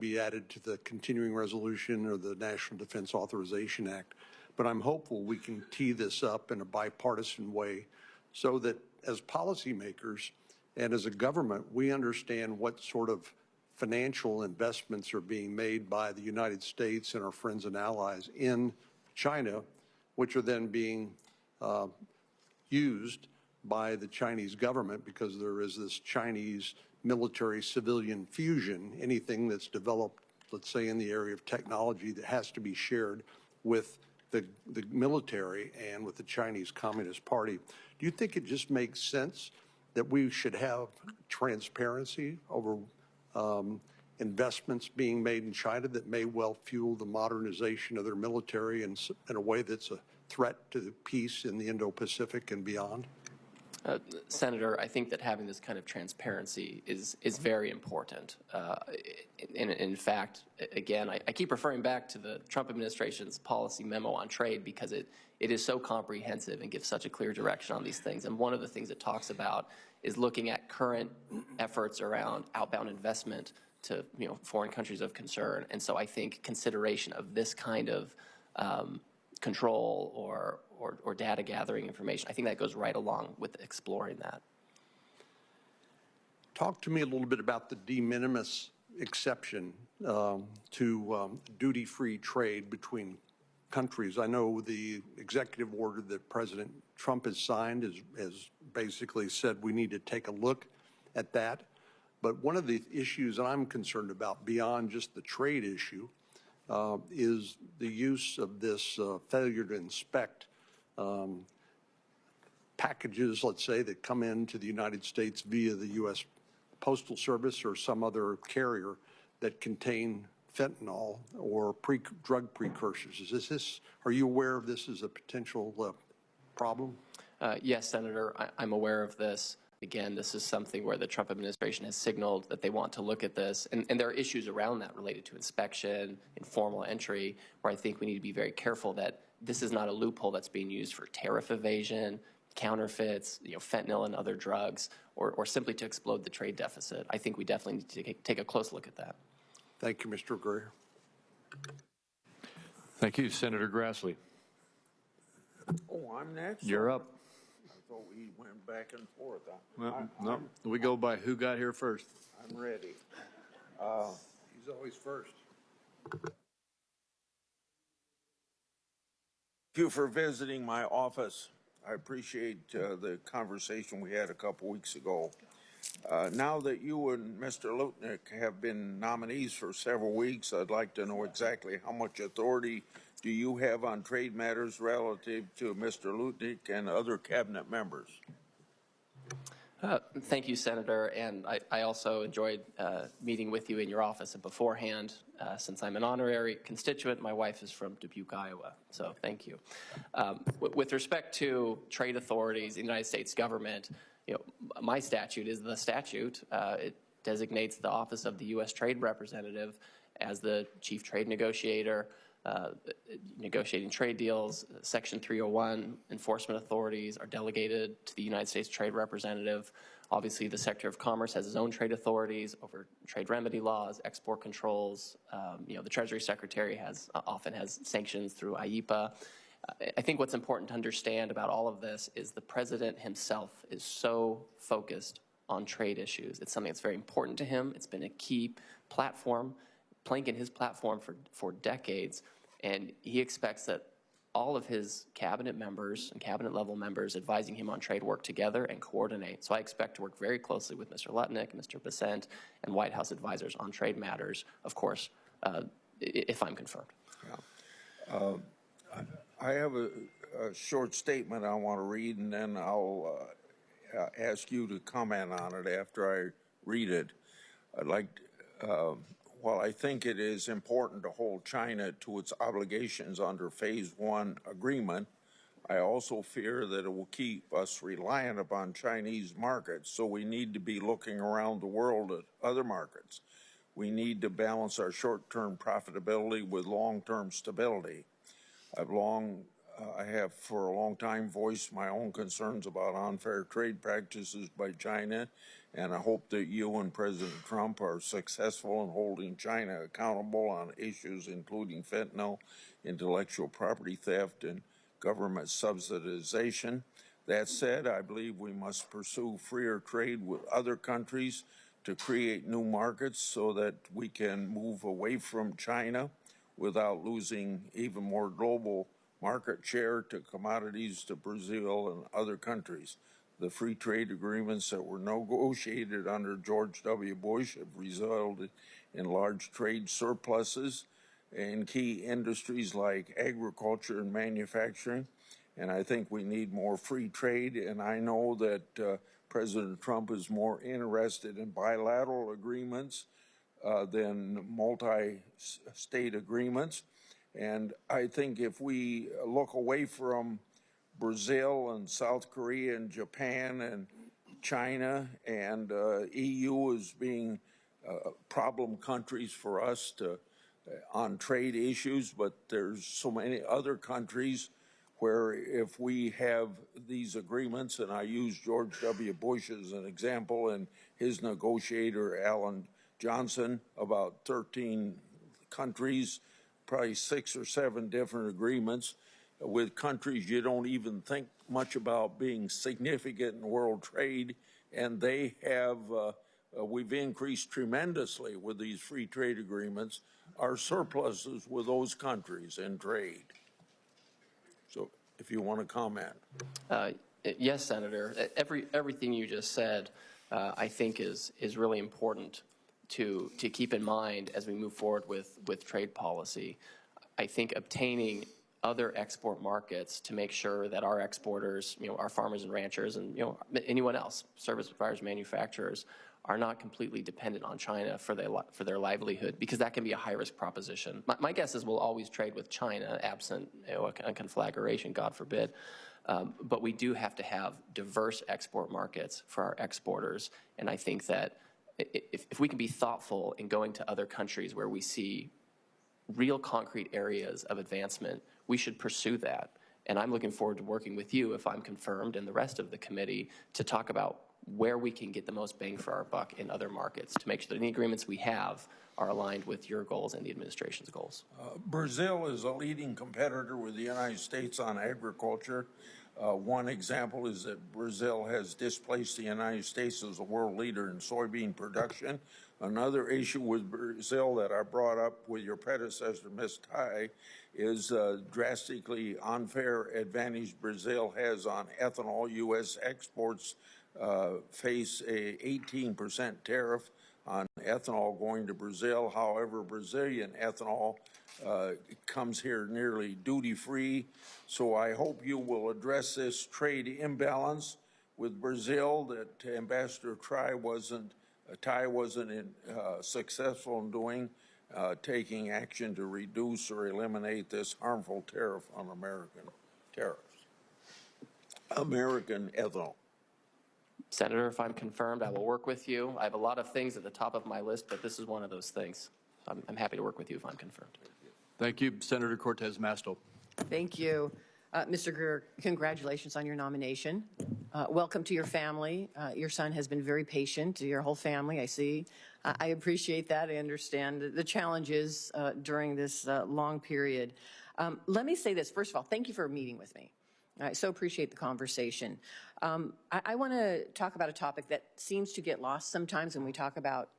be added to the continuing resolution or the National Defense Authorization Act. But I'm hopeful we can tee this up in a bipartisan way so that as policymakers and as a government, we understand what sort of financial investments are being made by the United States and our friends and allies in China, which are then being used by the Chinese government because there is this Chinese military-civilian fusion. Anything that's developed, let's say, in the area of technology that has to be shared with the military and with the Chinese Communist Party. Do you think it just makes sense that we should have transparency over investments being made in China that may well fuel the modernization of their military in a way that's a threat to the peace in the Indo-Pacific and beyond? Senator, I think that having this kind of transparency is very important. In fact, again, I keep referring back to the Trump administration's policy memo on trade because it is so comprehensive and gives such a clear direction on these things. And one of the things it talks about is looking at current efforts around outbound investment to foreign countries of concern. And so I think consideration of this kind of control or data gathering information, I think that goes right along with exploring that. Talk to me a little bit about the de minimis exception to duty-free trade between countries. I know the executive order that President Trump has signed has basically said we need to take a look at that. But one of the issues that I'm concerned about beyond just the trade issue is the use of this failure to inspect packages, let's say, that come into the United States via the U.S. Postal Service or some other carrier that contain fentanyl or drug precursors. Are you aware of this as a potential problem? Yes, Senator, I'm aware of this. Again, this is something where the Trump administration has signaled that they want to look at this. And there are issues around that related to inspection, informal entry, where I think we need to be very careful that this is not a loophole that's being used for tariff evasion, counterfeits, fentanyl and other drugs, or simply to explode the trade deficit. I think we definitely need to take a close look at that. Thank you, Mr. Greer. Thank you, Senator Grassley. Oh, I'm next? You're up. I thought we went back and forth. No, we go by who got here first. I'm ready. He's always first. Thank you for visiting my office. I appreciate the conversation we had a couple weeks ago. Now that you and Mr. Lutnick have been nominees for several weeks, I'd like to know exactly how much authority do you have on trade matters relative to Mr. Lutnick and other cabinet members? Thank you, Senator, and I also enjoyed meeting with you in your office and beforehand. Since I'm an honorary constituent, my wife is from Dubuque, Iowa, so thank you. With respect to trade authorities in the United States government, my statute is the statute. It designates the office of the U.S. Trade Representative as the chief trade negotiator, negotiating trade deals. Section 301 enforcement authorities are delegated to the United States Trade Representative. Obviously, the Secretary of Commerce has his own trade authorities over trade remedy laws, export controls. The Treasury Secretary often has sanctions through IEPA. I think what's important to understand about all of this is the President himself is so focused on trade issues. It's something that's very important to him. It's been a key platform, plank in his platform for decades, and he expects that all of his cabinet members and cabinet level members advising him on trade work together and coordinate. So I expect to work very closely with Mr. Lutnick, Mr. Bessent, and White House advisors on trade matters, of course, if I'm confirmed. Yeah. I have a short statement I want to read, and then I'll ask you to comment on it after I read it. I'd like, while I think it is important to hold China to its obligations under Phase 1 agreement, I also fear that it will keep us reliant upon Chinese markets, so we need to be looking around the world at other markets. We need to balance our short-term profitability with long-term stability. I've long I have for a long time voiced my own concerns about unfair trade practices by China, and I hope that you and President Trump are successful in holding China accountable on issues including fentanyl, intellectual property theft, and government subsidization. That said, I believe we must pursue freer trade with other countries to create new markets so that we can move away from China without losing even more global market share to commodities to Brazil and other countries. The free trade agreements that were negotiated under George W. Bush have resulted in large trade surpluses in key industries like agriculture and manufacturing. And I think we need more free trade. And I know that President Trump is more interested in bilateral agreements than multi-state agreements. And I think if we look away from Brazil and South Korea and Japan and China and EU as being problem countries for us to on trade issues, but there's so many other countries where if we have these agreements, and I use George W. Bush as an example and his negotiator, Alan Johnson, about 13 countries, probably 6 or 7 different agreements with countries you don't even think much about being significant in world trade, and they have, we've increased tremendously with these free trade agreements, our surpluses with those countries in trade. So if you want to comment. Yes, Senator. Everything you just said, I think is really important to keep in mind as we move forward with trade policy. I think obtaining other export markets to make sure that our exporters, our farmers and ranchers and, anyone else, service providers, manufacturers, are not completely dependent on China for their livelihood, because that can be a high-risk proposition. My guess is we'll always trade with China, absent a conflagration, God forbid. But we do have to have diverse export markets for our exporters, and I think that if we can be thoughtful in going to other countries where we see real concrete areas of advancement, we should pursue that. And I'm looking forward to working with you, if I'm confirmed, and the rest of the committee, to talk about where we can get the most bang for our buck in other markets to make sure that any agreements we have are aligned with your goals and the administration's goals. Brazil is a leading competitor with the United States on agriculture. One example is that Brazil has displaced the United States as a world leader in soybean production. Another issue with Brazil that I brought up with your predecessor, Ms. Tai, is drastically unfair advantage Brazil has on ethanol. U.S. exports face a 18% tariff on ethanol going to Brazil. However, Brazilian ethanol comes here nearly duty-free. So I hope you will address this trade imbalance with Brazil that Ambassador Tai wasn't successful in doing, taking action to reduce or eliminate this harmful tariff on American ethanol. Senator, if I'm confirmed, I will work with you. I have a lot of things at the top of my list, but this is one of those things. I'm happy to work with you if I'm confirmed. Thank you. Senator Cortez Masto. Thank you. Mr. Greer, congratulations on your nomination. Welcome to your family. Your son has been very patient, your whole family, I see. I appreciate that. I understand the challenges during this long period. Let me say this. First of all, thank you for meeting with me. I so appreciate the conversation. I want to talk about a topic that seems to get lost sometimes when we talk about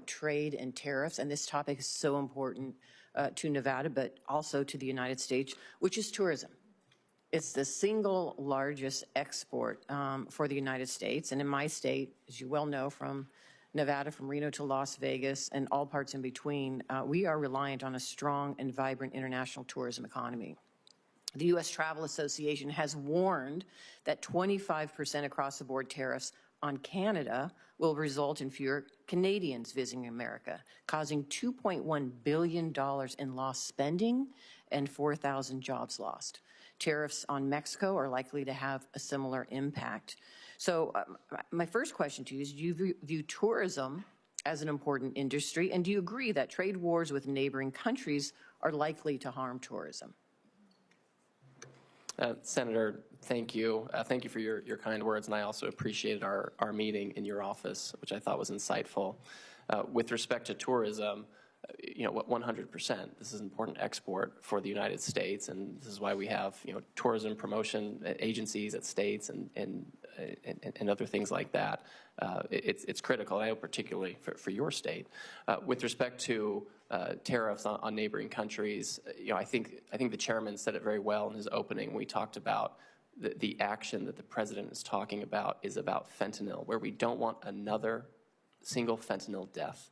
trade and tariffs, and this topic is so important to Nevada, but also to the United States, which is tourism. It's the single largest export for the United States, and in my state, as you well know, from Nevada, from Reno to Las Vegas, and all parts in between, we are reliant on a strong and vibrant international tourism economy. The U.S. Travel Association has warned that 25% across-the-board tariffs on Canada will result in fewer Canadians visiting America, causing $2.1 billion in lost spending and 4,000 jobs lost. Tariffs on Mexico are likely to have a similar impact. So my first question to you is, do you view tourism as an important industry, and do you agree that trade wars with neighboring countries are likely to harm tourism? Senator, thank you. Thank you for your kind words, and I also appreciated our meeting in your office, which I thought was insightful. With respect to tourism, 100%. This is an important export for the United States, and this is why we have, tourism promotion agencies at states and other things like that. It's critical, and I know particularly for your state. With respect to tariffs on neighboring countries, I think the chairman said it very well in his opening. We talked about the action that the president is talking about is about fentanyl, where we don't want another single fentanyl death.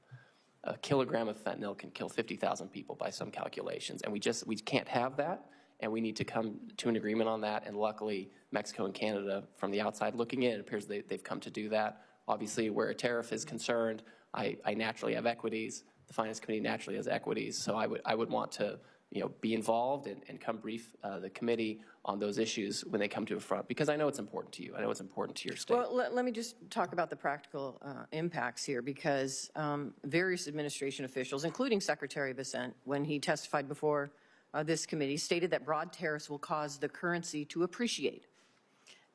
A kilogram of fentanyl can kill 50,000 people by some calculations, and we can't have that, and we need to come to an agreement on that. And luckily, Mexico and Canada, from the outside looking in, it appears they've come to do that. Obviously, where a tariff is concerned, I naturally have equities. The Finance Committee naturally has equities, so I would want to be involved and come brief the committee on those issues when they come to a front, because I know it's important to you. I know it's important to your state. Well, let me just talk about the practical impacts here, because various administration officials, including Secretary Vicente, when he testified before this committee, stated that broad tariffs will cause the currency to appreciate.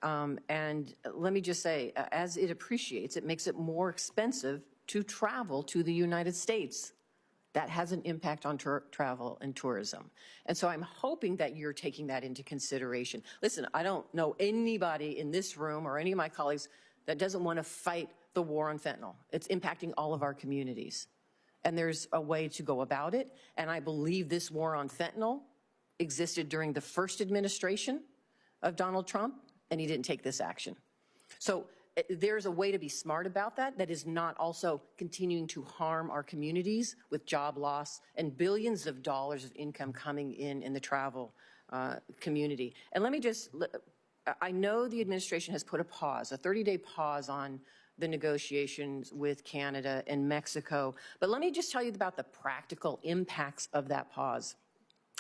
And let me just say, as it appreciates, it makes it more expensive to travel to the United States. That has an impact on travel and tourism. And so I'm hoping that you're taking that into consideration. Listen, I don't know anybody in this room or any of my colleagues that doesn't want to fight the war on fentanyl. It's impacting all of our communities. And there's a way to go about it. And I believe this war on fentanyl existed during the first administration of Donald Trump, and he didn't take this action. So there's a way to be smart about that is not also continuing to harm our communities with job loss and billions of dollars of income coming in the travel community. And let me just, I know the administration has put a pause, a 30-day pause on the negotiations with Canada and Mexico, but let me just tell you about the practical impacts of that pause.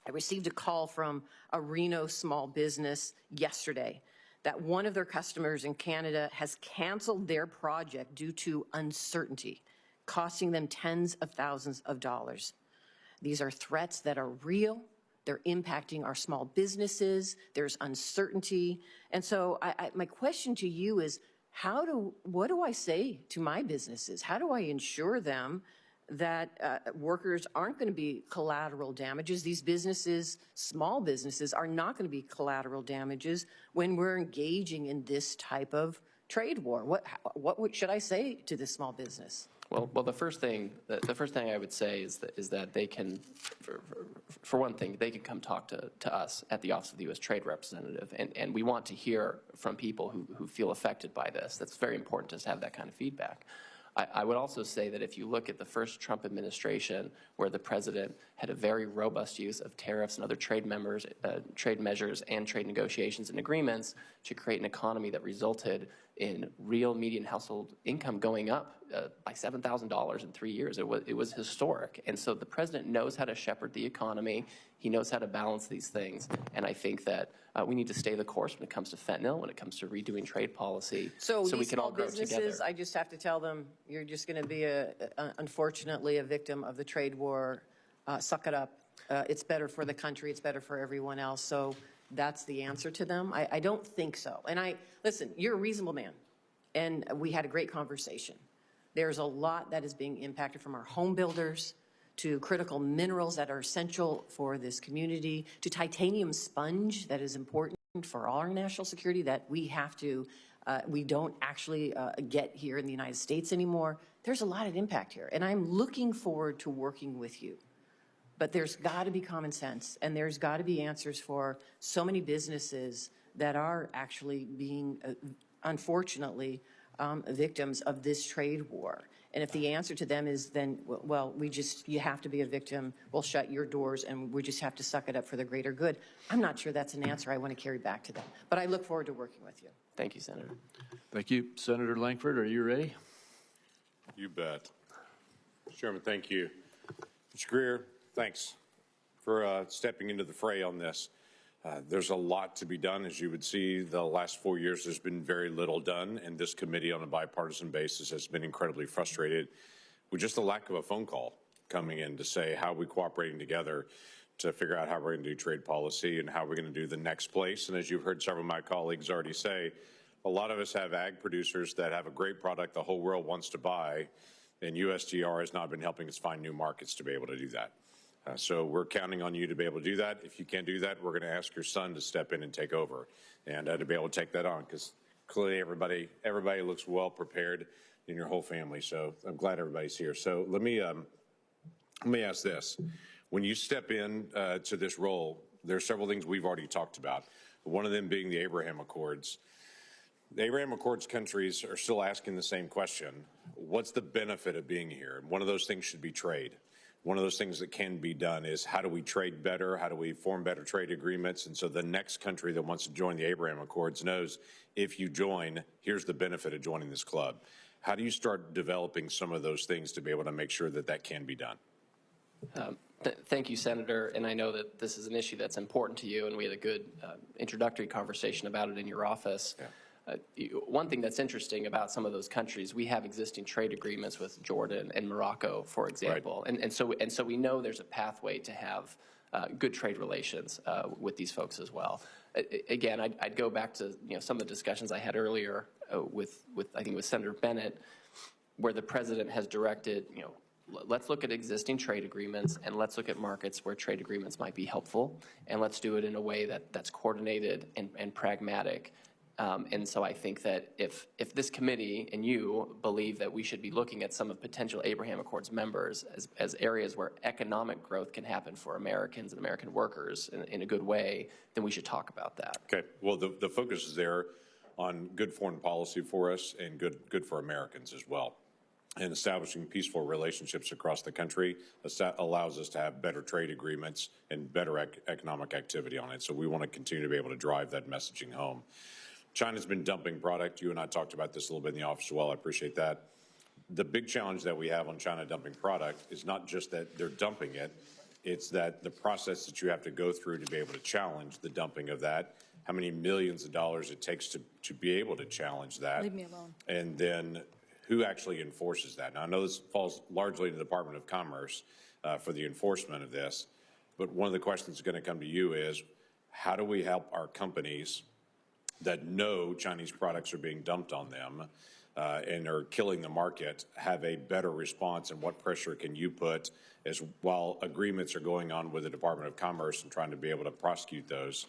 I received a call from a Reno small business yesterday that one of their customers in Canada has canceled their project due to uncertainty, costing them tens of thousands of dollars. These are threats that are real. They're impacting our small businesses. There's uncertainty. And so my question to you is, what do I say to my businesses? How do I ensure them that workers aren't going to be collateral damages? These businesses, small businesses, are not going to be collateral damages when we're engaging in this type of trade war. What should I say to this small business? Well, the first thing I would say is that they can, for one thing, they can come talk to us at the Office of the U.S. Trade Representative, and we want to hear from people who feel affected by this. That's very important to have that kind of feedback. I would also say that if you look at the first Trump administration, where the president had a very robust use of tariffs and other trade measures and trade negotiations and agreements to create an economy that resulted in real median household income going up by $7,000 in 3 years. It was historic. And so the president knows how to shepherd the economy. He knows how to balance these things. And I think that we need to stay the course when it comes to fentanyl, when it comes to redoing trade policy, so we can all grow together. I just have to tell them, you're just going to be, unfortunately, a victim of the trade war. Suck it up. It's better for the country. It's better for everyone else. So that's the answer to them. I don't think so. And listen, you're a reasonable man, and we had a great conversation. There's a lot that is being impacted, from our home builders to critical minerals that are essential for this community, to titanium sponge that is important for our national security that we don't actually get here in the United States anymore. There's a lot of impact here, and I'm looking forward to working with you. But there's got to be common sense, and there's got to be answers for so many businesses that are actually being, unfortunately, victims of this trade war. And if the answer to them is then, well, you have to be a victim, we'll shut your doors, and we just have to suck it up for the greater good, I'm not sure that's an answer I want to carry back to them. But I look forward to working with you. Thank you, Senator. Thank you. Senator Langford, are you ready? You bet. Mr. Chairman, thank you. Mr. Greer, thanks for stepping into the fray on this. There's a lot to be done. As you would see, the last 4 years there's been very little done, and this committee on a bipartisan basis has been incredibly frustrated with just the lack of a phone call coming in to say how we're cooperating together to figure out how we're going to do trade policy and how we're going to do the next place. And as you've heard several of my colleagues already say, a lot of us have ag producers that have a great product the whole world wants to buy, and USTR has not been helping us find new markets to be able to do that. So we're counting on you to be able to do that. If you can't do that, we're going to ask your son to step in and take over and to be able to take that on, because clearly everybody looks well prepared in your whole family. So I'm glad everybody's here. So let me ask this. When you step in to this role, there are several things we've already talked about. One of them being the Abraham Accords. The Abraham Accords countries are still asking the same question. What's the benefit of being here? One of those things should be trade. One of those things that can be done is how do we trade better? How do we form better trade agreements? And so the next country that wants to join the Abraham Accords knows if you join, here's the benefit of joining this club. How do you start developing some of those things to be able to make sure that that can be done? Thank you, Senator. And I know that this is an issue that's important to you, and we had a good introductory conversation about it in your office. Yeah. One thing that's interesting about some of those countries, we have existing trade agreements with Jordan and Morocco, for example. Right. And so we know there's a pathway to have good trade relations with these folks as well. Again, I'd go back to some of the discussions I had earlier with I think with Senator Bennett, where the president has directed, let's look at existing trade agreements and let's look at markets where trade agreements might be helpful, and let's do it in a way that's coordinated and pragmatic. And so I think that if this committee and you believe that we should be looking at some of potential Abraham Accords members as areas where economic growth can happen for Americans and American workers in a good way, then we should talk about that. Okay. Well, the focus is there on good foreign policy for us and good for Americans as well. And establishing peaceful relationships across the country allows us to have better trade agreements and better economic activity on it. So we want to continue to be able to drive that messaging home. China's been dumping product. You and I talked about this a little bit in the office as well. I appreciate that. The big challenge that we have on China dumping product is not just that they're dumping it, it's that the process that you have to go through to be able to challenge the dumping of that, how many millions of dollars it takes to be able to challenge that. Leave me alone. And then who actually enforces that? Now, I know this falls largely to the Department of Commerce for the enforcement of this, but one of the questions that's going to come to you is, how do we help our companies that know Chinese products are being dumped on them and are killing the market have a better response, and what pressure can you put as while agreements are going on with the Department of Commerce and trying to be able to prosecute those?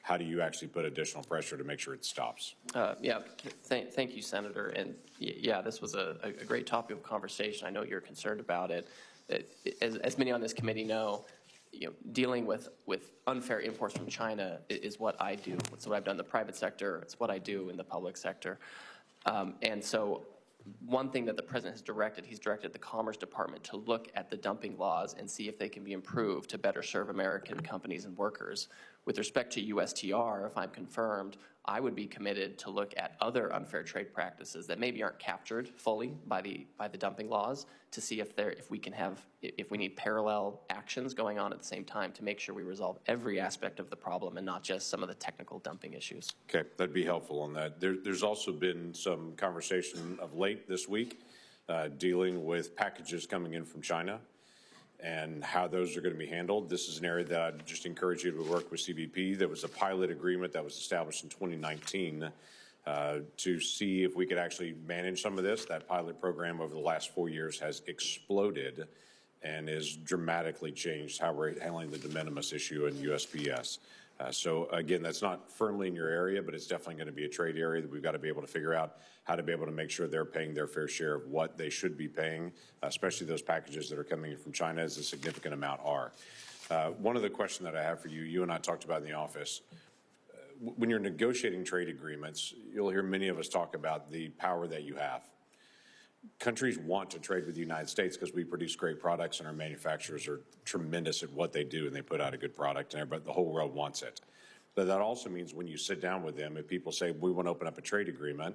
How do you actually put additional pressure to make sure it stops? Thank you, Senator. And yeah, this was a great topic of conversation. I know you're concerned about it. As many on this committee know, dealing with unfair imports from China is what I do. It's what I've done in the private sector. It's what I do in the public sector. And so one thing that the president has directed, he's directed the Commerce Department to look at the dumping laws and see if they can be improved to better serve American companies and workers. With respect to USTR, if I'm confirmed, I would be committed to look at other unfair trade practices that maybe aren't captured fully by the dumping laws to see if we need parallel actions going on at the same time to make sure we resolve every aspect of the problem and not just some of the technical dumping issues. Okay, that'd be helpful on that. There's also been some conversation of late this week dealing with packages coming in from China and how those are going to be handled. This is an area that I'd just encourage you to work with CBP. There was a pilot agreement that was established in 2019 to see if we could actually manage some of this. That pilot program over the last 4 years has exploded and has dramatically changed how we're handling the de minimis issue in USPS. So again, that's not firmly in your area, but it's definitely going to be a trade area that we've got to be able to figure out how to be able to make sure they're paying their fair share of what they should be paying, especially those packages that are coming in from China, as a significant amount are. One of the questions that I have for you, you and I talked about in the office, when you're negotiating trade agreements, you'll hear many of us talk about the power that you have. Countries want to trade with the United States because we produce great products and our manufacturers are tremendous at what they do, and they put out a good product, and everybody, the whole world wants it. But that also means when you sit down with them, if people say, we want to open up a trade agreement,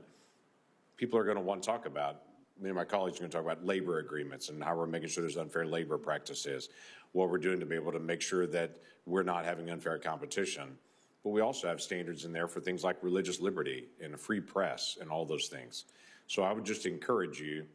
people are going to want to talk about, me and my colleagues are going to talk about labor agreements and how we're making sure there's unfair labor practices, what we're doing to be able to make sure that we're not having unfair competition. But we also have standards in there for things like religious liberty and a free press and all those things. So I would just encourage you,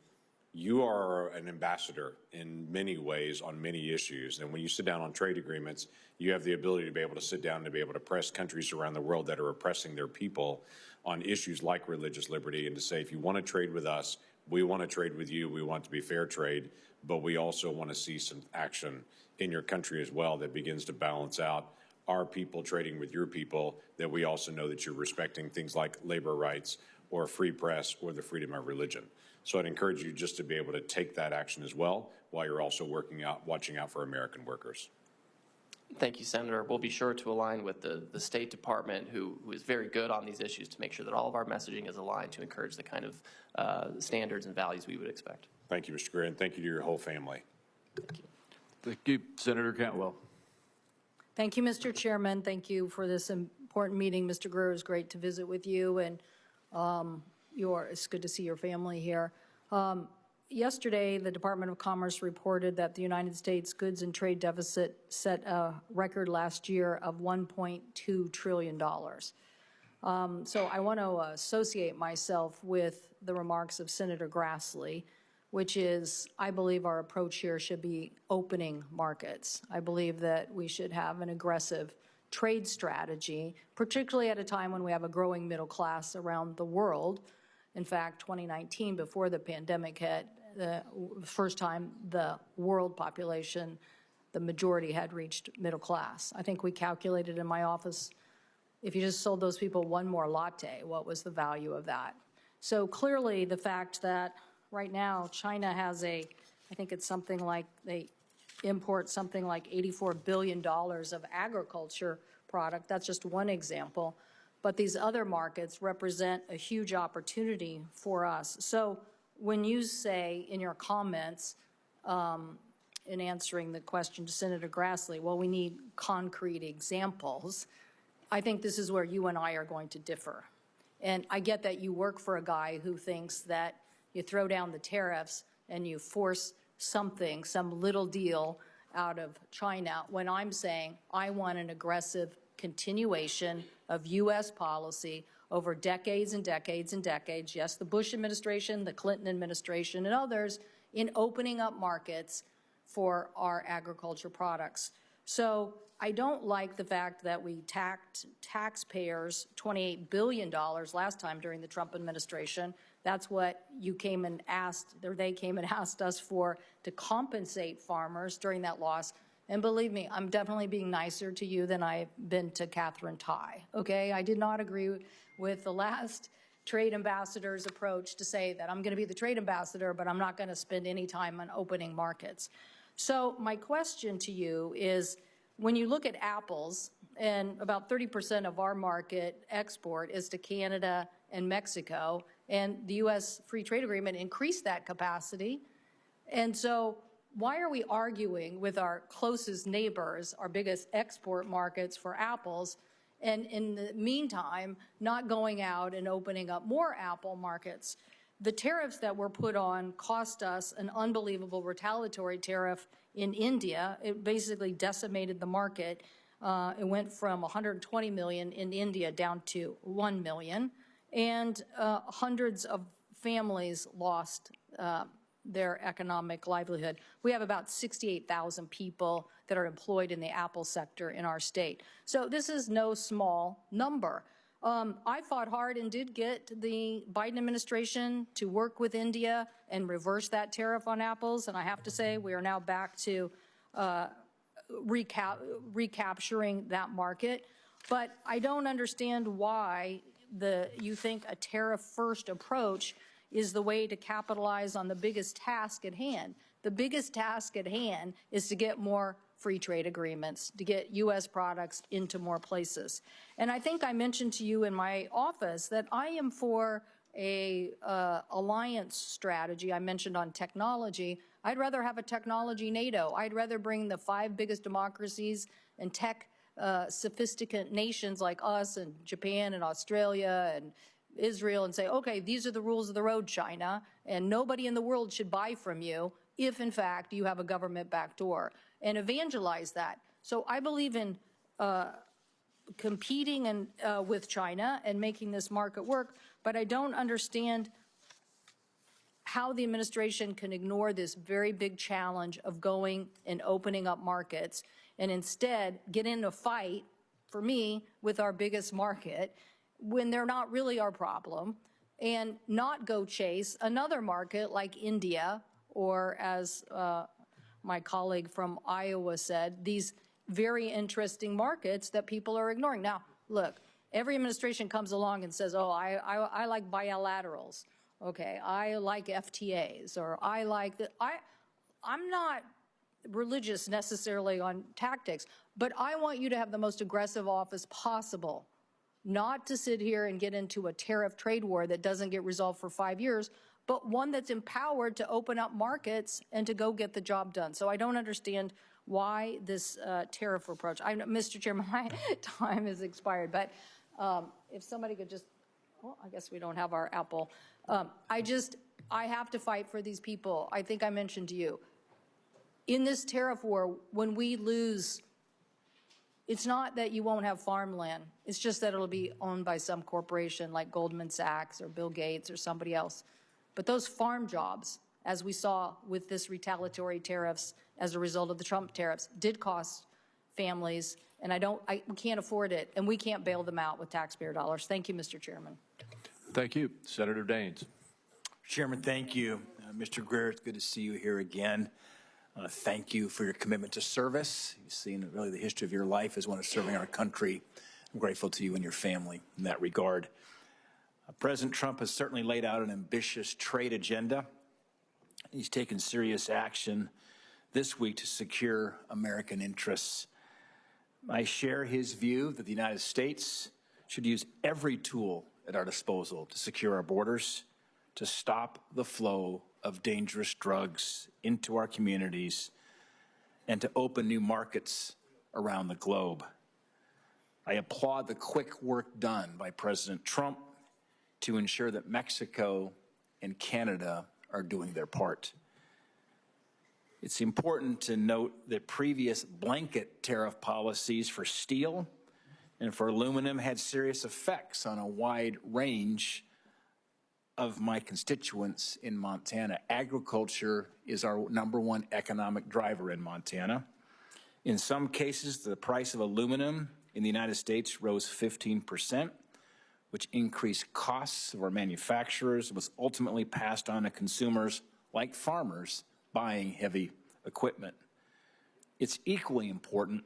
You are an ambassador in many ways on many issues. And when you sit down on trade agreements, you have the ability to be able to sit down and to be able to press countries around the world that are oppressing their people on issues like religious liberty, and to say, if you want to trade with us, we want to trade with you, we want it to be fair trade, but we also want to see some action in your country as well that begins to balance out our people trading with your people, that we also know that you're respecting things like labor rights or free press or the freedom of religion. So I'd encourage you just to be able to take that action as well, while you're also watching out for American workers. Thank you, Senator. We'll be sure to align with the State Department, who is very good on these issues, to make sure that all of our messaging is aligned to encourage the kind of standards and values we would expect. Thank you, Mr. Greer, and thank you to your whole family. Thank you. Thank you, Senator Cantwell. Thank you, Mr. Chairman. Thank you for this important meeting. Mr. Greer, it's great to visit with you, and it's good to see your family here. Yesterday, the Department of Commerce reported that the United States goods and trade deficit set a record last year of $1.2 trillion. So I want to associate myself with the remarks of Senator Grassley, which is, I believe our approach here should be opening markets. I believe that we should have an aggressive trade strategy, particularly at a time when we have a growing middle class around the world. In fact, 2019, before the pandemic hit, the first time the world population, the majority had reached middle class. I think we calculated in my office, if you just sold those people one more latte, what was the value of that? So clearly the fact that right now China has I think it's something like, they import something like $84 billion of agriculture product. That's just one example. But these other markets represent a huge opportunity for us. So when you say in your comments, in answering the question to Senator Grassley, well, we need concrete examples, I think this is where you and I are going to differ. And I get that you work for a guy who thinks that you throw down the tariffs and you force something, some little deal out of China, when I'm saying I want an aggressive continuation of U.S. policy over decades and decades and decades, yes, the Bush administration, the Clinton administration, and others, in opening up markets for our agriculture products. So I don't like the fact that we taxed taxpayers $28 billion last time during the Trump administration. That's what you came and asked, or they came and asked us for, to compensate farmers during that loss. And believe me, I'm definitely being nicer to you than I've been to Catherine Tai, okay? I did not agree with the last trade ambassador's approach to say that I'm going to be the trade ambassador, but I'm not going to spend any time on opening markets. So my question to you is, when you look at apples, and about 30% of our market export is to Canada and Mexico, and the U.S. Free Trade Agreement increased that capacity. And so why are we arguing with our closest neighbors, our biggest export markets for apples, and in the meantime, not going out and opening up more apple markets? The tariffs that were put on cost us an unbelievable retaliatory tariff in India. It basically decimated the market. It went from 120 million in India down to 1 million, and hundreds of families lost their economic livelihood. We have about 68,000 people that are employed in the apple sector in our state. So this is no small number. I fought hard and did get the Biden administration to work with India and reverse that tariff on apples. And I have to say, we are now back to recapturing that market. But I don't understand why you think a tariff-first approach is the way to capitalize on the biggest task at hand. The biggest task at hand is to get more free trade agreements, to get U.S. products into more places. And I think I mentioned to you in my office that I am for a alliance strategy. I mentioned on technology. I'd rather have a technology NATO. I'd rather bring the 5 biggest democracies and tech sophisticate nations like us and Japan and Australia and Israel and say, okay, these are the rules of the road, China, and nobody in the world should buy from you if, in fact, you have a government backdoor, and evangelize that. So I believe in competing with China and making this market work, but I don't understand how the administration can ignore this very big challenge of going and opening up markets and instead get in a fight, for me, with our biggest market when they're not really our problem, and not go chase another market like India, or as my colleague from Iowa said, these very interesting markets that people are ignoring. Now, look, every administration comes along and says, oh, I like bilaterals. Okay, I like FTAs, or I like the, I'm not religious necessarily on tactics, but I want you to have the most aggressive office possible, not to sit here and get into a tariff trade war that doesn't get resolved for 5 years, but one that's empowered to open up markets and to go get the job done. So I don't understand why this tariff approach. Mr. Chairman, my time has expired, but if somebody could just, well, I guess we don't have our Apple. I have to fight for these people. I think I mentioned to you, in this tariff war, when we lose, it's not that you won't have farmland. It's just that it'll be owned by some corporation like Goldman Sachs or Bill Gates or somebody else. But those farm jobs, as we saw with this retaliatory tariffs as a result of the Trump tariffs, did cost families, and we can't afford it, and we can't bail them out with taxpayer dollars. Thank you, Mr. Chairman. Thank you. Senator Daines. Chairman, thank you. Mr. Greer, it's good to see you here again. Thank you for your commitment to service. You've seen really the history of your life as one of serving our country. I'm grateful to you and your family in that regard. President Trump has certainly laid out an ambitious trade agenda. He's taken serious action this week to secure American interests. I share his view that the United States should use every tool at our disposal to secure our borders, to stop the flow of dangerous drugs into our communities, and to open new markets around the globe. I applaud the quick work done by President Trump to ensure that Mexico and Canada are doing their part. It's important to note that previous blanket tariff policies for steel and for aluminum had serious effects on a wide range of my constituents in Montana. Agriculture is our #1 economic driver in Montana. In some cases, the price of aluminum in the United States rose 15%, which increased costs of our manufacturers, was ultimately passed on to consumers like farmers buying heavy equipment. It's equally important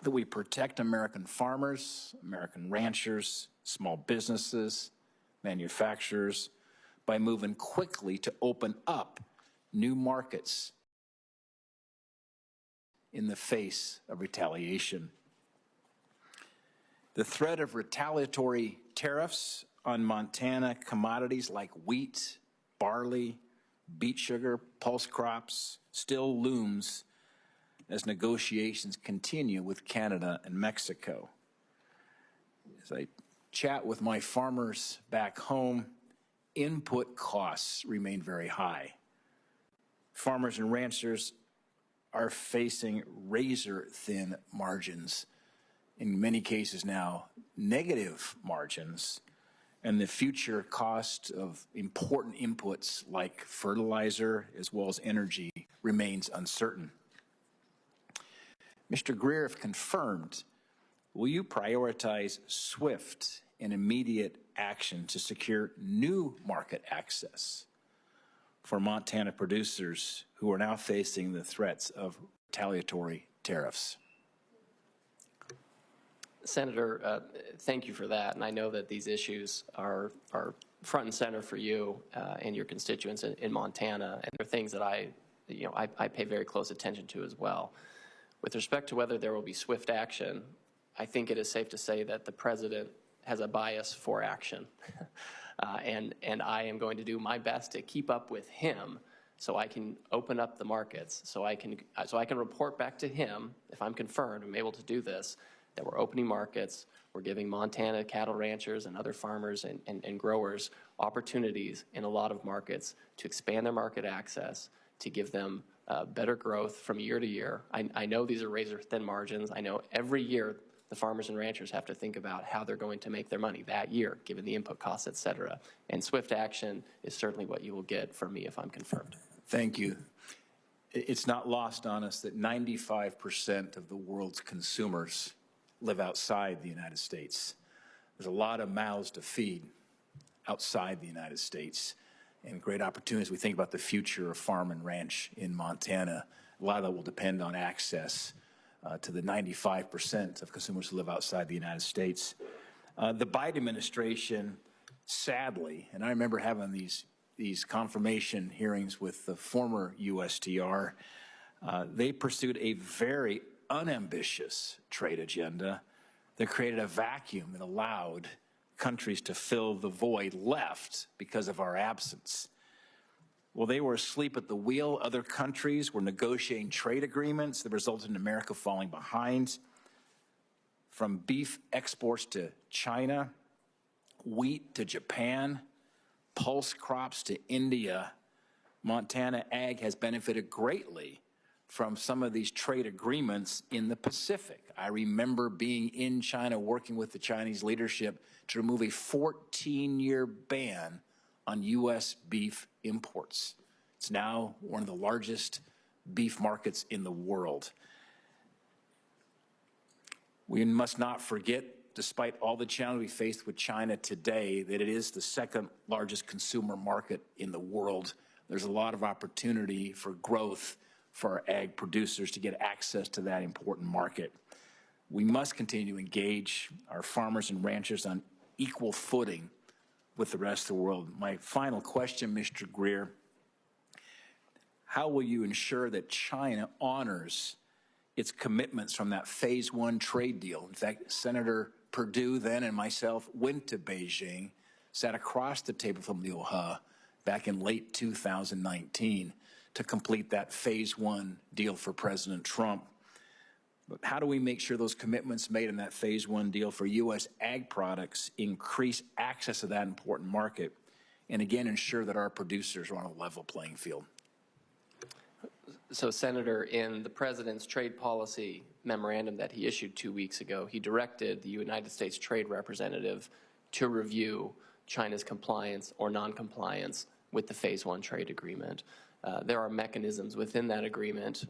that we protect American farmers, American ranchers, small businesses, manufacturers, by moving quickly to open up new markets in the face of retaliation. The threat of retaliatory tariffs on Montana commodities like wheat, barley, beet sugar, pulse crops still looms as negotiations continue with Canada and Mexico. As I chat with my farmers back home, input costs remain very high. Farmers and ranchers are facing razor-thin margins, in many cases now negative margins, and the future cost of important inputs like fertilizer as well as energy remains uncertain. Mr. Greer, if confirmed, will you prioritize swift and immediate action to secure new market access for Montana producers who are now facing the threats of retaliatory tariffs? Senator, thank you for that, and I know that these issues are front and center for you and your constituents in Montana, and they're things that I pay very close attention to as well. With respect to whether there will be swift action, I think it is safe to say that the president has a bias for action, and I am going to do my best to keep up with him so I can open up the markets, so I can report back to him, if I'm confirmed, I'm able to do this, that we're opening markets, we're giving Montana cattle ranchers and other farmers and growers opportunities in a lot of markets to expand their market access, to give them better growth from year to year. I know these are razor-thin margins. I know every year the farmers and ranchers have to think about how they're going to make their money that year, given the input costs, et cetera. And swift action is certainly what you will get from me if I'm confirmed. Thank you. It's not lost on us that 95% of the world's consumers live outside the United States. There's a lot of mouths to feed outside the United States, and great opportunities. We think about the future of farm and ranch in Montana. A lot of that will depend on access to the 95% of consumers who live outside the United States. The Biden administration, sadly, and I remember having these confirmation hearings with the former USTR, they pursued a very unambitious trade agenda that created a vacuum that allowed countries to fill the void left because of our absence. Well, they were asleep at the wheel. Other countries were negotiating trade agreements that resulted in America falling behind. From beef exports to China, wheat to Japan, pulse crops to India, Montana ag has benefited greatly from some of these trade agreements in the Pacific. I remember being in China working with the Chinese leadership to remove a 14-year ban on U.S. beef imports. It's now one of the largest beef markets in the world. We must not forget, despite all the challenges we face with China today, that it is the second largest consumer market in the world. There's a lot of opportunity for growth for our ag producers to get access to that important market. We must continue to engage our farmers and ranchers on equal footing with the rest of the world. My final question, Mr. Greer, how will you ensure that China honors its commitments from that Phase 1 trade deal? In fact, Senator Perdue then and myself went to Beijing, sat across the table from Liu He back in late 2019 to complete that Phase 1 deal for President Trump. But how do we make sure those commitments made in that Phase 1 deal for U.S. ag products increase access to that important market, and again ensure that our producers are on a level playing field? So, Senator, in the President's trade policy memorandum that he issued 2 weeks ago, he directed the United States Trade Representative to review China's compliance or noncompliance with the Phase 1 trade agreement. There are mechanisms within that agreement,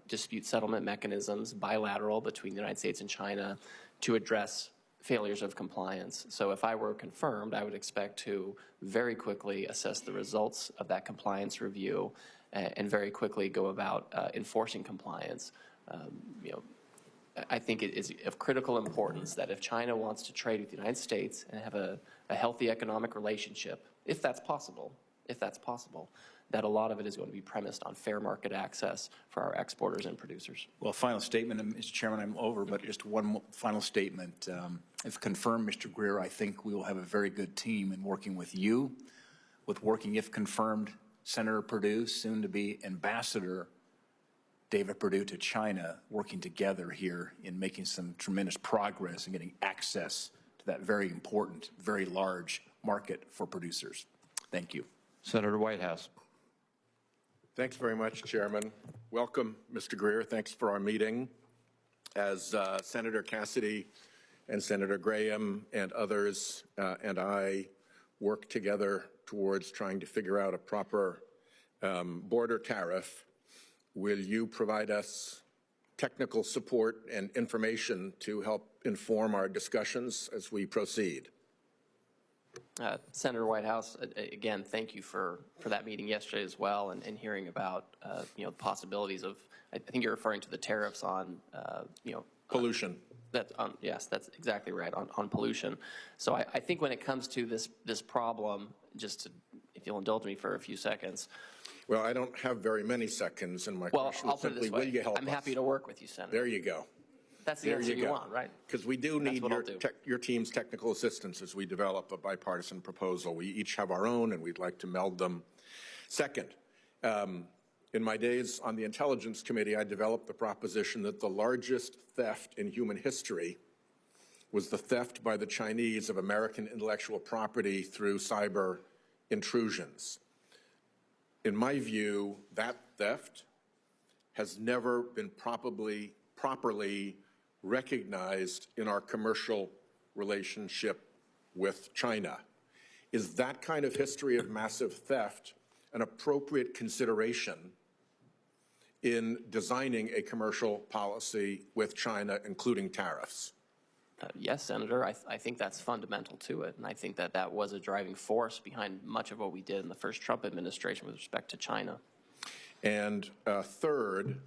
dispute settlement mechanisms, bilateral between the United States and China, to address failures of compliance. So if I were confirmed, I would expect to very quickly assess the results of that compliance review and very quickly go about enforcing compliance. I think it is of critical importance that if China wants to trade with the United States and have a healthy economic relationship, if that's possible, that a lot of it is going to be premised on fair market access for our exporters and producers. Well, final statement, Mr. Chairman, I'm over, but just one final statement. If confirmed, Mr. Greer, I think we will have a very good team in working with you, with working, if confirmed, Senator Perdue, soon to be Ambassador David Perdue to China, working together here in making some tremendous progress and getting access to that very important, very large market for producers. Thank you. Senator Whitehouse. Thanks very much, Chairman. Welcome, Mr. Greer. Thanks for our meeting. As Senator Cassidy and Senator Graham and others and I work together towards trying to figure out a proper border tariff, will you provide us technical support and information to help inform our discussions as we proceed? Senator Whitehouse, again, thank you for that meeting yesterday as well, and hearing about the possibilities of. I think you're referring to the tariffs on Pollution. Yes, that's exactly right, on pollution. So I think when it comes to this problem, just to, if you'll indulge me for a few seconds. Well, I don't have very many seconds, and my Well, question I'll is put it simply, this way. will you help I'm us? happy to work with you, Senator. There you go. That's the answer you want, right? Because we do need what I'll do. your team's technical assistance as we develop a bipartisan proposal. We each have our own, and we'd like to meld them. Second, in my days on the Intelligence Committee, I developed the proposition that the largest theft in human history was the theft by the Chinese of American intellectual property through cyber intrusions. In my view, that theft has never been properly recognized in our commercial relationship with China. Is that kind of history of massive theft an appropriate consideration in designing a commercial policy with China, including tariffs? Yes, Senator, I think that's fundamental to it, and I think that that was a driving force behind much of what we did in the first Trump administration with respect to China. And third,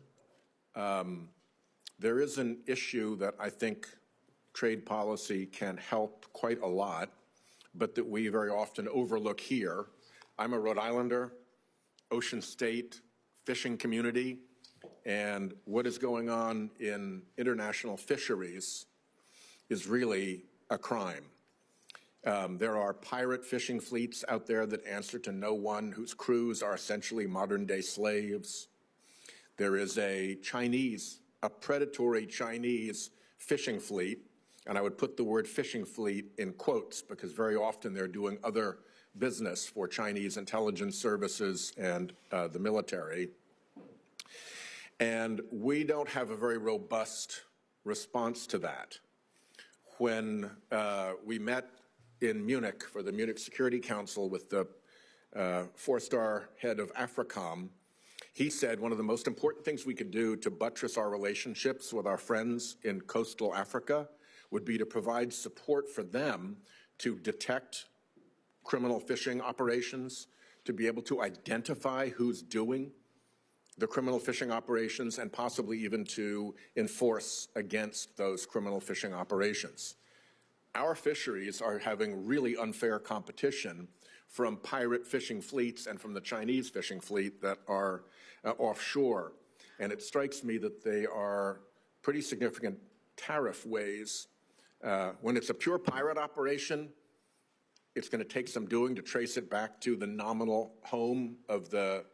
there is an issue that I think trade policy can help quite a lot, but that we very often overlook here. I'm a Rhode Islander, ocean state, fishing community, and what is going on in international fisheries is really a crime. There are pirate fishing fleets out there that answer to no one, whose crews are essentially modern-day slaves. There is a predatory Chinese fishing fleet, and I would put the word fishing fleet in quotes because very often they're doing other business for Chinese intelligence services and the military. And we don't have a very robust response to that. When we met in Munich for the Munich Security Council with the four-star head of AFRICOM, he said one of the most important things we could do to buttress our relationships with our friends in coastal Africa would be to provide support for them to detect criminal fishing operations, to be able to identify who's doing the criminal fishing operations, and possibly even to enforce against those criminal fishing operations. Our fisheries are having really unfair competition from pirate fishing fleets and from the Chinese fishing fleet that are offshore. And it strikes me that they are pretty significant tariff ways. When it's a pure pirate operation, it's going to take some doing to trace it back to the nominal home of the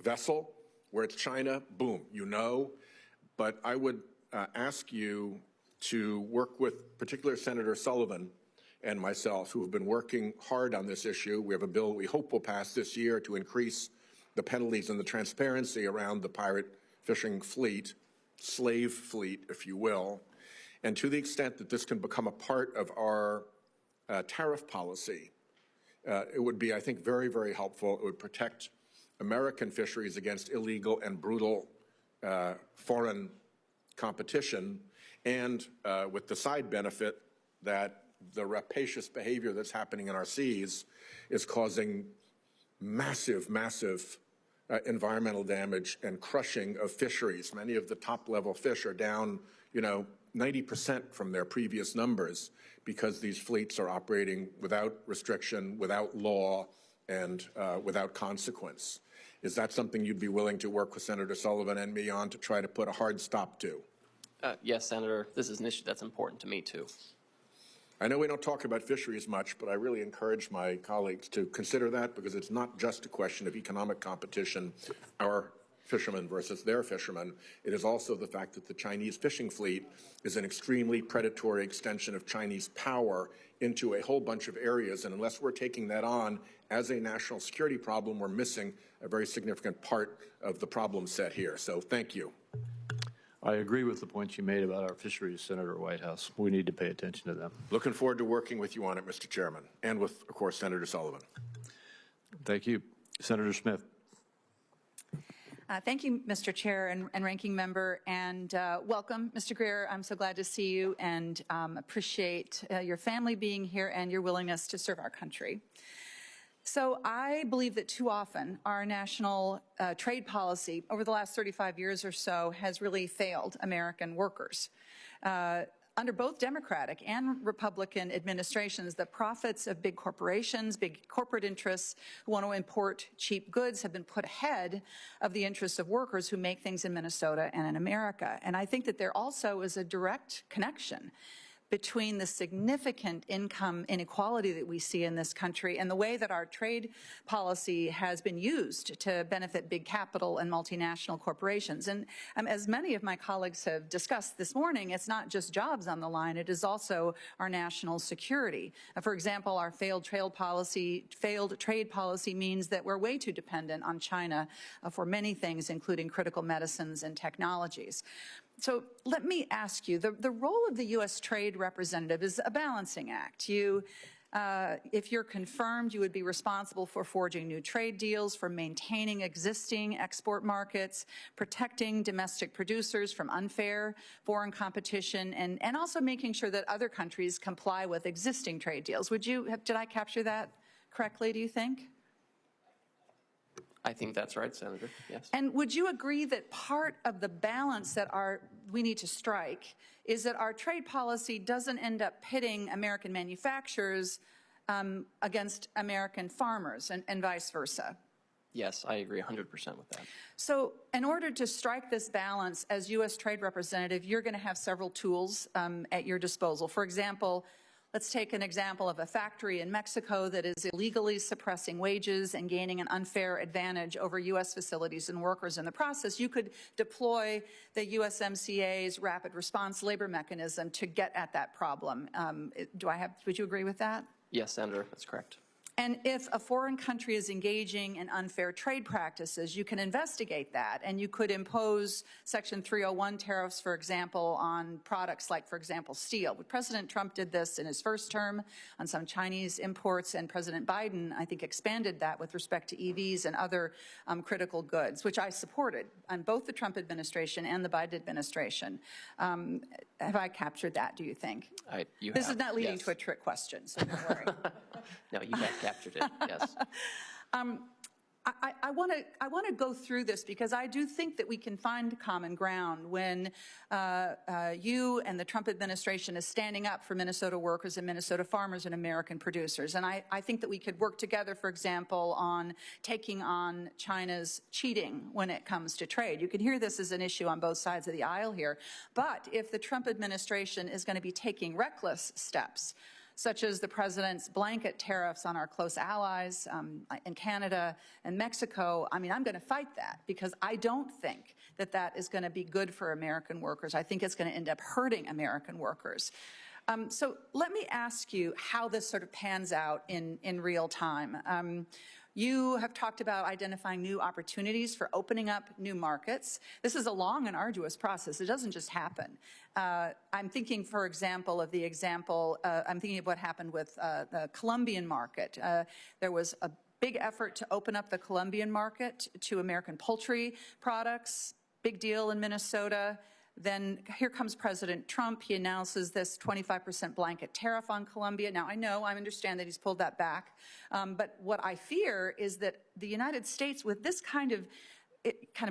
vessel. Where it's China, boom, you know. But I would ask you to work with particularly Senator Sullivan and myself, who have been working hard on this issue. We have a bill we hope will pass this year to increase the penalties and the transparency around the pirate fishing fleet, slave fleet, if you will. And to the extent that this can become a part of our tariff policy, it would be, I think, very, very helpful. It would protect American fisheries against illegal and brutal foreign competition, and with the side benefit that the rapacious behavior that's happening in our seas is causing massive, massive environmental damage and crushing of fisheries. Many of the top-level fish are down, 90% from their previous numbers because these fleets are operating without restriction, without law, and without consequence. Is that something you'd be willing to work with Senator Sullivan and me on to try to put a hard stop to? Yes, Senator, this is an issue that's important to me, too. I know we don't talk about fisheries much, but I really encourage my colleagues to consider that, because it's not just a question of economic competition, our fishermen versus their fishermen. It is also the fact that the Chinese fishing fleet is an extremely predatory extension of Chinese power into a whole bunch of areas. And unless we're taking that on as a national security problem, we're missing a very significant part of the problem set here. So thank you. I agree with the points you made about our fisheries, Senator Whitehouse. We need to pay attention to them. Looking forward to working with you on it, Mr. Chairman, and with, of course, Senator Sullivan. Thank you. Senator Smith. Thank you, Mr. Chair and Ranking Member, and welcome, Mr. Greer. I'm so glad to see you and appreciate your family being here and your willingness to serve our country. So I believe that too often our national trade policy over the last 35 years or so has really failed American workers. Under both Democratic and Republican administrations, the profits of big corporations, big corporate interests who want to import cheap goods have been put ahead of the interests of workers who make things in Minnesota and in America. And I think that there also is a direct connection between the significant income inequality that we see in this country and the way that our trade policy has been used to benefit big capital and multinational corporations. And as many of my colleagues have discussed this morning, it's not just jobs on the line, it is also our national security. For example, our failed trade policy means that we're way too dependent on China for many things, including critical medicines and technologies. So let me ask you, the role of the U.S. Trade Representative is a balancing act. If you're confirmed, you would be responsible for forging new trade deals, for maintaining existing export markets, protecting domestic producers from unfair foreign competition, and also making sure that other countries comply with existing trade deals. Did I capture that correctly, do you think? I think that's right, Senator, yes. And would you agree that part of the balance that we need to strike is that our trade policy doesn't end up pitting American manufacturers against American farmers and vice versa? Yes, I agree 100% with that. So in order to strike this balance as U.S. Trade Representative, you're going to have several tools at your disposal. For example, let's take an example of a factory in Mexico that is illegally suppressing wages and gaining an unfair advantage over U.S. facilities and workers in the process. You could deploy the USMCA's rapid response labor mechanism to get at that problem. Would you agree with that? Yes, Senator, that's correct. And if a foreign country is engaging in unfair trade practices, you can investigate that, and you could impose Section 301 tariffs, for example, on products like, for example, steel. President Trump did this in his first term on some Chinese imports, and President Biden, I think, expanded that with respect to EVs and other critical goods, which I supported on both the Trump administration and the Biden administration. Have I captured that, do you think? This is not leading to a trick question, so don't worry. No, you have captured it, yes. I want to go through this because I do think that we can find common ground when you and the Trump administration is standing up for Minnesota workers and Minnesota farmers and American producers. And I think that we could work together, for example, on taking on China's cheating when it comes to trade. You can hear this as an issue on both sides of the aisle here. But if the Trump administration is going to be taking reckless steps, such as the president's blanket tariffs on our close allies in Canada and Mexico, I mean, I'm going to fight that because I don't think that that is going to be good for American workers. I think it's going to end up hurting American workers. So let me ask you how this sort of pans out in real time. You have talked about identifying new opportunities for opening up new markets. This is a long and arduous process. It doesn't just happen. I'm thinking, for example, I'm thinking of what happened with the Colombian market. There was a big effort to open up the Colombian market to American poultry products. Big deal in Minnesota. Then here comes President Trump. He announces this 25% blanket tariff on Colombia. Now, I understand that he's pulled that back. But what I fear is that the United States, with this kind of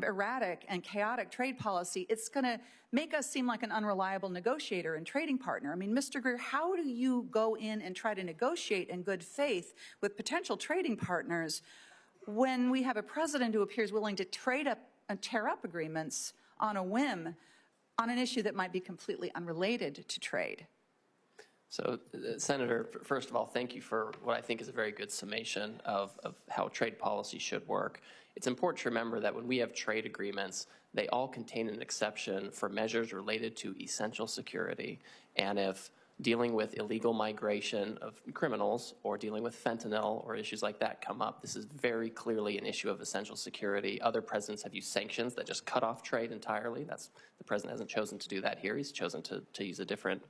erratic and chaotic trade policy, it's going to make us seem like an unreliable negotiator and trading partner. I mean, Mr. Greer, how do you go in and try to negotiate in good faith with potential trading partners when we have a president who appears willing to tear up agreements on a whim on an issue that might be completely unrelated to trade? So, Senator, first of all, thank you for what I think is a very good summation of how trade policy should work. It's important to remember that when we have trade agreements, they all contain an exception for measures related to essential security. And if dealing with illegal migration of criminals or dealing with fentanyl or issues like that come up, this is very clearly an issue of essential security. Other presidents have used sanctions that just cut off trade entirely. The president hasn't chosen to do that here. He's chosen to use a different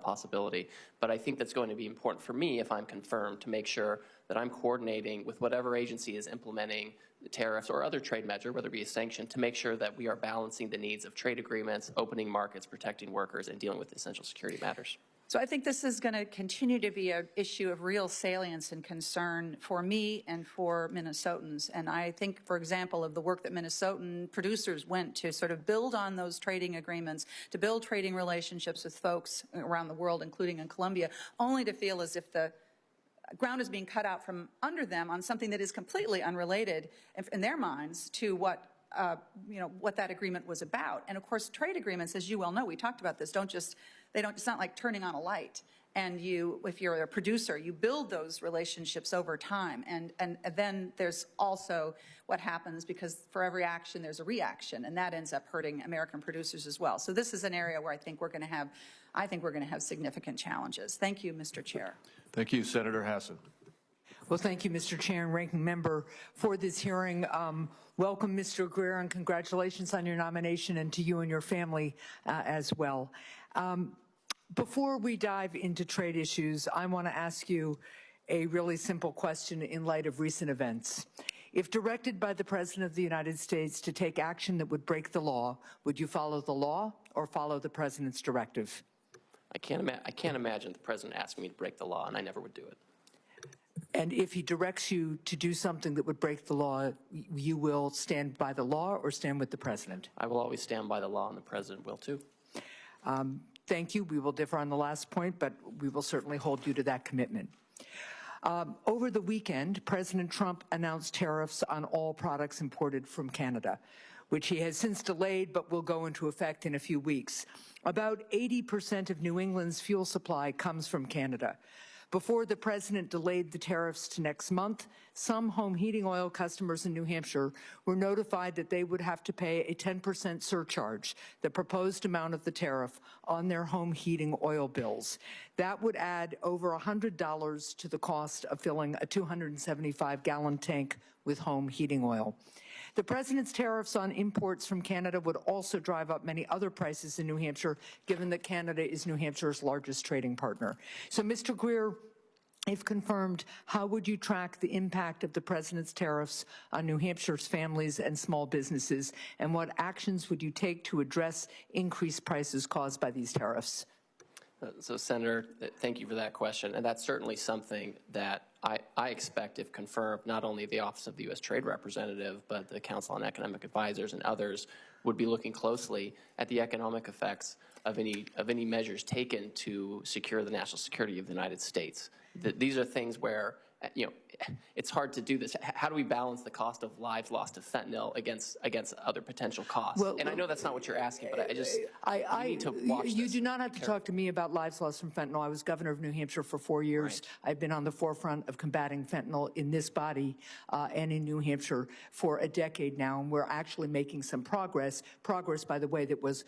possibility. But I think that's going to be important for me, if I'm confirmed, to make sure that I'm coordinating with whatever agency is implementing tariffs or other trade measure, whether it be a sanction, to make sure that we are balancing the needs of trade agreements, opening markets, protecting workers, and dealing with essential security matters. So I think this is going to continue to be an issue of real salience and concern for me and for Minnesotans. And I think, for example, of the work that Minnesotan producers went to sort of build on those trading agreements, to build trading relationships with folks around the world, including in Colombia, only to feel as if the ground is being cut out from under them on something that is completely unrelated in their minds to what that agreement was about. And of course, trade agreements, as you well know, we talked about this, it's not like turning on a light. And if you're a producer, you build those relationships over time. And then there's also what happens, because for every action, there's a reaction, and that ends up hurting American producers as well. So this is an area where I think we're going to have significant challenges. Thank you, Mr. Chair. Thank you, Senator Hassan. Well, thank you, Mr. Chair and Ranking Member, for this hearing. Welcome, Mr. Greer, and congratulations on your nomination, and to you and your family as well. Before we dive into trade issues, I want to ask you a really simple question in light of recent events. If directed by the President of the United States to take action that would break the law, would you follow the law or follow the President's directive? I can't imagine the president asking me to break the law, and I never would do it. And if he directs you to do something that would break the law, you will stand by the law or stand with the President? I will always stand by the law, and the president will too. Thank you. We will differ on the last point, but we will certainly hold you to that commitment. Over the weekend, President Trump announced tariffs on all products imported from Canada, which he has since delayed but will go into effect in a few weeks. About 80% of New England's fuel supply comes from Canada. Before the president delayed the tariffs to next month, some home heating oil customers in New Hampshire were notified that they would have to pay a 10% surcharge, the proposed amount of the tariff, on their home heating oil bills. That would add over $100 to the cost of filling a 275-gallon tank with home heating oil. The president's tariffs on imports from Canada would also drive up many other prices in New Hampshire, given that Canada is New Hampshire's largest trading partner. So, Mr. Greer, if confirmed, how would you track the impact of the president's tariffs on New Hampshire's families and small businesses, and what actions would you take to address increased prices caused by these tariffs? So, Senator, thank you for that question. And that's certainly something that I expect, if confirmed, not only the Office of the U.S. Trade Representative, but the Council on Economic Advisors and others would be looking closely at the economic effects of any measures taken to secure the national security of the United States. These are things where, you know, it's hard to do this. How do we balance the cost of lives lost to fentanyl against other potential costs? Well, and I know that's not what you're asking, but I need to watch this. You do not have to talk to me about lives lost from fentanyl. I was governor of New Hampshire for 4 years. Right. I've been on the forefront of combating fentanyl in this body and in New Hampshire for a decade now, and we're actually making some progress, by the way, that was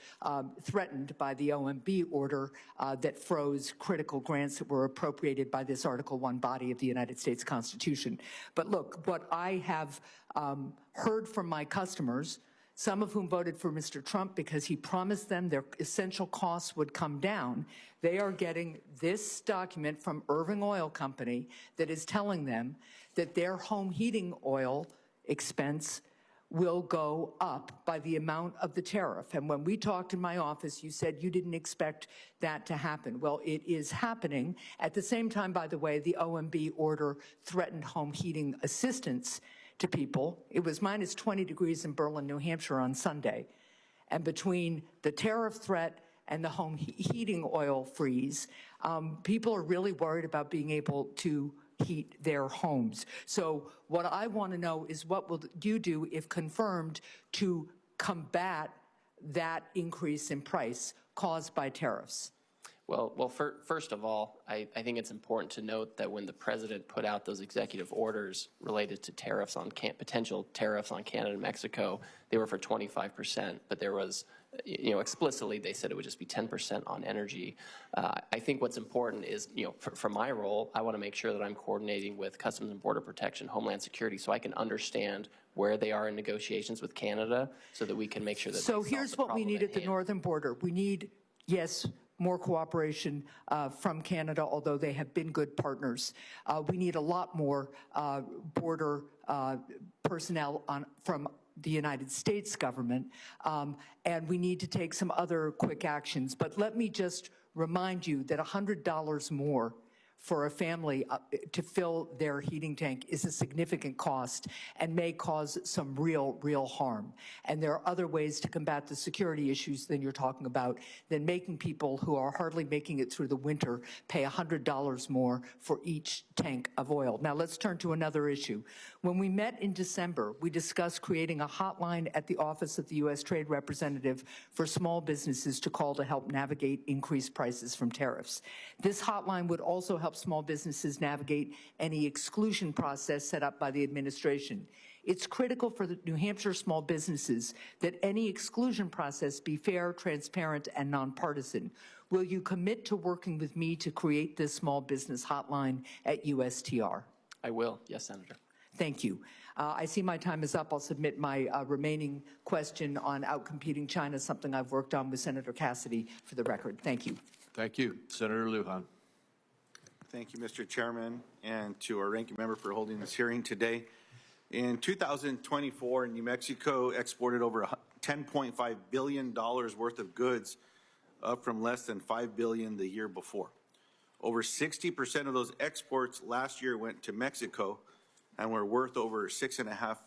threatened by the OMB order that froze critical grants that were appropriated by this Article I body of the United States Constitution. But look, what I have heard from my customers, some of whom voted for Mr. Trump because he promised them their essential costs would come down, they are getting this document from Irving Oil Company that is telling them that their home heating oil expense will go up by the amount of the tariff. And when we talked in my office, you said you didn't expect that to happen. Well, it is happening. At the same time, by the way, the OMB order threatened home heating assistance to people. It was minus 20 degrees in Berlin, New Hampshire on Sunday. And between the tariff threat and the home heating oil freeze, people are really worried about being able to heat their homes. So what I want to know is, what will you do, if confirmed, to combat that increase in price caused by tariffs? Well, first of all, I think it's important to note that when the president put out those executive orders related to tariffs on potential tariffs on Canada and Mexico, they were for 25%, but there was, explicitly they said it would just be 10% on energy. I think what's important is, for my role, I want to make sure that I'm coordinating with Customs and Border Protection, Homeland Security, so I can understand where they are in negotiations with Canada, so that we can make sure that. So here's what we need at the northern border. We need, yes, more cooperation from Canada, although they have been good partners. We need a lot more border personnel from the United States government, and we need to take some other quick actions. But let me just remind you that $100 more for a family to fill their heating tank is a significant cost and may cause some real harm. And there are other ways to combat the security issues than you're talking about, than making people who are hardly making it through the winter pay $100 more for each tank of oil. Now let's turn to another issue. When we met in December, we discussed creating a hotline at the Office of the U.S. Trade Representative for small businesses to call to help navigate increased prices from tariffs. This hotline would also help small businesses navigate any exclusion process set up by the administration. It's critical for the New Hampshire small businesses that any exclusion process be fair, transparent, and nonpartisan. Will you commit to working with me to create this small business hotline at USTR? I will. Yes, Senator. Thank you. I see my time is up. I'll submit my remaining question on outcompeting China, something I've worked on with Senator Cassidy for the record. Thank you. Thank you. Senator Lujan. Thank you, Mr. Chairman, and to our ranking member for holding this hearing today. In 2024, New Mexico exported over $10.5 billion worth of goods, up from less than $5 billion the year before. Over 60% of those exports last year went to Mexico and were worth over $6.5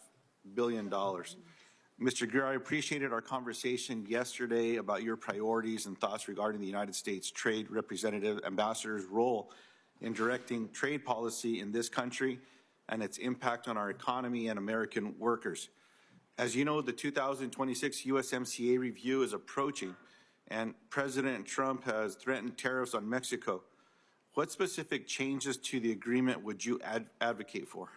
billion. Mr. Greer, I appreciated our conversation yesterday about your priorities and thoughts regarding the United States Trade Representative Ambassador's role in directing trade policy in this country and its impact on our economy and American workers. As you know, the 2026 USMCA review is approaching, and President Trump has threatened tariffs on Mexico. What specific changes to the agreement would you advocate for?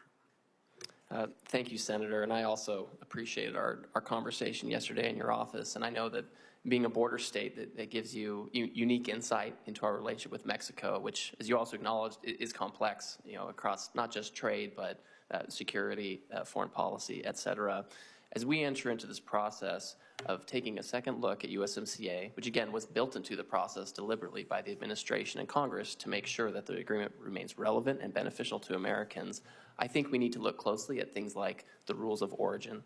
Thank you, Senator, and I also appreciated our conversation yesterday in your office, and I know that being a border state, that gives you unique insight into our relationship with Mexico, which, as you also acknowledged, is complex, across not just trade, but security, foreign policy, et cetera. As we enter into this process of taking a second look at USMCA, which again was built into the process deliberately by the administration and Congress to make sure that the agreement remains relevant and beneficial to Americans, I think we need to look closely at things like the rules of origin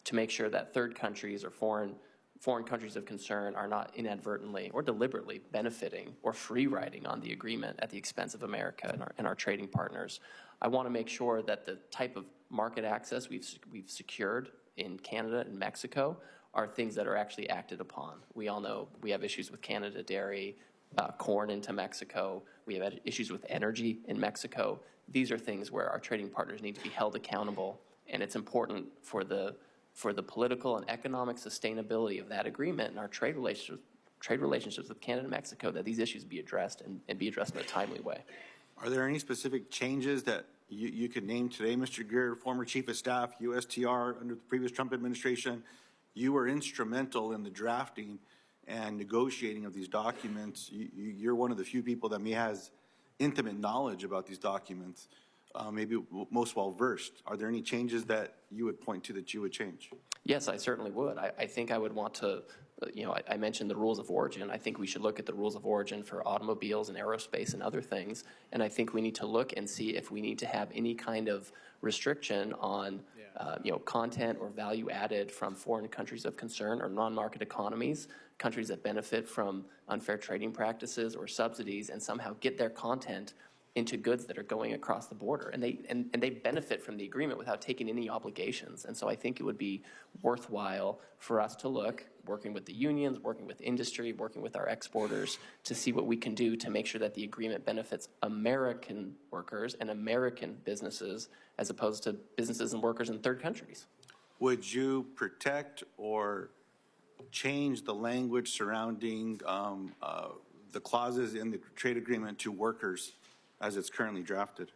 to make sure that third countries or foreign countries of concern are not inadvertently or deliberately benefiting or free riding on the agreement at the expense of America and our trading partners. I want to make sure that the type of market access we've secured in Canada and Mexico are things that are actually acted upon. We all know we have issues with Canada dairy, corn into Mexico. We have issues with energy in Mexico. These are things where our trading partners need to be held accountable, and it's important for the political and economic sustainability of that agreement and our trade relationships with Canada and Mexico that these issues be addressed and be addressed in a timely way. Are there any specific changes that you could name today, Mr. Greer, former Chief of Staff, USTR, under the previous Trump administration? You were instrumental in the drafting and negotiating of these documents. You're one of the few people that has intimate knowledge about these documents, maybe most well-versed. Are there any changes that you would point to that you would change? Yes, I certainly would. I think I would want to, I mentioned the rules of origin. I think we should look at the rules of origin for automobiles and aerospace and other things. And I think we need to look and see if we need to have any kind of restriction on, content or value added from foreign countries of concern or non-market economies, countries that benefit from unfair trading practices or subsidies, and somehow get their content into goods that are going across the border, and they benefit from the agreement without taking any obligations. And so I think it would be worthwhile for us to look, working with the unions, working with industry, working with our exporters, to see what we can do to make sure that the agreement benefits American workers and American businesses as opposed to businesses and workers in third countries. Would you protect or change the language surrounding the clauses in the trade agreement to workers as it's currently drafted?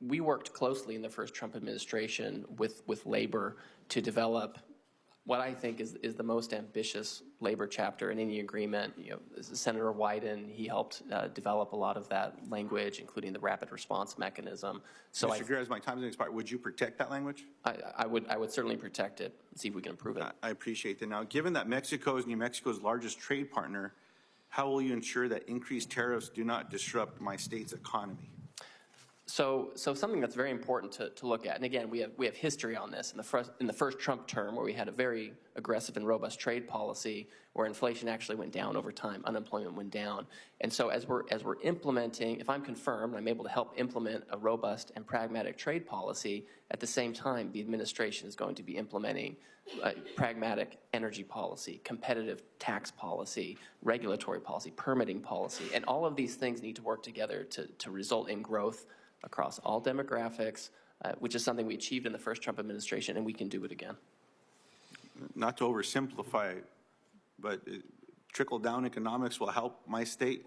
We worked closely in the first Trump administration with labor to develop what I think is the most ambitious labor chapter in any agreement. Senator Wyden, he helped develop a lot of that language, including the rapid response mechanism. So Mr. Greer, as my time is expired, would you protect that language? I would certainly protect it and see if we can improve it. I appreciate that. Now, given that Mexico is New Mexico's largest trade partner, how will you ensure that increased tariffs do not disrupt my state's economy? So something that's very important to look at, and again, we have history on this. In the first Trump term, where we had a very aggressive and robust trade policy, where inflation actually went down over time, unemployment went down. And so as we're implementing, if I'm confirmed, I'm able to help implement a robust and pragmatic trade policy. At the same time, the administration is going to be implementing pragmatic energy policy, competitive tax policy, regulatory policy, permitting policy, and all of these things need to work together to result in growth across all demographics, which is something we achieved in the first Trump administration, and we can do it again. Not to oversimplify, but trickle-down economics will help my state?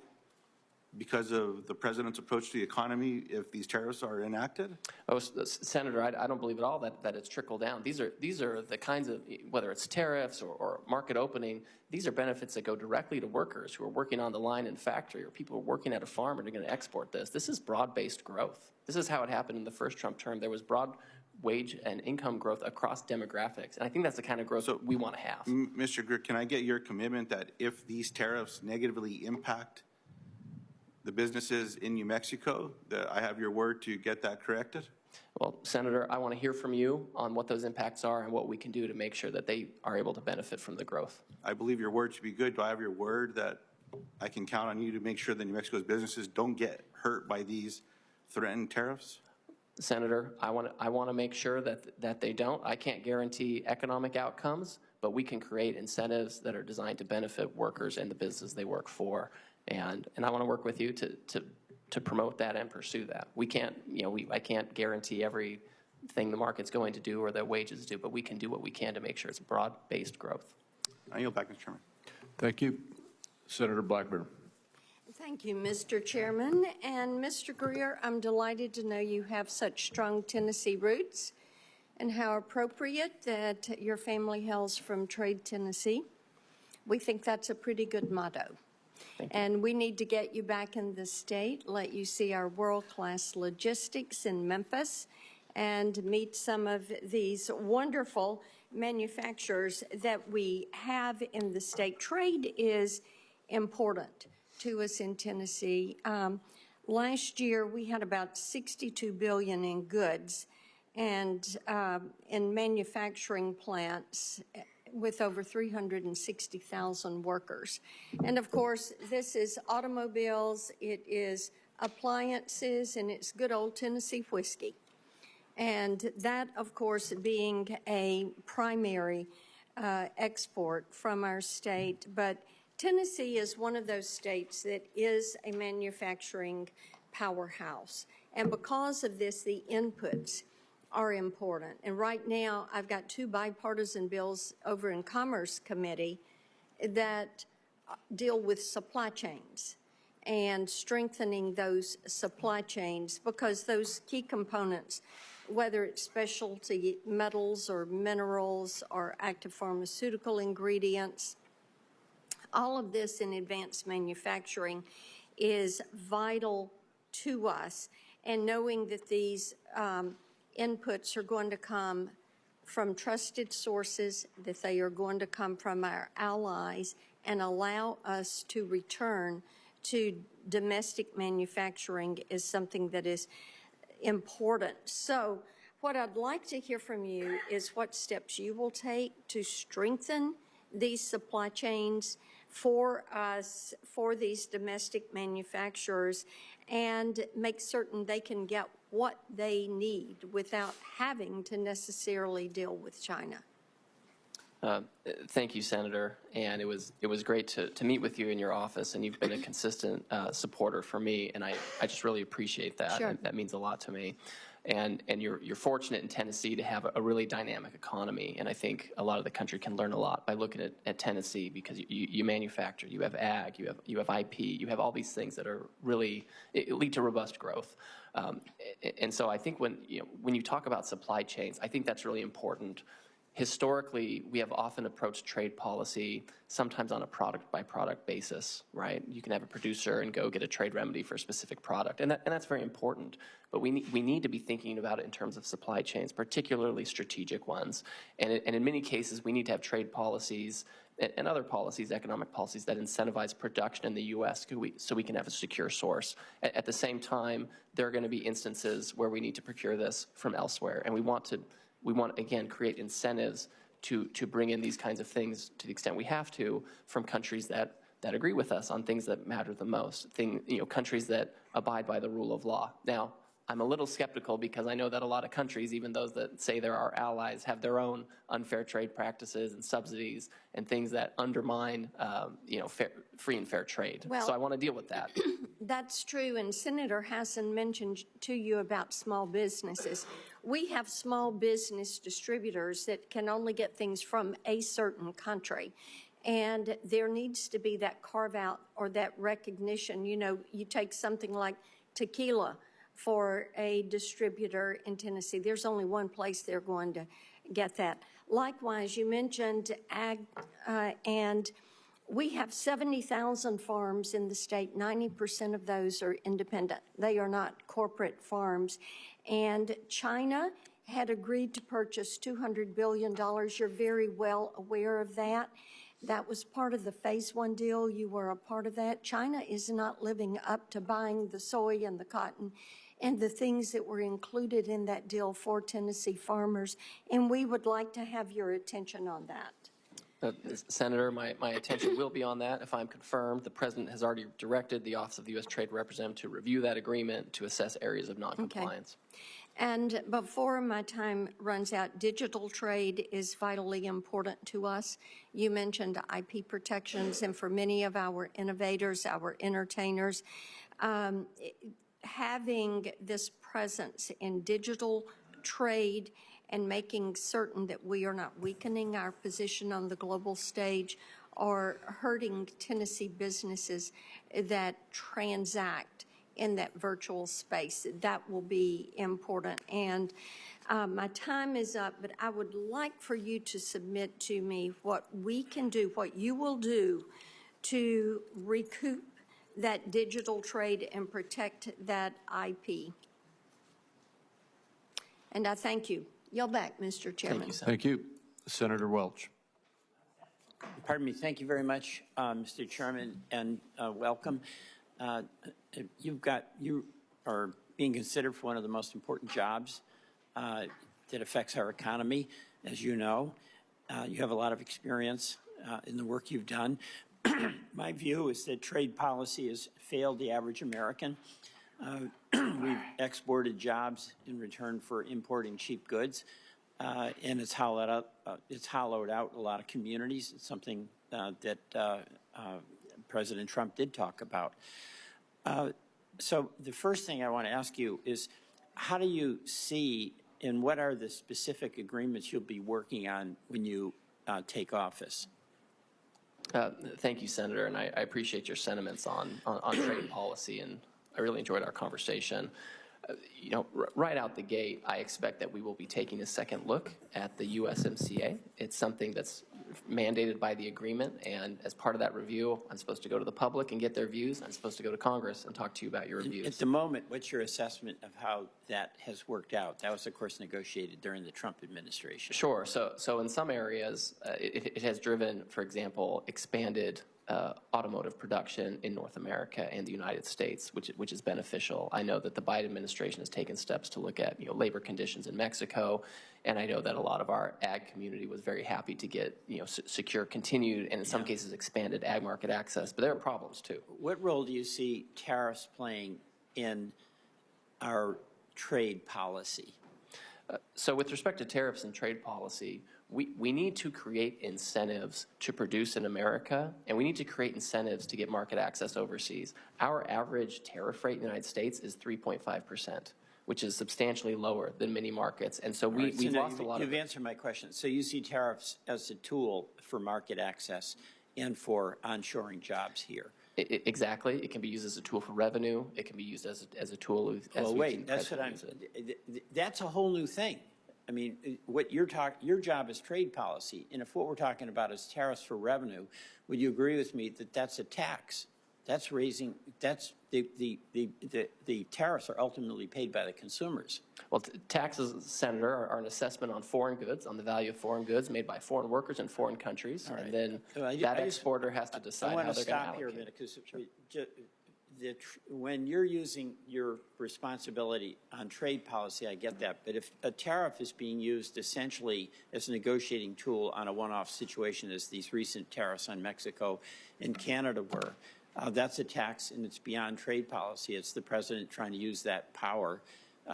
because of the president's approach to the economy if these tariffs are enacted? Oh, Senator, I don't believe at all that it's trickled down. These are the kinds of, whether it's tariffs or market opening, these are benefits that go directly to workers who are working on the line in factory or people who are working at a farm and are going to export this. This is broad-based growth. This is how it happened in the first Trump term. There was broad wage and income growth across demographics. And I think that's the kind of growth we want to have. Mr. Greer, can I get your commitment that if these tariffs negatively impact the businesses in New Mexico, that I have your word to get that corrected? Well, Senator, I want to hear from you on what those impacts are and what we can do to make sure that they are able to benefit from the growth. I believe your word should be good. Do I have your word that I can count on you to make sure that New Mexico's businesses don't get hurt by these threatened tariffs? Senator, I want to make sure that they don't. I can't guarantee economic outcomes, but we can create incentives that are designed to benefit workers and the business they work for. And I want to work with you to promote that and pursue that. We can't, I can't guarantee everything the market's going to do or that wages do, but we can do what we can to make sure it's broad-based growth. I yield back, Mr. Chairman. Thank you. Senator Blackburn. Thank you, Mr. Chairman. And Mr. Greer, I'm delighted to know you have such strong Tennessee roots and how appropriate that your family hails from Trade Tennessee. We think that's a pretty good motto. And we need to get you back in the state, let you see our world-class logistics in Memphis, and meet some of these wonderful manufacturers that we have in the state. Trade is important to us in Tennessee. Last year, we had about $62 billion in goods and in manufacturing plants with over 360,000 workers. And of course, this is automobiles, it is appliances, and it's good old Tennessee whiskey. And that, of course, being a primary export from our state. But Tennessee is one of those states that is a manufacturing powerhouse. And because of this, the inputs are important. And right now, I've got two bipartisan bills over in Commerce Committee that deal with supply chains and strengthening those supply chains, because those key components, whether it's specialty metals or minerals or active pharmaceutical ingredients, all of this in advanced manufacturing is vital to us. And knowing that these inputs are going to come from trusted sources, that they are going to come from our allies and allow us to return to domestic manufacturing is something that is important. So what I'd like to hear from you is what steps you will take to strengthen these supply chains for us, for these domestic manufacturers, and make certain they can get what they need without having to necessarily deal with China. Thank you, Senator. And it was great to meet with you in your office, and you've been a consistent supporter for me, and I just really appreciate that. Sure. That means a lot to me. And you're fortunate in Tennessee to have a really dynamic economy, and I think a lot of the country can learn a lot by looking at Tennessee, because you manufacture, you have ag, you have IP, you have all these things that are really lead to robust growth. And so I think when you talk about supply chains, I think that's really important. Historically, we have often approached trade policy sometimes on a product-by-product basis, right? You can have a producer and go get a trade remedy for a specific product, and that's very important. But we need to be thinking about it in terms of supply chains, particularly strategic ones. And in many cases, we need to have trade policies and other policies, economic policies, that incentivize production in the U.S. so we can have a secure source. At the same time, there are going to be instances where we need to procure this from elsewhere, and we want, again, create incentives to bring in these kinds of things to the extent we have to from countries that agree with us on things that matter the most, countries that abide by the rule of law. Now, I'm a little skeptical because I know that a lot of countries, even those that say they're our allies, have their own unfair trade practices and subsidies and things that undermine, free and fair trade. Well, so I want to deal with that. That's true, and Senator Hassan mentioned to you about small businesses. We have small business distributors that can only get things from a certain country, And there needs to be that carve out or that recognition. You know, you take something like tequila for a distributor in Tennessee. There's only one place they're going to get that. Likewise, you mentioned ag, and we have 70,000 farms in the state. 90% of those are independent. They are not corporate farms. And China had agreed to purchase $200 billion. You're very well aware of that. That was part of the phase one deal. You were a part of that. China is not living up to buying the soy and the cotton and the things that were included in that deal for Tennessee farmers. And we would like to have your attention on that. Senator, my attention will be on that if I'm confirmed. The President has already directed the Office of the U.S. Trade Representative to review that agreement to assess areas of noncompliance. Okay. And before my time runs out, digital trade is vitally important to us. You mentioned IP protections, and for many of our innovators, our entertainers, having this presence in digital trade and making certain that we are not weakening our position on the global stage or hurting Tennessee businesses that transact in that virtual space. That will be important. And my time is up, but I would like for you to submit to me what we can do, what you will do to recoup that digital trade and protect that IP. And I thank you. Yield back, Mr. Chairman. Thank you, Senator. Thank you. Senator Welch. Pardon me. Thank you very much, Mr. Chairman, and welcome. You are being considered for one of the most important jobs that affects our economy, as you know. You have a lot of experience in the work you've done. My view is that trade policy has failed the average American. We've exported jobs in return for importing cheap goods, and it's hollowed out a lot of communities. It's something that President Trump did talk about. So the first thing I want to ask you is, how do you see and what are the specific agreements you'll be working on when you take office? Thank you, Senator, and I appreciate your sentiments on trade policy, and I really enjoyed our conversation. You know, right out the gate, I expect that we will be taking a second look at the USMCA. It's something that's mandated by the agreement, and as part of that review, I'm supposed to go to the public and get their views. I'm supposed to go to Congress and talk to you about your reviews. At the moment, what's your assessment of how that has worked out? That was, of course, negotiated during the Trump administration. Sure. So in some areas, it has driven, for example, expanded automotive production in North America and the United States, which is beneficial. I know that the Biden administration has taken steps to look at labor conditions in Mexico, and I know that a lot of our ag community was very happy to get secure continued and in some cases expanded ag market access. But there are problems too. What role do you see tariffs playing in our trade policy? So with respect to tariffs and trade policy, we need to create incentives to produce in America, and we need to create incentives to get market access overseas. Our average tariff rate in the United States is 3.5%, which is substantially lower than many markets. And so we've lost a lot of it. You've answered my question. So you see tariffs as a tool for market access and for onshoring jobs here. Exactly. It can be used as a tool for revenue. It can be used as a tool. Well, wait, that's a whole new thing. I mean, what your job is trade policy, and if what we're talking about is tariffs for revenue, would you agree with me that that's a tax? That's raising. That's the tariffs are ultimately paid by the consumers. Well, taxes, Senator, are an assessment on foreign goods, on the value of foreign goods made by foreign workers in foreign countries, Right. And then that exporter has to decide how they're going to allocate. I want to stop here a minute because when you're using your responsibility on trade policy, I get that. But if a tariff is being used essentially as a negotiating tool on a one-off situation, as these recent tariffs on Mexico and Canada were, that's a tax, and it's beyond trade policy. It's the president trying to use that power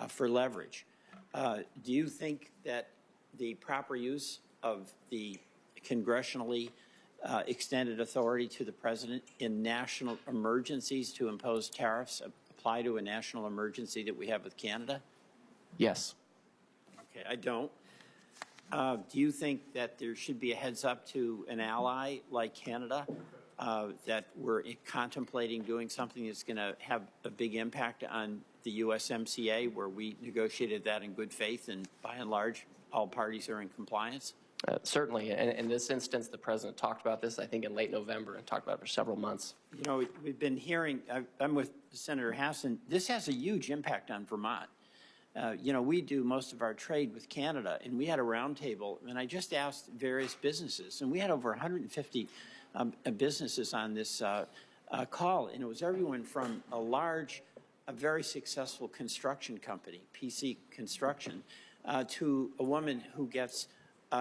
for leverage. Do you think that the proper use of the congressionally extended authority to the president in national emergencies to impose tariffs apply to a national emergency that we have with Canada? Yes. Okay, I don't. Do you think that there should be a heads up to an ally like Canada that we're contemplating doing something that's going to have a big impact on the USMCA, where we negotiated that in good faith and by and large all parties are in compliance? Certainly. And in this instance, the president talked about this, I think, in late November and talked about it for several months. You know, we've been hearing, I'm with Senator Hassan, this has a huge impact on Vermont. You know, we do most of our trade with Canada, and we had a roundtable, and I just asked various businesses, and we had over 150 businesses on this call, and it was everyone from a very successful construction company, PC Construction, to a woman who gets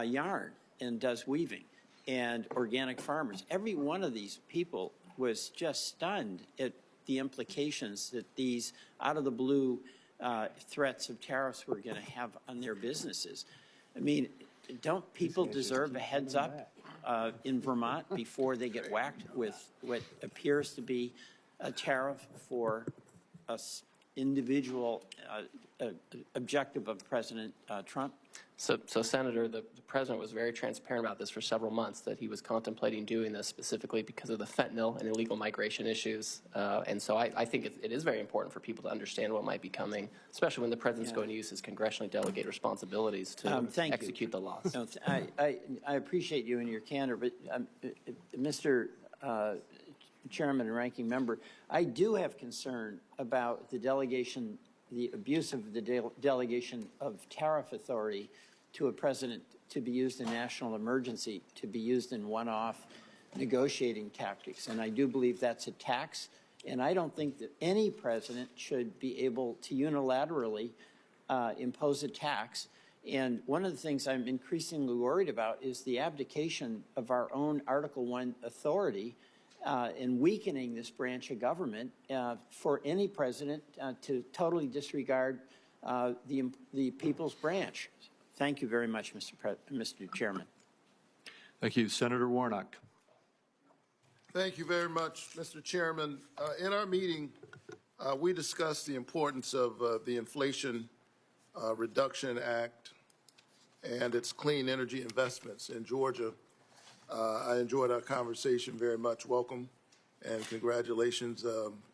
yarn and does weaving, and organic farmers. Every one of these people was just stunned at the implications that these out-of-the-blue threats of tariffs were going to have on their businesses. I mean, don't people deserve a heads up in Vermont before they get whacked with what appears to be a tariff for an individual objective of President Trump? So Senator, the president was very transparent about this for several months, that he was contemplating doing this specifically because of the fentanyl and illegal migration issues. And so I think it is very important for people to understand what might be coming, especially when the president's going to use his congressionally delegated responsibilities to execute the laws. No, I appreciate you and your candor, but Mr. Chairman and Ranking Member, I do have concern about the delegation, the abuse of the delegation of tariff authority to a president to be used in national emergency, to be used in one-off negotiating tactics. And I do believe that's a tax. And I don't think that any president should be able to unilaterally impose a tax. And one of the things I'm increasingly worried about is the abdication of our own Article 1 authority in weakening this branch of government for any president to totally disregard the people's branch. Thank you very much, Mr. Chairman. Thank you. Senator Warnock. Thank you very much, Mr. Chairman. In our meeting, we discussed the importance of the Inflation Reduction Act and its clean energy investments in Georgia. I enjoyed our conversation very much. Welcome and congratulations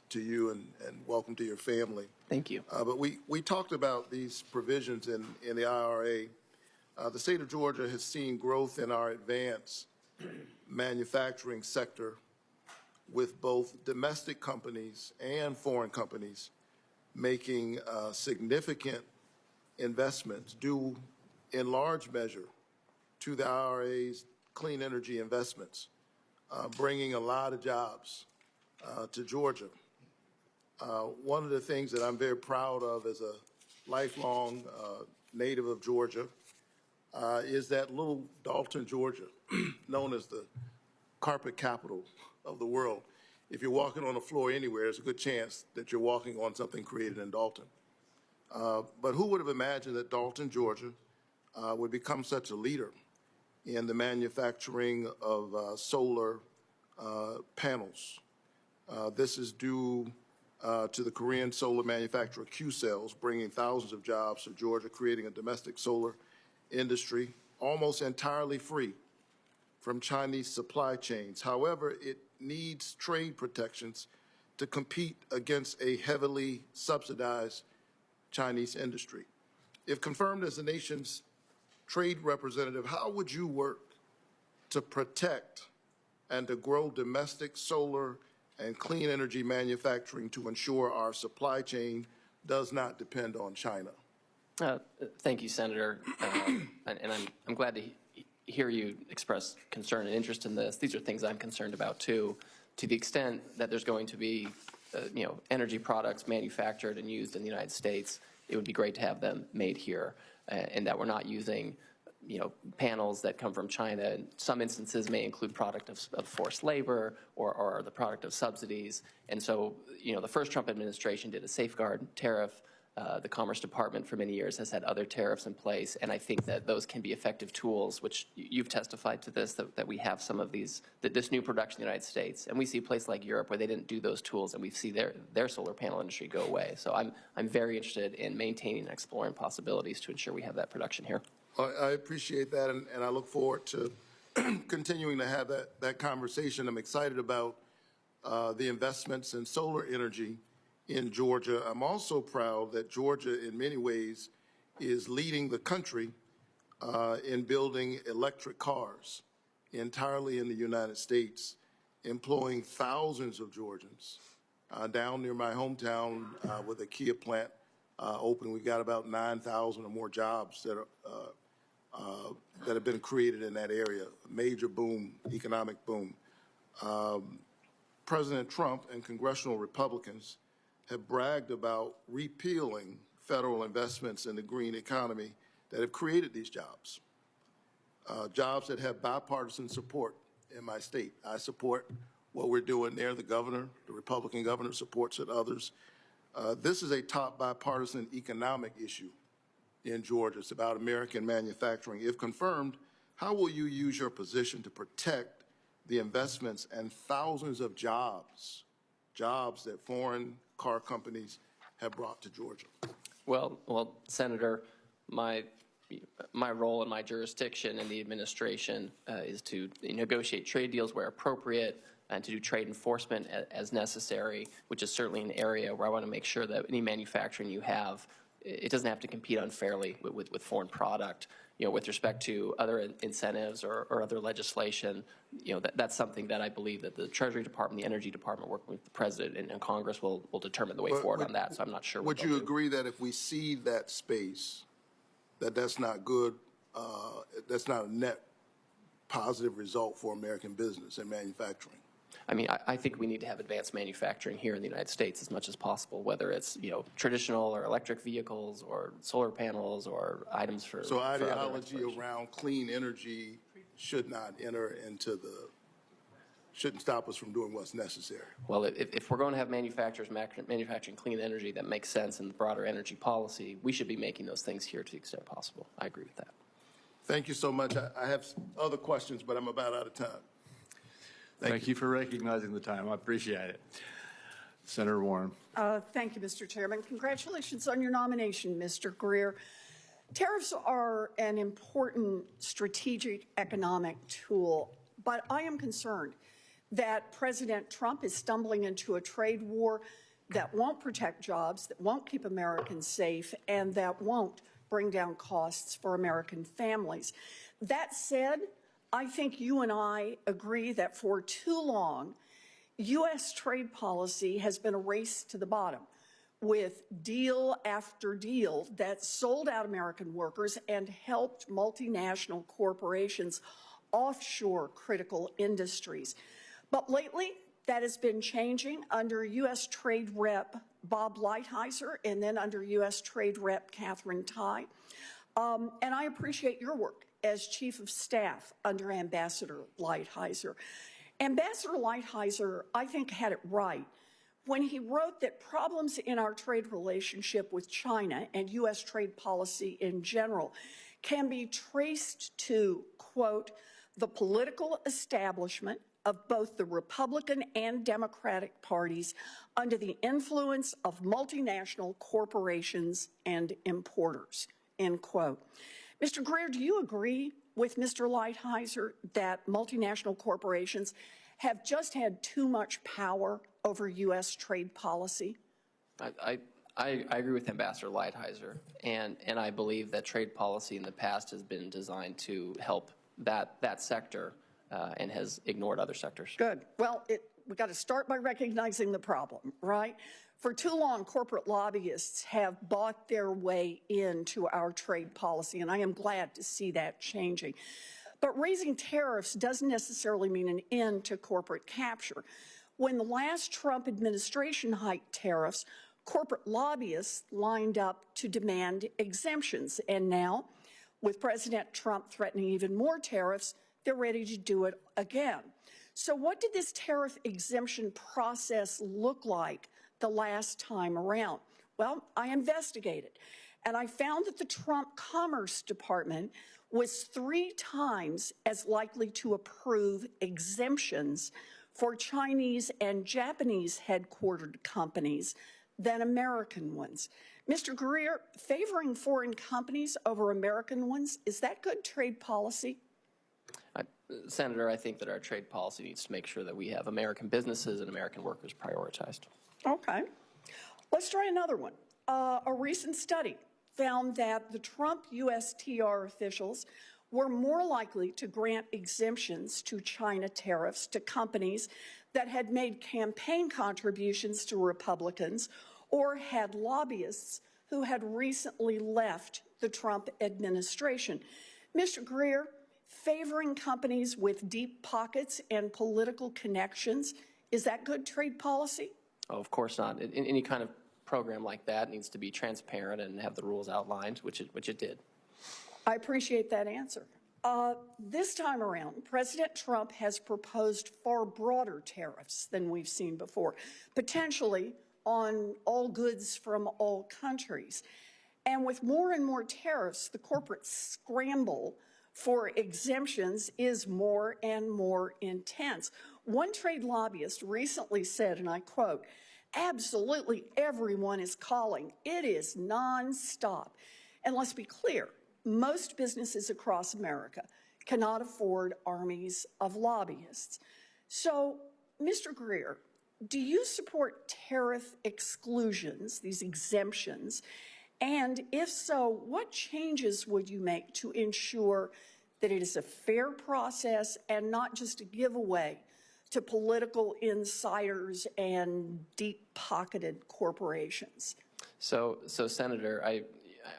to you and welcome to your family. Thank you. But we talked about these provisions in the IRA. The state of Georgia has seen growth in our advanced manufacturing sector with both domestic companies and foreign companies making significant investments due in large measure to the IRA's clean energy investments, bringing a lot of jobs to Georgia. One of the things that I'm very proud of as a lifelong native of Georgia is that little Dalton, Georgia, known as the carpet capital of the world. If you're walking on the floor anywhere, there's a good chance that you're walking on something created in Dalton. But who would have imagined that Dalton, Georgia, would become such a leader in the manufacturing of solar panels? This is due to the Korean solar manufacturer Q-Cells, bringing thousands of jobs to Georgia, creating a domestic solar industry almost entirely free from Chinese supply chains. However, it needs trade protections to compete against a heavily subsidized Chinese industry. If confirmed as the nation's trade representative, how would you work to protect and to grow domestic solar and clean energy manufacturing to ensure our supply chain does not depend on China? Thank you, Senator. And I'm glad to hear you express concern and interest in this. These are things I'm concerned about, too. To the extent that there's going to be, energy products manufactured and used in the United States, it would be great to have them made here, and that we're not using, panels that come from China. In some instances may include product of forced labor or the product of subsidies. And so, the first Trump administration did a safeguard tariff. The Commerce Department for many years has had other tariffs in place, and I think that those can be effective tools, which you've testified to this, that we have some of these, this new production in the United States. And we see a place like Europe where they didn't do those tools, and we see their solar panel industry go away. So I'm very interested in maintaining and exploring possibilities to ensure we have that production here. I appreciate that, and I look forward to continuing to have that conversation. I'm excited about the investments in solar energy in Georgia. I'm also proud that Georgia, in many ways, is leading the country in building electric cars entirely in the United States, employing thousands of Georgians. Down near my hometown with a Kia plant open, we've got about 9,000 or more jobs that have been created in that area. A major boom, economic boom. President Trump and congressional Republicans have bragged about repealing federal investments in the green economy that have created these jobs. Jobs that have bipartisan support in my state. I support what we're doing there. The governor, the Republican governor, supports it, others. This is a top bipartisan economic issue in Georgia. It's about American manufacturing. If confirmed, how will you use your position to protect the investments and thousands of jobs that foreign car companies have brought to Georgia? Well, Senator, my role in my jurisdiction in the administration is to negotiate trade deals where appropriate and to do trade enforcement as necessary, which is certainly an area where I want to make sure that any manufacturing you have, it doesn't have to compete unfairly with foreign product. With respect to other incentives or other legislation, that's something that I believe that the Treasury Department, the Energy Department, working with the President and Congress will determine the way forward on that. So I'm not sure. Would you agree that if we cede that space, that's not good, that's not a net positive result for American business and manufacturing? I mean, I think we need to have advanced manufacturing here in the United States as much as possible, whether it's, traditional or electric vehicles or solar panels or items for. So ideology around clean energy should not enter into shouldn't stop us from doing what's necessary. Well, if we're going to have manufacturers manufacturing clean energy that makes sense in the broader energy policy, we should be making those things here to the extent possible. I agree with that. Thank you so much. I have other questions, but I'm about out of time. Thank you for recognizing the time. I appreciate it. Senator Warren. Thank you, Mr. Chairman. Congratulations on your nomination, Mr. Greer. Tariffs are an important strategic economic tool, but I am concerned that President Trump is stumbling into a trade war that won't protect jobs, that won't keep Americans safe, and that won't bring down costs for American families. That said, I think you and I agree that for too long, U.S. trade policy has been a race to the bottom with deal after deal that sold out American workers and helped multinational corporations offshore critical industries. But lately, that has been changing under U.S. Trade Rep Bob Lighthizer and then under U.S. Trade Rep Catherine Tai. And I appreciate your work as Chief of Staff under Ambassador Lighthizer. Ambassador Lighthizer, I think, had it right when he wrote that problems in our trade relationship with China and U.S. trade policy in general can be traced to, quote, the political establishment of both the Republican and Democratic parties under the influence of multinational corporations and importers, end quote. Mr. Greer, do you agree with Mr. Lighthizer that multinational corporations have just had too much power over U.S. trade policy? I agree with Ambassador Lighthizer, and I believe that trade policy in the past has been designed to help that sector and has ignored other sectors. Good. Well, we've got to start by recognizing the problem, right? For too long, corporate lobbyists have bought their way into our trade policy, and I am glad to see that changing. But raising tariffs doesn't necessarily mean an end to corporate capture. When the last Trump administration hiked tariffs, corporate lobbyists lined up to demand exemptions. And now, with President Trump threatening even more tariffs, they're ready to do it again. So what did this tariff exemption process look like the last time around? Well, I investigated, and I found that the Trump Commerce Department was 3 times as likely to approve exemptions for Chinese and Japanese headquartered companies than American ones. Mr. Greer, favoring foreign companies over American ones, is that good trade policy? Senator, I think that our trade policy needs to make sure that we have American businesses and American workers prioritized. Okay. Let's try another one. A recent study found that the Trump USTR officials were more likely to grant exemptions to China tariffs to companies that had made campaign contributions to Republicans or had lobbyists who had recently left the Trump administration. Mr. Greer, favoring companies with deep pockets and political connections, is that good trade policy? Oh, of course not. In any kind of program like that needs to be transparent and have the rules outlined, which it did. I appreciate that answer. This time around, President Trump has proposed far broader tariffs than we've seen before, potentially on all goods from all countries. And with more and more tariffs, the corporate scramble for exemptions is more and more intense. One trade lobbyist recently said, and I quote, "Absolutely everyone is calling. It is nonstop." And let's be clear, most businesses across America cannot afford armies of lobbyists. So, Mr. Greer, do you support tariff exclusions, these exemptions? And if so, what changes would you make to ensure that it is a fair process and not just a giveaway to political insiders and deep-pocketed corporations? So Senator,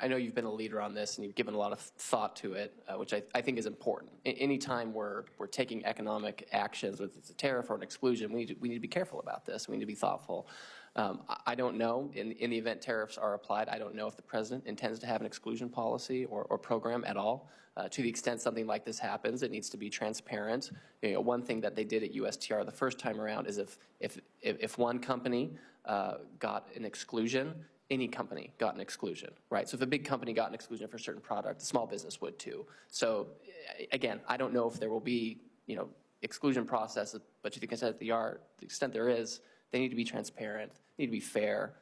I know you've been a leader on this and you've given a lot of thought to it, which I think is important. Anytime we're taking economic actions, whether it's a tariff or an exclusion, we need to be careful about this. We need to be thoughtful. I don't know, in the event tariffs are applied, I don't know if the president intends to have an exclusion policy or program at all. To the extent something like this happens, it needs to be transparent. You know, one thing that they did at USTR the first time around is if one company got an exclusion, any company got an exclusion, right? So if a big company got an exclusion for a certain product, the small business would too. So again, I don't know if there will be, exclusion processes, but to the extent there is, they need to be transparent, need to be fair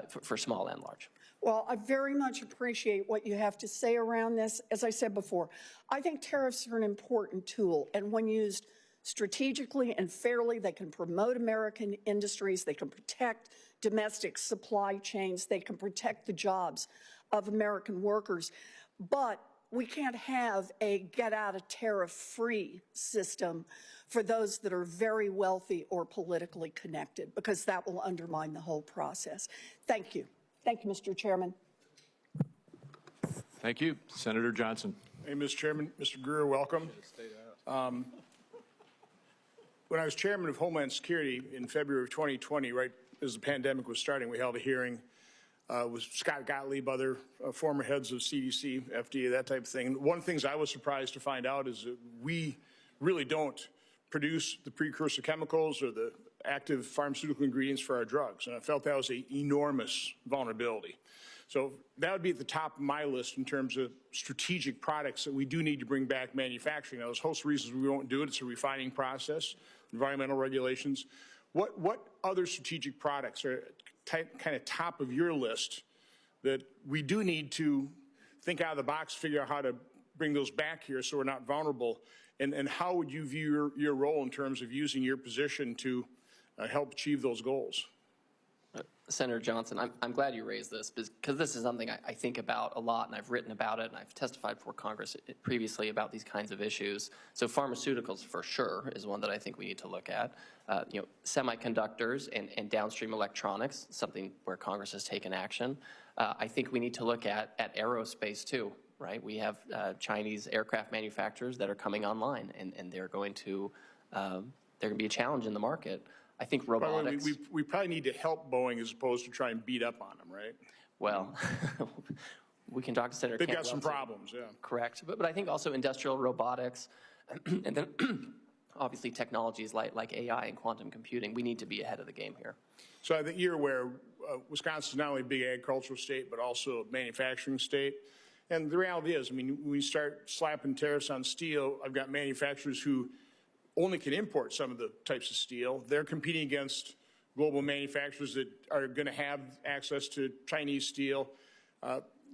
for small and large. Well, I very much appreciate what you have to say around this. As I said before, I think tariffs are an important tool, and when used strategically and fairly, they can promote American industries, they can protect domestic supply chains, they can protect the jobs of American workers. But we can't have a get-out-of-tariff-free system for those that are very wealthy or politically connected, because that will undermine the whole process. Thank you. Thank you, Mr. Chairman. Thank you. Senator Johnson. Hey, Mr. Chairman. Mr. Greer, welcome. When I was chairman of Homeland Security in February of 2020, right as the pandemic was starting, we held a hearing with Scott Gottlieb, other former heads of CDC, FDA, that type of thing. One of the things I was surprised to find out is that we really don't produce the precursor chemicals or the active pharmaceutical ingredients for our drugs. And I felt that was an enormous vulnerability. So that would be at the top of my list in terms of strategic products that we do need to bring back manufacturing. Now, there's a host of reasons we won't do it. It's a refining process, environmental regulations. What other strategic products are kind of top of your list that we do need to think out of the box, figure out how to bring those back here so we're not vulnerable? And how would you view your role in terms of using your position to help achieve those goals? Senator Johnson, I'm glad you raised this because this is something I think about a lot, and I've written about it, and I've testified before Congress previously about these kinds of issues. So pharmaceuticals, for sure, is one that I think we need to look at. Semiconductors and downstream electronics, something where Congress has taken action. I think we need to look at aerospace, too. Right, we have Chinese aircraft manufacturers that are coming online, and they're going to be a challenge in the market. I think robotics. We probably need to help Boeing as opposed to try and beat up on them, right? Well, we can talk to Senator. They've got some problems, yeah. Correct, but I think also industrial robotics, and then obviously technologies like AI and quantum computing. We need to be ahead of the game here. So I think you're aware Wisconsin is not only a big agricultural state, but also a manufacturing state. And the reality is, I mean, when we start slapping tariffs on steel, I've got manufacturers who only can import some of the types of steel. They're competing against global manufacturers that are going to have access to Chinese steel.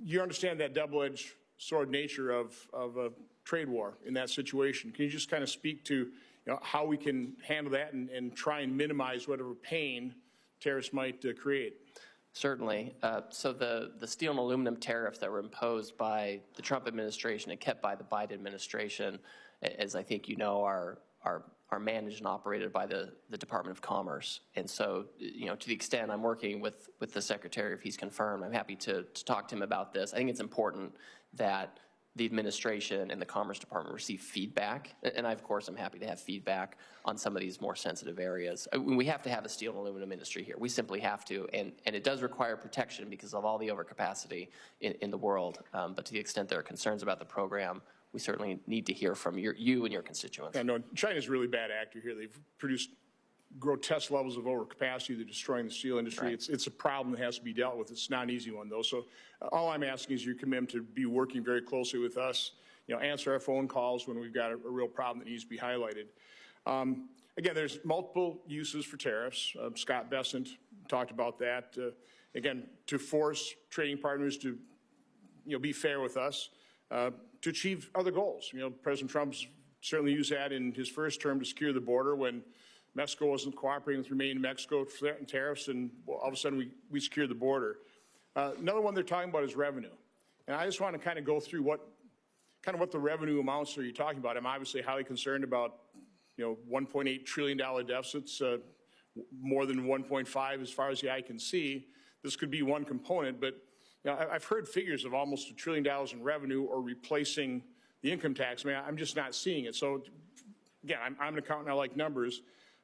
You understand that double-edged sword nature of a trade war in that situation. Can you just kind of speak to how we can handle that and try and minimize whatever pain tariffs might create? Certainly. So the steel and aluminum tariffs that were imposed by the Trump administration and kept by the Biden administration, as I think you know, are managed and operated by the Department of Commerce. And so, to the extent I'm working with the Secretary, if he's confirmed, I'm happy to talk to him about this. I think it's important that the administration and the Commerce Department receive feedback. And I, of course, I'm happy to have feedback on some of these more sensitive areas. We have to have a steel and aluminum industry here. We simply have to. And it does require protection because of all the overcapacity in the world. But to the extent there are concerns about the program, we certainly need to hear from you and your constituents. I know China's a really bad actor here. They've produced grotesque levels of overcapacity. They're destroying the steel industry. Right. It's a problem that has to be dealt with. It's not an easy one, though. So all I'm asking is your commitment to be working very closely with us, answer our phone calls when we've got a real problem that needs to be highlighted. Again, there's multiple uses for tariffs. Scott Bessent talked about that. Again, to force trading partners to be fair with us, to achieve other goals. President Trump's certainly used that in his first term to secure the border when Mexico wasn't cooperating with Remain in Mexico to threaten tariffs, and all of a sudden we secured the border. Another one they're talking about is revenue. And I just want to kind of go through what the revenue amounts are you talking about. I'm obviously highly concerned about, $1.8 trillion deficits, more than 1.5 as far as the eye can see. This could be one component, but I've heard figures of almost $1 trillion in revenue or replacing the income tax. I mean, I'm just not seeing it. So again, I'm an accountant, I like numbers.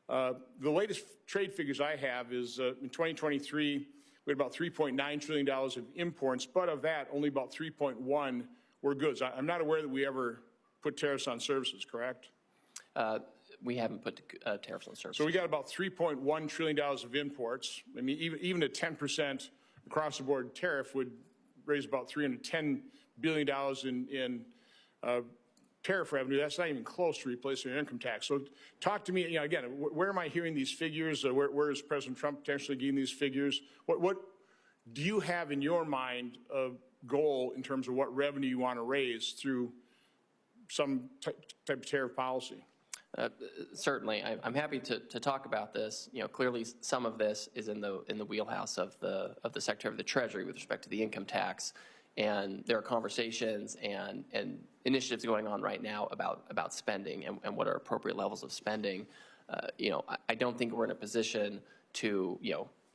The latest trade figures I have is in 2023, we had about $3.9 trillion of imports, but of that, only about 3.1 were goods. I'm not aware that we ever put tariffs on services, correct? We haven't put tariffs on services. So we got about $3.1 trillion of imports. I mean, even a 10% across-the-board tariff would raise about $310 billion in tariff revenue. That's not even close to replacing your income tax. So talk to me, again, where am I hearing these figures? Where is President Trump potentially getting these figures? What do you have in your mind a goal in terms of what revenue you want to raise through some type of tariff policy? Certainly, I'm happy to talk about this. Clearly, some of this is in the wheelhouse of the Secretary of the Treasury with respect to the income tax, and there are conversations and initiatives going on right now about spending and what are appropriate levels of spending. I don't think we're in a position to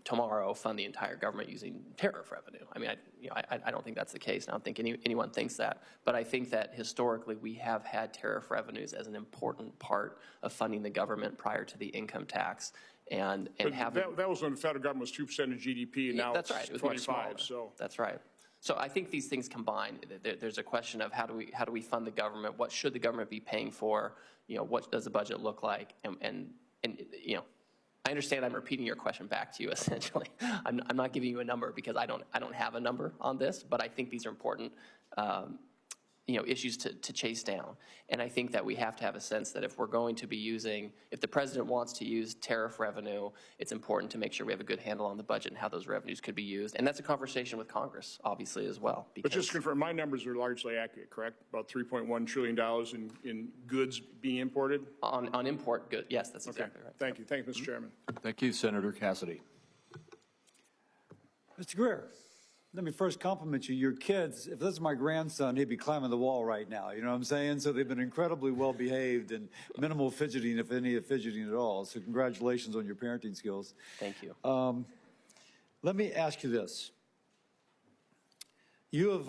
tomorrow fund the entire government using tariff revenue. I mean, I don't think that's the case. I don't think anyone thinks that. But I think that historically we have had tariff revenues as an important part of funding the government prior to the income tax. And that was when the federal government was 2% of GDP, and now that's right. It was 25. So that's right. So I think these things combine. There's a question of how do we fund the government? What should the government be paying for? What does the budget look like? And I understand I'm repeating your question back to you essentially. I'm not giving you a number because I don't have a number on this, but I think these are important issues to chase down. And I think that we have to have a sense that if we're going to be if the president wants to use tariff revenue, it's important to make sure we have a good handle on the budget and how those revenues could be used. And that's a conversation with Congress, obviously, as well. But just to confirm, my numbers are largely accurate, correct? About $3.1 trillion in goods being imported? On import goods, yes, that's exactly right. Thank you. Thank you, Mr. Chairman. Thank you, Senator Cassidy. Mr. Greer, let me first compliment you. Your kids, if this is my grandson, he'd be climbing the wall right now. You know what I'm saying? So they've been incredibly well behaved and minimal fidgeting, if any fidgeting at all. So congratulations on your parenting skills. Thank you. Let me ask you this. You have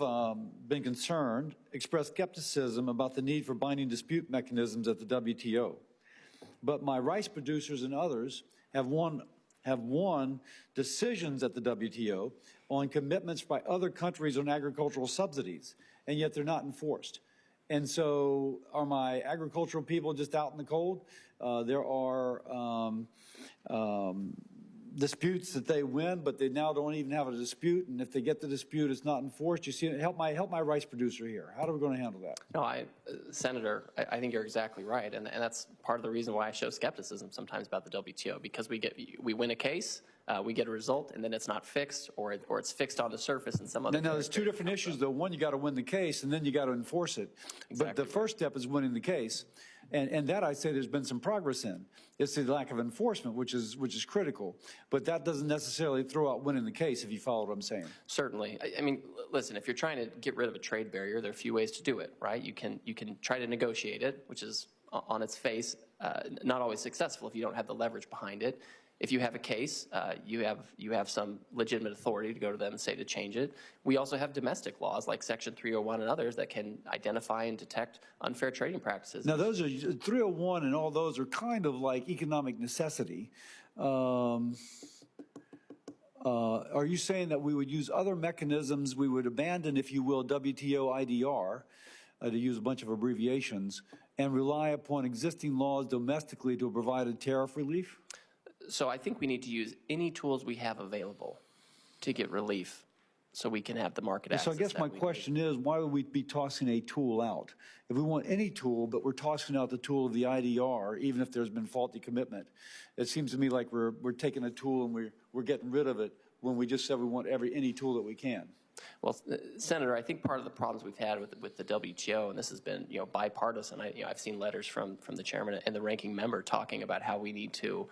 been concerned, expressed skepticism about the need for binding dispute mechanisms at the WTO. But my rice producers and others have won decisions at the WTO on commitments by other countries on agricultural subsidies, and yet they're not enforced. And so are my agricultural people just out in the cold? There are disputes that they win, but they now don't even have a dispute, and if they get the dispute, it's not enforced. You see, help my rice producer here. How are we going to handle that? No, Senator, I think you're exactly right, and that's part of the reason why I show skepticism sometimes about the WTO, because we win a case, we get a result, and then it's not fixed, or it's fixed on the surface in some other. Now, there's two different issues, though. One, you got to win the case, and then you got to enforce it. Exactly. But the first step is winning the case, and that I say there's been some progress in. It's the lack of enforcement, which is critical. But that doesn't necessarily throw out winning the case, if you follow what I'm saying. Certainly. I mean, listen, if you're trying to get rid of a trade barrier, there are a few ways to do it, right? You can try to negotiate it, which is on its face not always successful if you don't have the leverage behind it. If you have a case, you have some legitimate authority to go to them and say to change it. We also have domestic laws like Section 301 and others that can identify and detect unfair trading practices. Now, those are 301 and all those are kind of like economic necessity. Are you saying that we would use other mechanisms, we would abandon, if you will, WTO IDR, to use a bunch of abbreviations, and rely upon existing laws domestically to provide a tariff relief? So I think we need to use any tools we have available to get relief so we can have the market access. So I guess my question is, why would we be tossing a tool out? If we want any tool, but we're tossing out the tool of the IDR, even if there's been faulty commitment, it seems to me like we're taking a tool and we're getting rid of it when we just said we want any tool that we can. Well, Senator, I think part of the problems we've had with the WTO, and this has been bipartisan. I've seen letters from the chairman and the ranking member talking about how we need to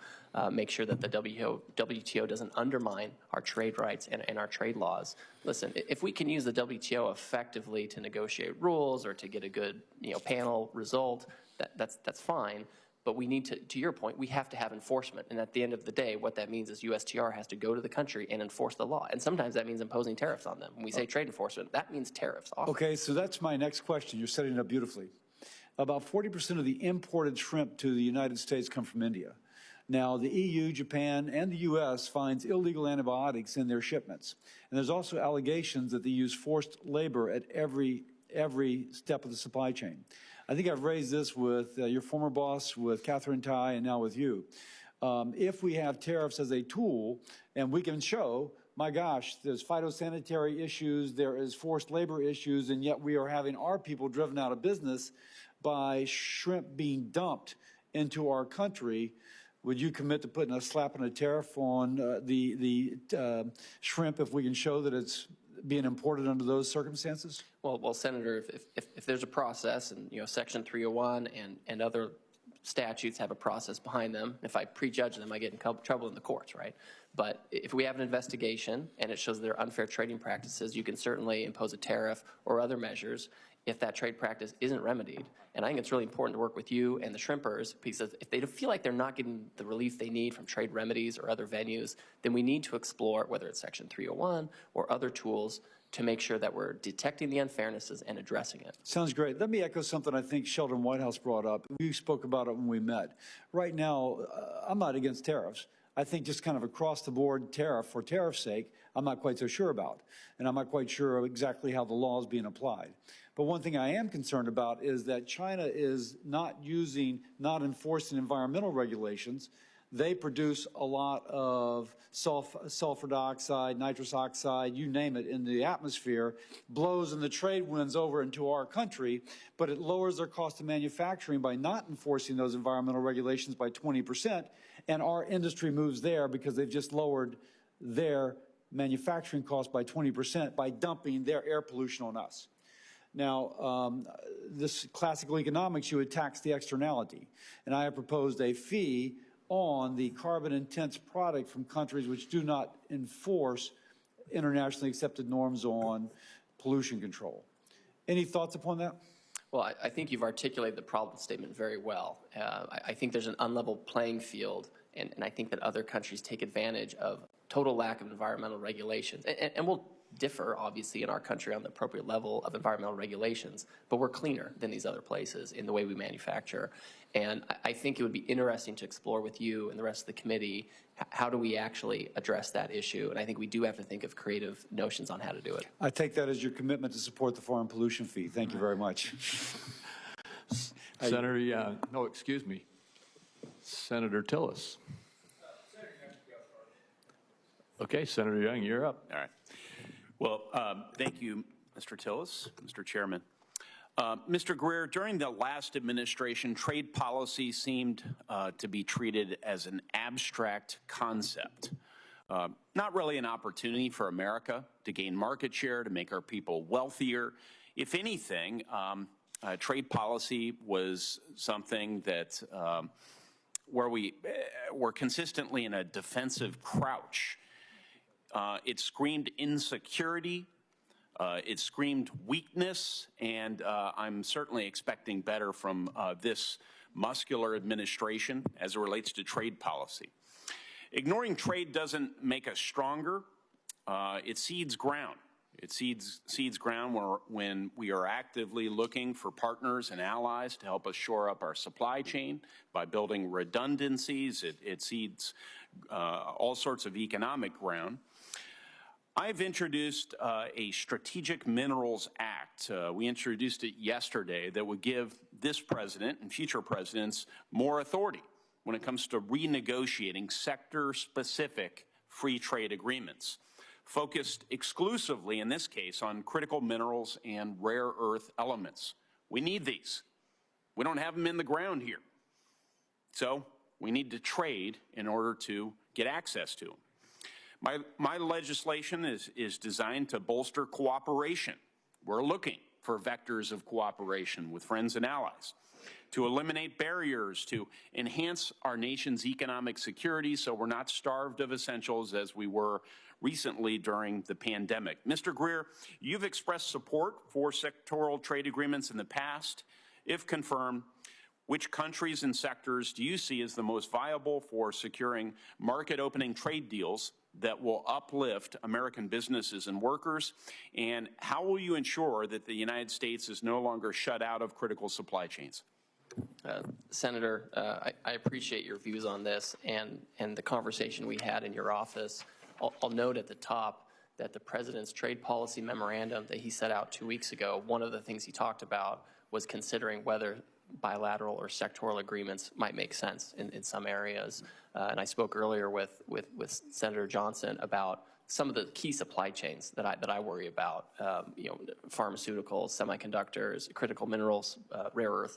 make sure that the WTO doesn't undermine our trade rights and our trade laws. Listen, if we can use the WTO effectively to negotiate rules or to get a good panel result, that's fine. But we need to your point, we have to have enforcement. And at the end of the day, what that means is USTR has to go to the country and enforce the law. And sometimes that means imposing tariffs on them. When we say trade enforcement, that means tariffs. Often. Okay, so that's my next question. You're setting it up beautifully. About 40% of the imported shrimp to the United States come from India. Now, the EU, Japan, and the U.S. finds illegal antibiotics in their shipments. And there's also allegations that they use forced labor at every step of the supply chain. I think I've raised this with your former boss, with Catherine Tai, and now with you. If we have tariffs as a tool, and we can show, my gosh, there's phytosanitary issues, there is forced labor issues, and yet we are having our people driven out of business by shrimp being dumped into our country, would you commit to putting a slap and a tariff on the shrimp if we can show that it's being imported under those circumstances? Well, Senator, if there's a process, and Section 301 and other statutes have a process behind them, if I prejudge them, I get in trouble in the courts, right? But if we have an investigation and it shows there are unfair trading practices, you can certainly impose a tariff or other measures if that trade practice isn't remedied. And I think it's really important to work with you and the shrimpers, because if they feel like they're not getting the relief they need from trade remedies or other venues, then we need to explore, whether it's Section 301 or other tools, to make sure that we're detecting the unfairnesses and addressing it. Sounds great. Let me echo something I think Sheldon Whitehouse brought up. We spoke about it when we met. Right now, I'm not against tariffs. I think just kind of across the board tariff for tariff's sake, I'm not quite so sure about. And I'm not quite sure exactly how the law is being applied. But one thing I am concerned about is that China is not enforcing environmental regulations. They produce a lot of sulfur dioxide, nitrous oxide, you name it, in the atmosphere, blows in the trade winds over into our country, but it lowers their cost of manufacturing by not enforcing those environmental regulations by 20%, and our industry moves there because they've just lowered their manufacturing cost by 20% by dumping their air pollution on us. Now, this classical economics, you would tax the externality, and I have proposed a fee on the carbon-intense product from countries which do not enforce internationally accepted norms on pollution control. Any thoughts upon that? Well, I think you've articulated the problem statement very well. I think there's an unlevel playing field, and I think that other countries take advantage of total lack of environmental regulations. And we'll differ, obviously, in our country on the appropriate level of environmental regulations, but we're cleaner than these other places in the way we manufacture. And I think it would be interesting to explore with you and the rest of the committee, how do we actually address that issue? And I think we do have to think of creative notions on how to do it. I take that as your commitment to support the foreign pollution fee. Thank you very much. Senator, no, excuse me. Senator Tillis. Okay, Senator Young, you're up. All right. Well, thank you, Mr. Tillis, Mr. Chairman. Mr. Greer, during the last administration, trade policy seemed to be treated as an abstract concept. Not really an opportunity for America to gain market share, to make our people wealthier. If anything, trade policy was something that where we were consistently in a defensive crouch. It screamed insecurity, it screamed weakness, and I'm certainly expecting better from this muscular administration as it relates to trade policy. Ignoring trade doesn't make us stronger, it cedes ground. It cedes ground when we are actively looking for partners and allies to help us shore up our supply chain by building redundancies. It cedes all sorts of economic ground. I've introduced a Strategic Minerals Act. We introduced it yesterday that would give this president and future presidents more authority when it comes to renegotiating sector-specific free trade agreements, focused exclusively, in this case, on critical minerals and rare earth elements. We need these. We don't have them in the ground here. So we need to trade in order to get access to them. My legislation is designed to bolster cooperation. We're looking for vectors of cooperation with friends and allies, to eliminate barriers, to enhance our nation's economic security so we're not starved of essentials as we were recently during the pandemic. Mr. Greer, you've expressed support for sectoral trade agreements in the past. If confirmed, which countries and sectors do you see as the most viable for securing market-opening trade deals that will uplift American businesses and workers? And how will you ensure that the United States is no longer shut out of critical supply chains? Senator, I appreciate your views on this and the conversation we had in your office. I'll note at the top that the President's trade policy memorandum that he set out 2 weeks ago, one of the things he talked about was considering whether bilateral or sectoral agreements might make sense in some areas. And I spoke earlier with Senator Johnson about some of the key supply chains that I worry about, pharmaceuticals, semiconductors, critical minerals, rare earth.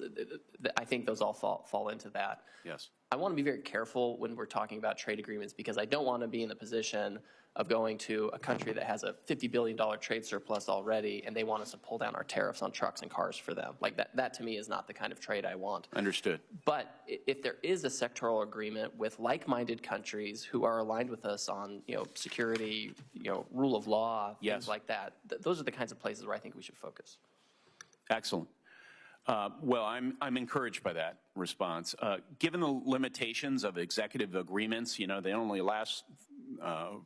I think those all fall into that. Yes. I want to be very careful when we're talking about trade agreements because I don't want to be in the position of going to a country that has a $50 billion trade surplus already and they want us to pull down our tariffs on trucks and cars for them. Like that to me is not the kind of trade I want. Understood. But if there is a sectoral agreement with like-minded countries who are aligned with us on, security, rule of law, yes, things like that, those are the kinds of places where I think we should focus. Excellent. Well, I'm encouraged by that response. Given the limitations of executive agreements, they only last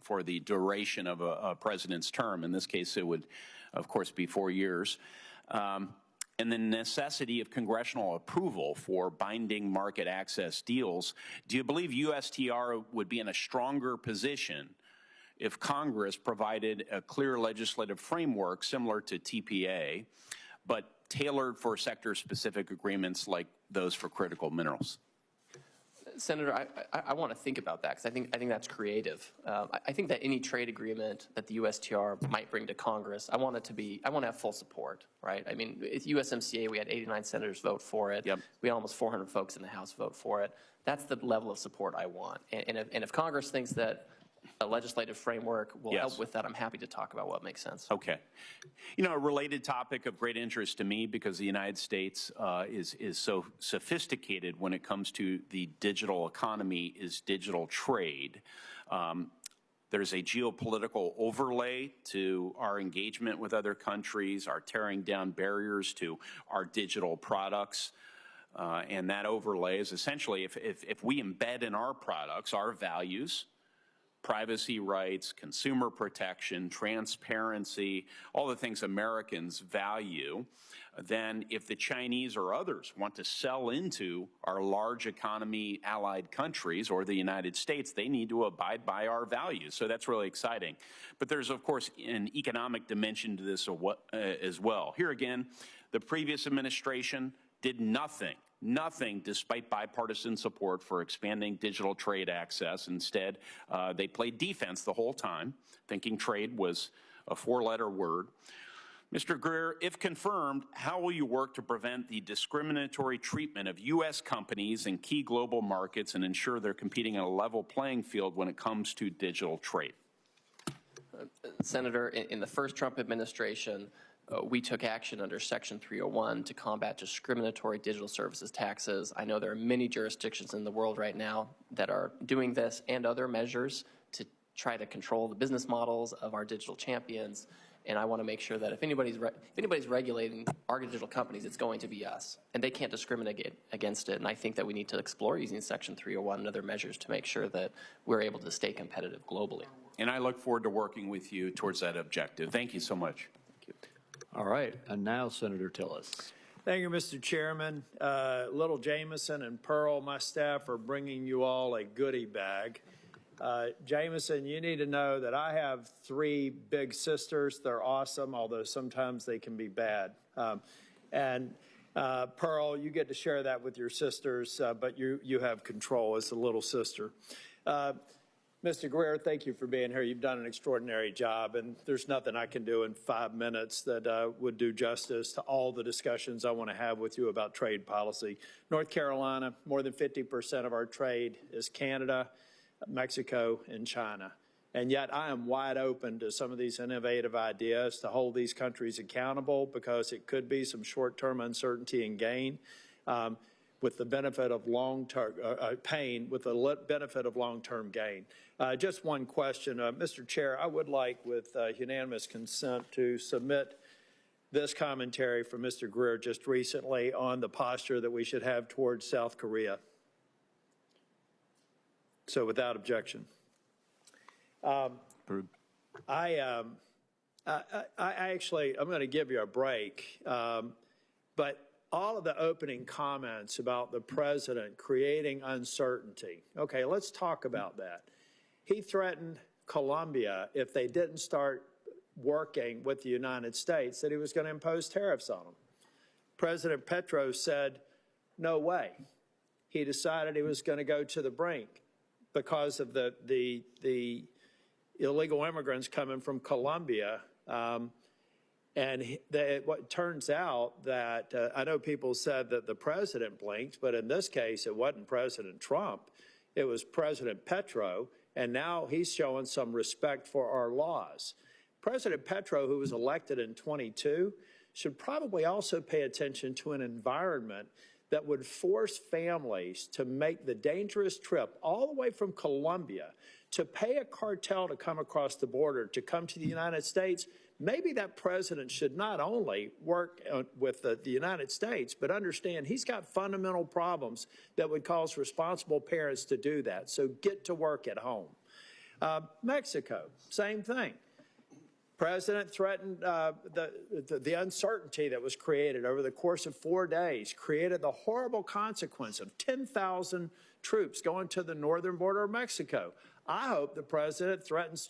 for the duration of a president's term. In this case, it would, of course, be 4 years. And the necessity of congressional approval for binding market access deals, do you believe USTR would be in a stronger position if Congress provided a clear legislative framework similar to TPA, but tailored for sector-specific agreements like those for critical minerals? Senator, I want to think about that because I think that's creative. I think that any trade agreement that the USTR might bring to Congress, I want to have full support, right? I mean, at USMCA, we had 89 senators vote for it. Yep. We had almost 400 folks in the House vote for it. That's the level of support I want. And if Congress thinks that a legislative framework will yes, help with that, I'm happy to talk about what makes sense. Okay. A related topic of great interest to me because the United States is so sophisticated when it comes to the digital economy is digital trade. There's a geopolitical overlay to our engagement with other countries, our tearing down barriers to our digital products. And that overlay is essentially if we embed in our products our values, privacy rights, consumer protection, transparency, all the things Americans value, then if the Chinese or others want to sell into our large economy allied countries or the United States, they need to abide by our values. So that's really exciting. But there's, of course, an economic dimension to this as well. Here again, the previous administration did nothing nothing despite bipartisan support for expanding digital trade access. Instead, they played defense the whole time, thinking trade was a four-letter word. Mr. Greer, if confirmed, how will you work to prevent the discriminatory treatment of U.S. companies in key global markets and ensure they're competing on a level playing field when it comes to digital trade? Senator, in the first Trump administration, we took action under Section 301 to combat discriminatory digital services taxes. I know there are many jurisdictions in the world right now that are doing this and other measures to try to control the business models of our digital champions. And I want to make sure that if anybody's regulating our digital companies, it's going to be us. And they can't discriminate against it. And I think that we need to explore using Section 301 and other measures to make sure that we're able to stay competitive globally. And I look forward to working with you towards that objective. Thank you so much. Thank you. All right, and now Senator Tillis. Thank you, Mr. Chairman. Little Jameson and Pearl, my staff are bringing you all a goodie bag. Jameson, you need to know that I have 3 big sisters. They're awesome, although sometimes they can be bad. Pearl, you get to share that with your sisters, but you have control as a little sister. Mr. Greer, thank you for being here. You've done an extraordinary job, and there's nothing I can do in 5 minutes that would do justice to all the discussions I want to have with you about trade policy. North Carolina, more than 50% of our trade is Canada, Mexico, and China. And yet I am wide open to some of these innovative ideas to hold these countries accountable, because it could be some short-term uncertainty and gain with the benefit of long-term pain with the benefit of long-term gain. Just one question. Mr. Chair, I would like, with unanimous consent, to submit this commentary from Mr. Greer just recently on the posture that we should have towards South Korea. So without objection. I actually, I'm going to give you a break, but all of the opening comments about the president creating uncertainty. Okay, let's talk about that. He threatened Colombia, if they didn't start working with the United States, that he was going to impose tariffs on them. President Petro said, no way. He decided he was going to go to the brink because of the illegal immigrants coming from Colombia. What turns out that, I know people said that the president blinked, but in this case, it wasn't President Trump. It was President Petro, and now he's showing some respect for our laws. President Petro, who was elected in 22, should probably also pay attention to an environment that would force families to make the dangerous trip all the way from Colombia to pay a cartel to come across the border, to come to the United States. Maybe that president should not only work with the United States, but understand he's got fundamental problems that would cause responsible parents to do that. So get to work at home. Mexico, same thing. President threatened the uncertainty that was created over the course of 4 days, created the horrible consequence of 10,000 troops going to the northern border of Mexico. I hope the president threatens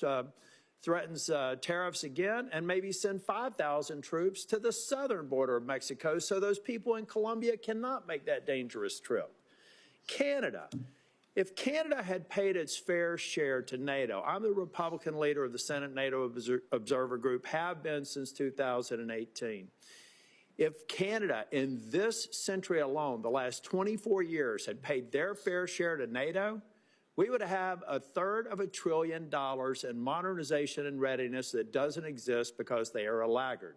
tariffs again and maybe send 5,000 troops to the southern border of Mexico so those people in Colombia cannot make that dangerous trip. Canada. If Canada had paid its fair share to NATO, I'm the Republican leader of the Senate NATO Observer Group, have been since 2018. If Canada, in this century alone, the last 24 years, had paid their fair share to NATO, we would have $1/3 of $1 trillion in modernization and readiness that doesn't exist because they are a laggard.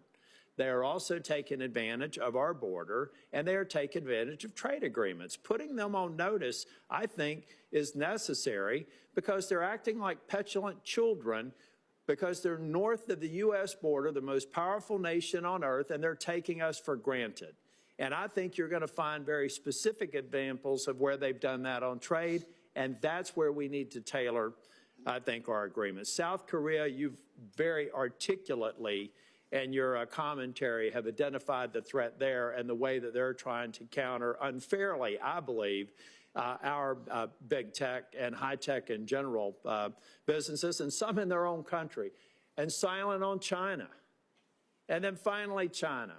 They are also taking advantage of our border, and they are taking advantage of trade agreements. Putting them on notice, I think, is necessary because they're acting like petulant children because they're north of the U.S. border, the most powerful nation on earth, and they're taking us for granted. And I think you're going to find very specific examples of where they've done that on trade, and that's where we need to tailor, I think, our agreements. South Korea, you've very articulately and your commentary have identified the threat there and the way that they're trying to counter unfairly, I believe, our big tech and high tech in general businesses, and some in their own country, and silent on China. And then finally, China.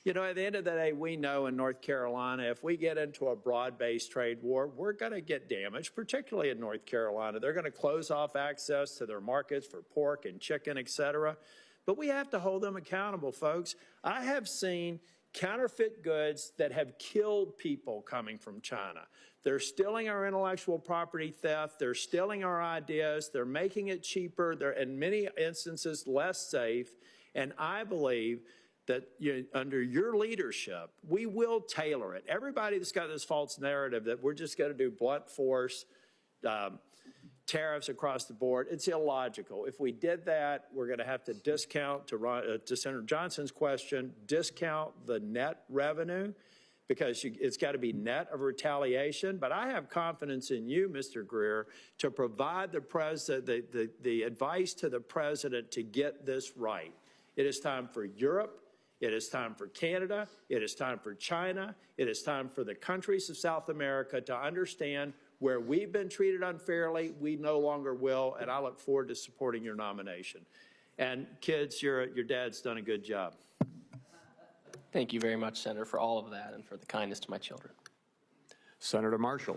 You know, at the end of the day, we know in North Carolina, if we get into a broad-based trade war, we're going to get damaged, particularly in North Carolina. They're going to close off access to their markets for pork and chicken, et cetera. But we have to hold them accountable, folks. I have seen counterfeit goods that have killed people coming from China. They're stealing our intellectual property theft. They're stealing our ideas. They're making it cheaper. They're, in many instances, less safe. And I believe that under your leadership, we will tailor it. Everybody that's got this false narrative that we're just going to do blunt force tariffs across the board, it's illogical. If we did that, we're going to have to discount, to Senator Johnson's question, discount the net revenue, because it's got to be net of retaliation. But I have confidence in you, Mr. Greer, to provide the advice to the president to get this right. It is time for Europe. It is time for Canada. It is time for China. It is time for the countries of South America to understand where we've been treated unfairly, we no longer will, and I look forward to supporting your nomination. And kids, your dad's done a good job. Thank you very much, Senator, for all of that and for the kindness to my children. Senator Marshall.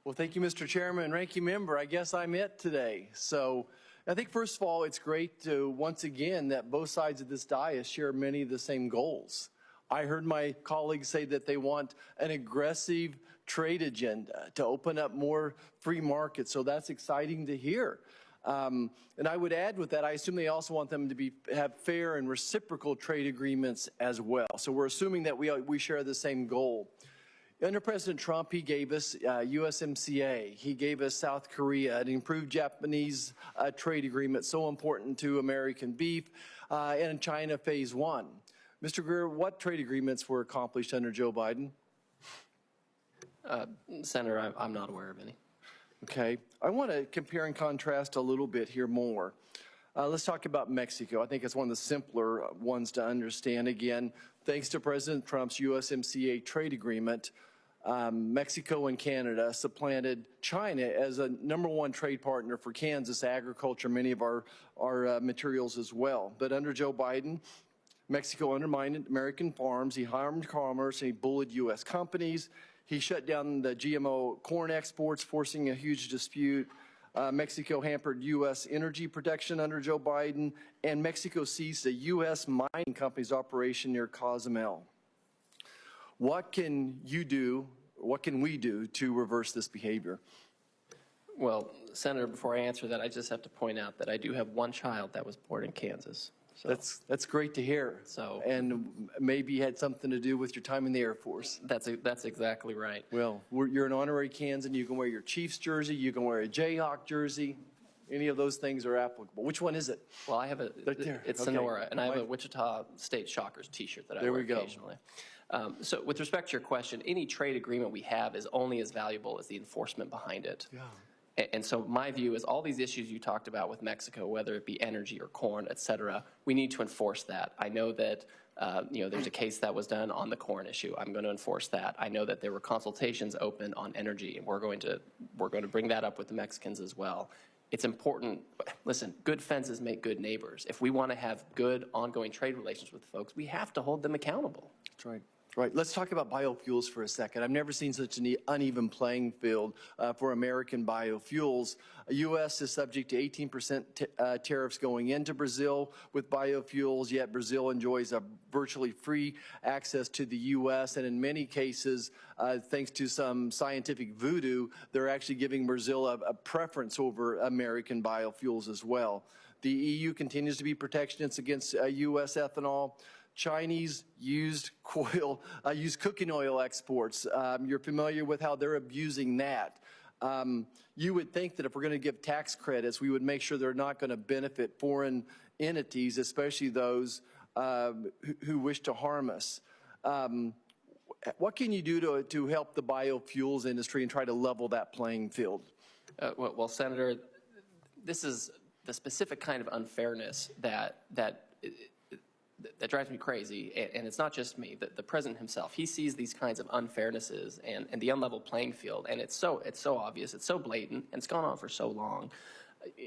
Well, thank you, Mr. Chairman and Ranking Member. I guess I'm it today. So I think, first of all, it's great to, once again, that both sides of this dais share many of the same goals. I heard my colleagues say that they want an aggressive trade agenda to open up more free markets, so that's exciting to hear. And I would add with that, I assume they also want them to have fair and reciprocal trade agreements as well. So we're assuming that we share the same goal. Under President Trump, he gave us USMCA. He gave us South Korea, an improved Japanese trade agreement so important to American beef, and China Phase 1. Mr. Greer, what trade agreements were accomplished under Joe Biden? Senator, I'm not aware of any. Okay. I want to compare and contrast a little bit here more. Let's talk about Mexico. I think it's one of the simpler ones to understand. Again, thanks to President Trump's USMCA trade agreement, Mexico and Canada supplanted China as a #1 trade partner for Kansas agriculture, many of our materials as well. But under Joe Biden, Mexico undermined American farms, he harmed commerce, and he bullied U.S. companies. He shut down the GMO corn exports, forcing a huge dispute. Mexico hampered U.S. energy protection under Joe Biden, and Mexico seized a U.S. mining company's operation near Cozumel. What can you do, what can we do to reverse this behavior? Well, Senator, before I answer that, I just have to point out that I do have one child that was born in Kansas. So, that's great to hear. So, and maybe had something to do with your time in the Air Force. That's exactly right. Well, you're an honorary Kansan. You can wear your Chiefs jersey. You can wear a Jayhawk jersey. Any of those things are applicable. Which one is it? Well, I have it's Sonora, and I have a Wichita State Shockers T-shirt that I wear occasionally. So with respect to your question, any trade agreement we have is only as valuable as the enforcement behind it. Yeah. And so my view is all these issues you talked about with Mexico, whether it be energy or corn, et cetera, we need to enforce that. I know that there's a case that was done on the corn issue. I'm going to enforce that. I know that there were consultations open on energy, and we're going to bring that up with the Mexicans as well. It's important. Listen, good fences make good neighbors. If we want to have good ongoing trade relations with folks, we have to hold them accountable. That's right. Right. Let's talk about biofuels for a second. I've never seen such an uneven playing field for American biofuels. The U.S. is subject to 18% tariffs going into Brazil with biofuels, yet Brazil enjoys a virtually free access to the U.S. And in many cases, thanks to some scientific voodoo, they're actually giving Brazil a preference over American biofuels as well. The EU continues to be protectionist against U.S. ethanol. Chinese used cooking oil exports. You're familiar with how they're abusing that. You would think that if we're going to give tax credits, we would make sure they're not going to benefit foreign entities, especially those who wish to harm us. What can you do to help the biofuels industry and try to level that playing field? Well, Senator, this is the specific kind of unfairness that drives me crazy, and it's not just me. The president himself, he sees these kinds of unfairnesses and the unlevel playing field, and it's so obvious, it's so blatant, and it's gone on for so long.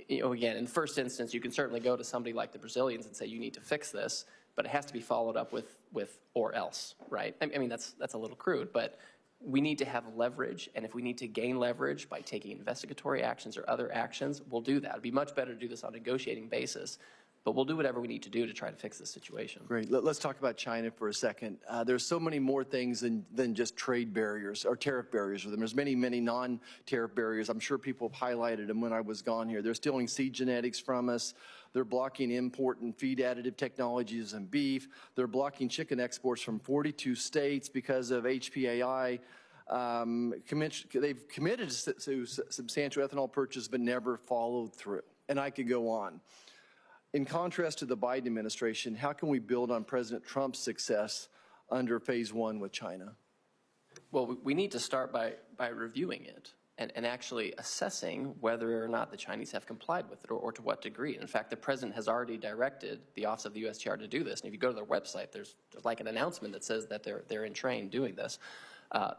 Again, in the first instance, you can certainly go to somebody like the Brazilians and say, you need to fix this. but it has to be followed up with or else, right? I mean, that's a little crude, but we need to have leverage, and if we need to gain leverage by taking investigatory actions or other actions, we'll do that. It'd be much better to do this on a negotiating basis, but we'll do whatever we need to do to try to fix this situation. Great. Let's talk about China for a second. There's so many more things than just trade barriers or tariff barriers with them. There's many, many non-tariff barriers. I'm sure people have highlighted them when I was gone here. They're stealing seed genetics from us. They're blocking import and feed additive technologies and beef. They're blocking chicken exports from 42 states because of HPAI. They've committed to substantial ethanol purchase but never followed through. And I could go on. In contrast to the Biden administration, how can we build on President Trump's success under phase one with China? Well, we need to start by reviewing it and actually assessing whether or not the Chinese have complied with it or to what degree. In fact, the president has already directed the Office of the USTR to do this. And if you go to their website, there's like an announcement that says that they're in train doing this.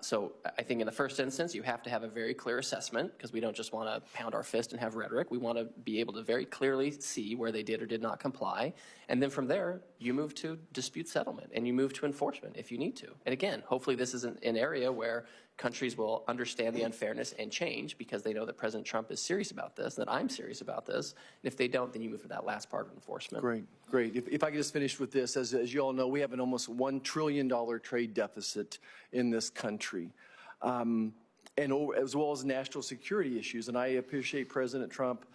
So I think in the first instance, you have to have a very clear assessment, because we don't just want to pound our fist and have rhetoric. We want to be able to very clearly see where they did or did not comply. And then from there, you move to dispute settlement and you move to enforcement if you need to. And again, hopefully this is an area where countries will understand the unfairness and change, because they know that President Trump is serious about this, that I'm serious about this. And if they don't, then you move to that last part of enforcement. Great, great. If I could just finish with this, as you all know, we have an almost $1 trillion trade deficit in this country, and as well as national security issues. And I appreciate President Trump,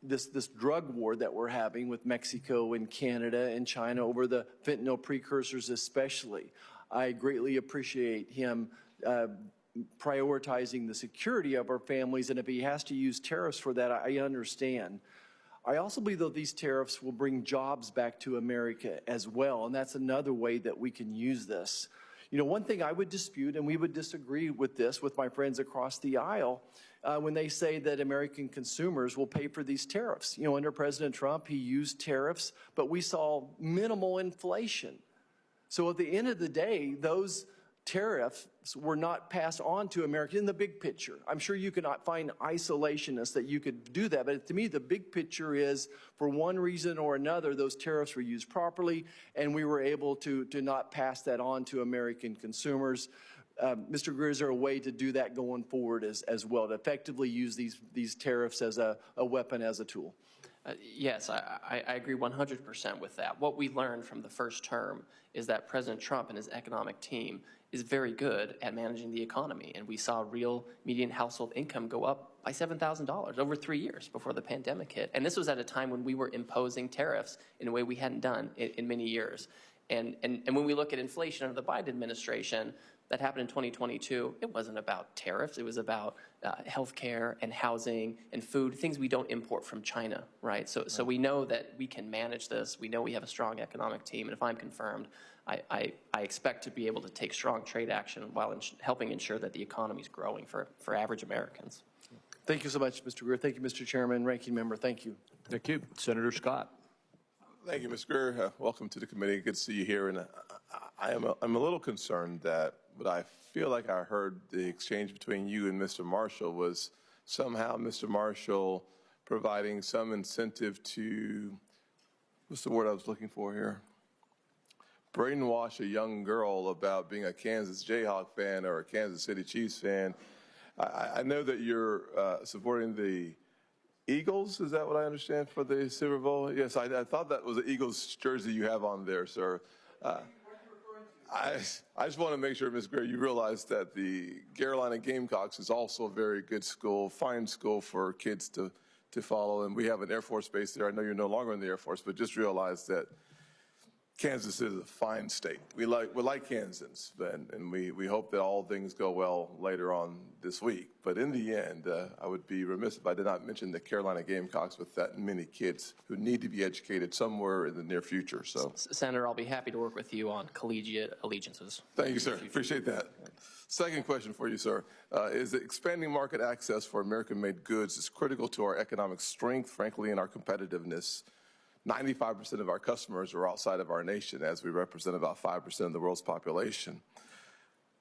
this drug war that we're having with Mexico and Canada and China over the fentanyl precursors especially. I greatly appreciate him prioritizing the security of our families, and if he has to use tariffs for that, I understand. I also believe that these tariffs will bring jobs back to America as well, and that's another way that we can use this. You know, one thing I would dispute, and we would disagree with this with my friends across the aisle, when they say that American consumers will pay for these tariffs. You know, under President Trump, he used tariffs, but we saw minimal inflation. So at the end of the day, those tariffs were not passed on to Americans in the big picture. I'm sure you cannot find isolationists that you could do that, but to me the big picture is, for one reason or another, those tariffs were used properly, and we were able to not pass that on to American consumers. Mr. Greer, is there a way to do that going forward as well, to effectively use these tariffs as a weapon, as a tool? Yes, I agree 100% with that. What we learned from the first term is that President Trump and his economic team is very good at managing the economy. And we saw real median household income go up by $7,000 over 3 years before the pandemic hit. And this was at a time when we were imposing tariffs in a way we hadn't done in many years. And when we look at inflation under the Biden administration, that happened in 2022, it wasn't about tariffs. It was about healthcare and housing and food, things we don't import from China, right? So we know that we can manage this. We know we have a strong economic team. And if I'm confirmed, I expect to be able to take strong trade action while helping ensure that the economy is growing for average Americans. Thank you so much, Mr. Greer. Thank you, Mr. Chairman, Ranking Member. Thank you. Thank you. Senator Scott. Thank you, Mr. Greer. Welcome to the committee. Good to see you here. And I'm a little concerned that what I feel like I heard the exchange between you and Mr. Marshall was somehow Mr. Marshall providing some incentive to, what's the word I was looking for here? Brainwash a young girl about being a Kansas Jayhawk fan or a Kansas City Chiefs fan. I know that you're supporting the Eagles, is that what I understand, for the Super Bowl? Yes, I thought that was the Eagles jersey you have on there, sir. I just want to make sure, Ms. Greer, you realize that the Carolina Gamecocks is also a very good school, fine school for kids to follow, and we have an Air Force base there. I know you're no longer in the Air Force, but just realize that Kansas is a fine state. We like Kansans, and we hope that all things go well later on this week. But in the end, I would be remiss if I did not mention the Carolina Gamecocks with that many kids who need to be educated somewhere in the near future. So, Senator, I'll be happy to work with you on collegiate allegiances. Thank you, sir. Appreciate that. Second question for you, sir, is that expanding market access for American-made goods is critical to our economic strength, frankly, and our competitiveness. 95% of our customers are outside of our nation, as we represent about 5% of the world's population.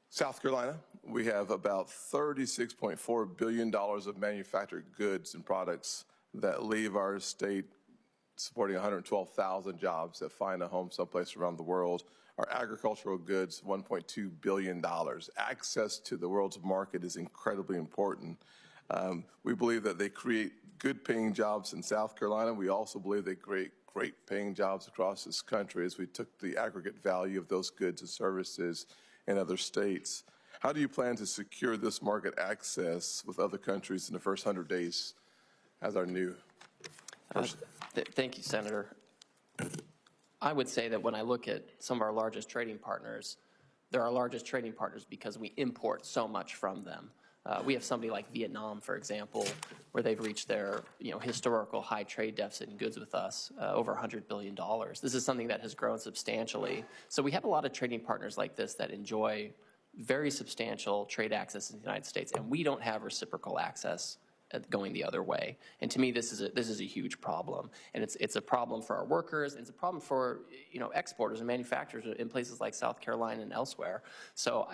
South Carolina, we have about $36.4 billion of manufactured goods and products that leave our state supporting 112,000 jobs that find a home someplace around the world. Our agricultural goods, $1.2 billion. Access to the world's market is incredibly important. We believe that they create good paying jobs in South Carolina. We also believe they create great paying jobs across this country as we took the aggregate value of those goods and services in other states. How do you plan to secure this market access with other countries in the first 100 days as our new person? Thank you, Senator. I would say that when I look at some of our largest trading partners, they're our largest trading partners because we import so much from them. We have somebody like Vietnam, for example, where they've reached their historical high trade deficit in goods with us, over $100 billion. This is something that has grown substantially. So we have a lot of trading partners like this that enjoy very substantial trade access in the United States, and we don't have reciprocal access going the other way. And to me, this is a huge problem, and it's a problem for our workers, and it's a problem for exporters and manufacturers in places like South Carolina and elsewhere. So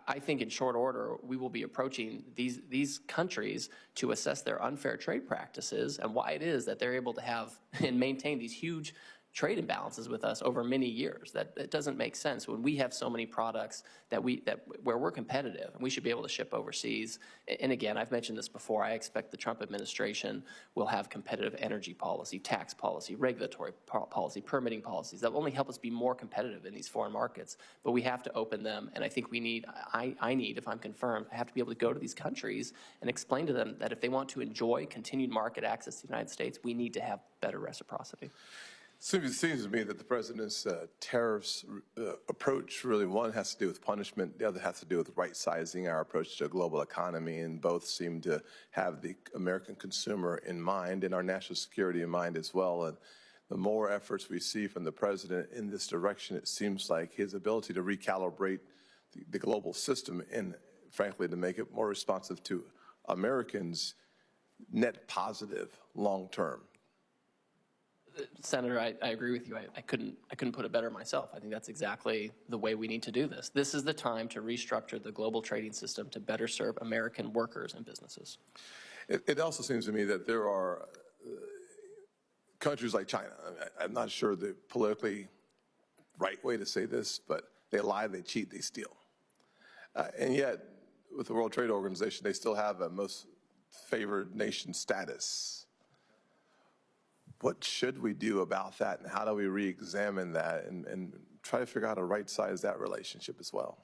I think in short order, we will be approaching these countries to assess their unfair trade practices and why it is that they're able to have and maintain these huge trade imbalances with us over many years. That doesn't make sense when we have so many products where we're competitive and we should be able to ship overseas. And again, I've mentioned this before, I expect the Trump administration will have competitive energy policy, tax policy, regulatory policy, permitting policies that will only help us be more competitive in these foreign markets. But we have to open them, and I think we need, I need, if I'm confirmed, I have to be able to go to these countries and explain to them that if they want to enjoy continued market access to the United States, we need to have better reciprocity. It seems to me that the president's tariffs approach really, one has to do with punishment, the other has to do with right-sizing our approach to a global economy, and both seem to have the American consumer in mind and our national security in mind as well. And the more efforts we see from the president in this direction, it seems like his ability to recalibrate the global system and, frankly, to make it more responsive to Americans, net positive long-term. Senator, I agree with you. I couldn't put it better myself. I think that's exactly the way we need to do this. This is the time to restructure the global trading system to better serve American workers and businesses. It also seems to me that there are countries like China. I'm not sure the politically right way to say this, but they lie, they cheat, they steal. And yet, with the World Trade Organization, they still have a most favored nation status. What should we do about that, and how do we re-examine that and try to figure out how to right-size that relationship as well?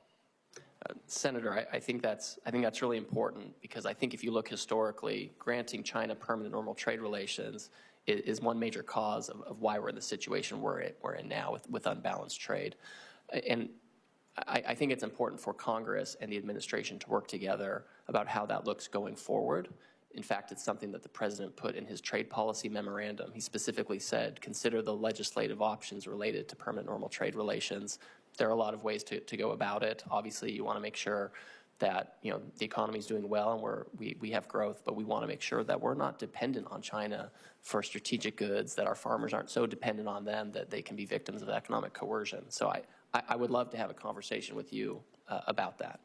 Senator, I think that's really important, because I think if you look historically, granting China permanent normal trade relations is one major cause of why we're in the situation we're in now with unbalanced trade. And I think it's important for Congress and the administration to work together about how that looks going forward. In fact, it's something that the president put in his trade policy memorandum. He specifically said, consider the legislative options related to permanent normal trade relations. There are a lot of ways to go about it. Obviously, you want to make sure that the economy is doing well and we have growth, but we want to make sure that we're not dependent on China for strategic goods, that our farmers aren't so dependent on them that they can be victims of economic coercion. So I would love to have a conversation with you about that.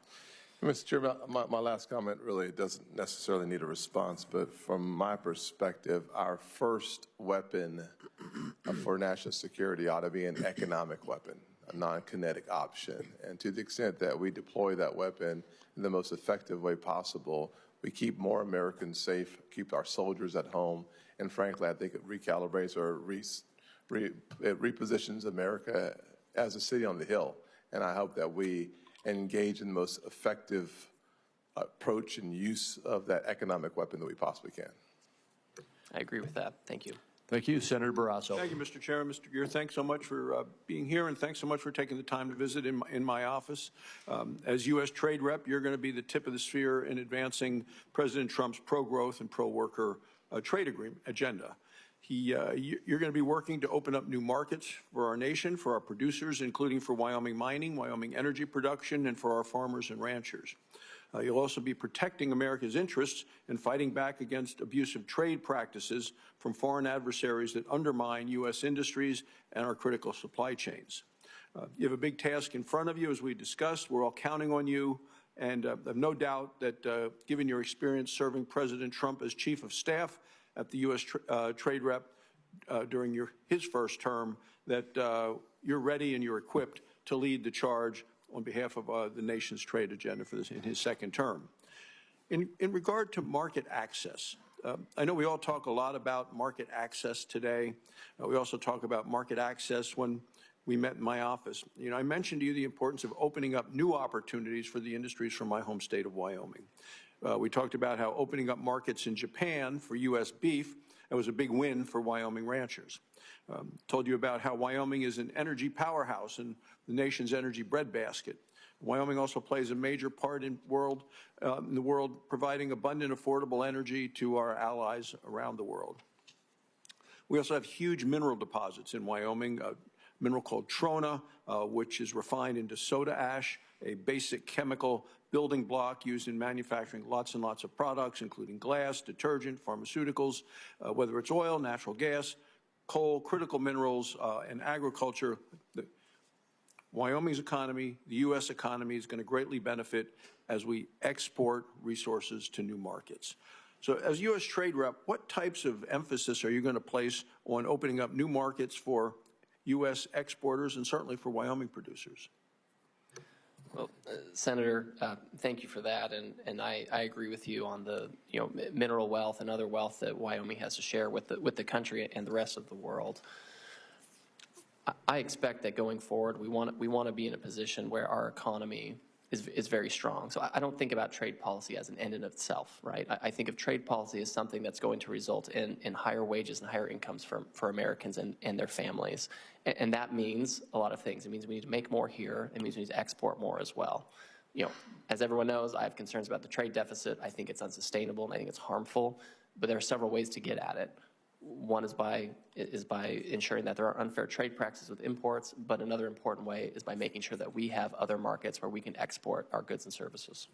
Mr. Chairman, my last comment really doesn't necessarily need a response, but from my perspective, our first weapon for national security ought to be an economic weapon, a non-kinetic option. And to the extent that we deploy that weapon in the most effective way possible, we keep more Americans safe, keep our soldiers at home, and frankly, I think it recalibrates or it repositions America as a city on the hill. And I hope that we engage in the most effective approach and use of that economic weapon that we possibly can. I agree with that. Thank you. Thank you, Senator Barrasso. Thank you, Mr. Chair. Mr. Greer, thanks so much for being here, and thanks so much for taking the time to visit in my office. As U.S. Trade Rep, you're going to be the tip of the sphere in advancing President Trump's pro-growth and pro-worker trade agreement agenda. You're going to be working to open up new markets for our nation, for our producers, including for Wyoming mining, Wyoming energy production, and for our farmers and ranchers. You'll also be protecting America's interests and fighting back against abusive trade practices from foreign adversaries that undermine U.S. industries and our critical supply chains. You have a big task in front of you, as we discussed. We're all counting on you, and I have no doubt that given your experience serving President Trump as Chief of Staff at the U.S. Trade Rep, during his first term that you're ready and you're equipped to lead the charge on behalf of the nation's trade agenda for this in his second term. In regard to market access, I know we all talk a lot about market access today. We also talk about market access when we met in my office. You know, I mentioned to you the importance of opening up new opportunities for the industries from my home state of Wyoming. We talked about how opening up markets in Japan for U.S. beef, that was a big win for Wyoming ranchers. Told you about how Wyoming is an energy powerhouse and the nation's energy breadbasket. Wyoming also plays a major part in the world providing abundant, affordable energy to our allies around the world. We also have huge mineral deposits in Wyoming, a mineral called trona, which is refined into soda ash, a basic chemical building block used in manufacturing lots and lots of products, including glass, detergent, pharmaceuticals, whether it's oil, natural gas, coal, critical minerals, and agriculture. Wyoming's economy, the U.S. economy, is going to greatly benefit as we export resources to new markets. So as U.S. trade rep, what types of emphasis are you going to place on opening up new markets for U.S. exporters and certainly for Wyoming producers? Well, Senator, thank you for that, and I agree with you on the mineral wealth and other wealth that Wyoming has to share with the country and the rest of the world. I expect that going forward, we want to be in a position where our economy is very strong. So I don't think about trade policy as an end in itself, right? I think of trade policy as something that's going to result in higher wages and higher incomes for Americans and their families. And that means a lot of things. It means we need to make more here. It means we need to export more as well. You know, as everyone knows, I have concerns about the trade deficit. I think it's unsustainable and I think it's harmful, but there are several ways to get at it. One is by ensuring that there are unfair trade practices with imports, but another important way is by making sure that we have other markets where we can export our goods and services.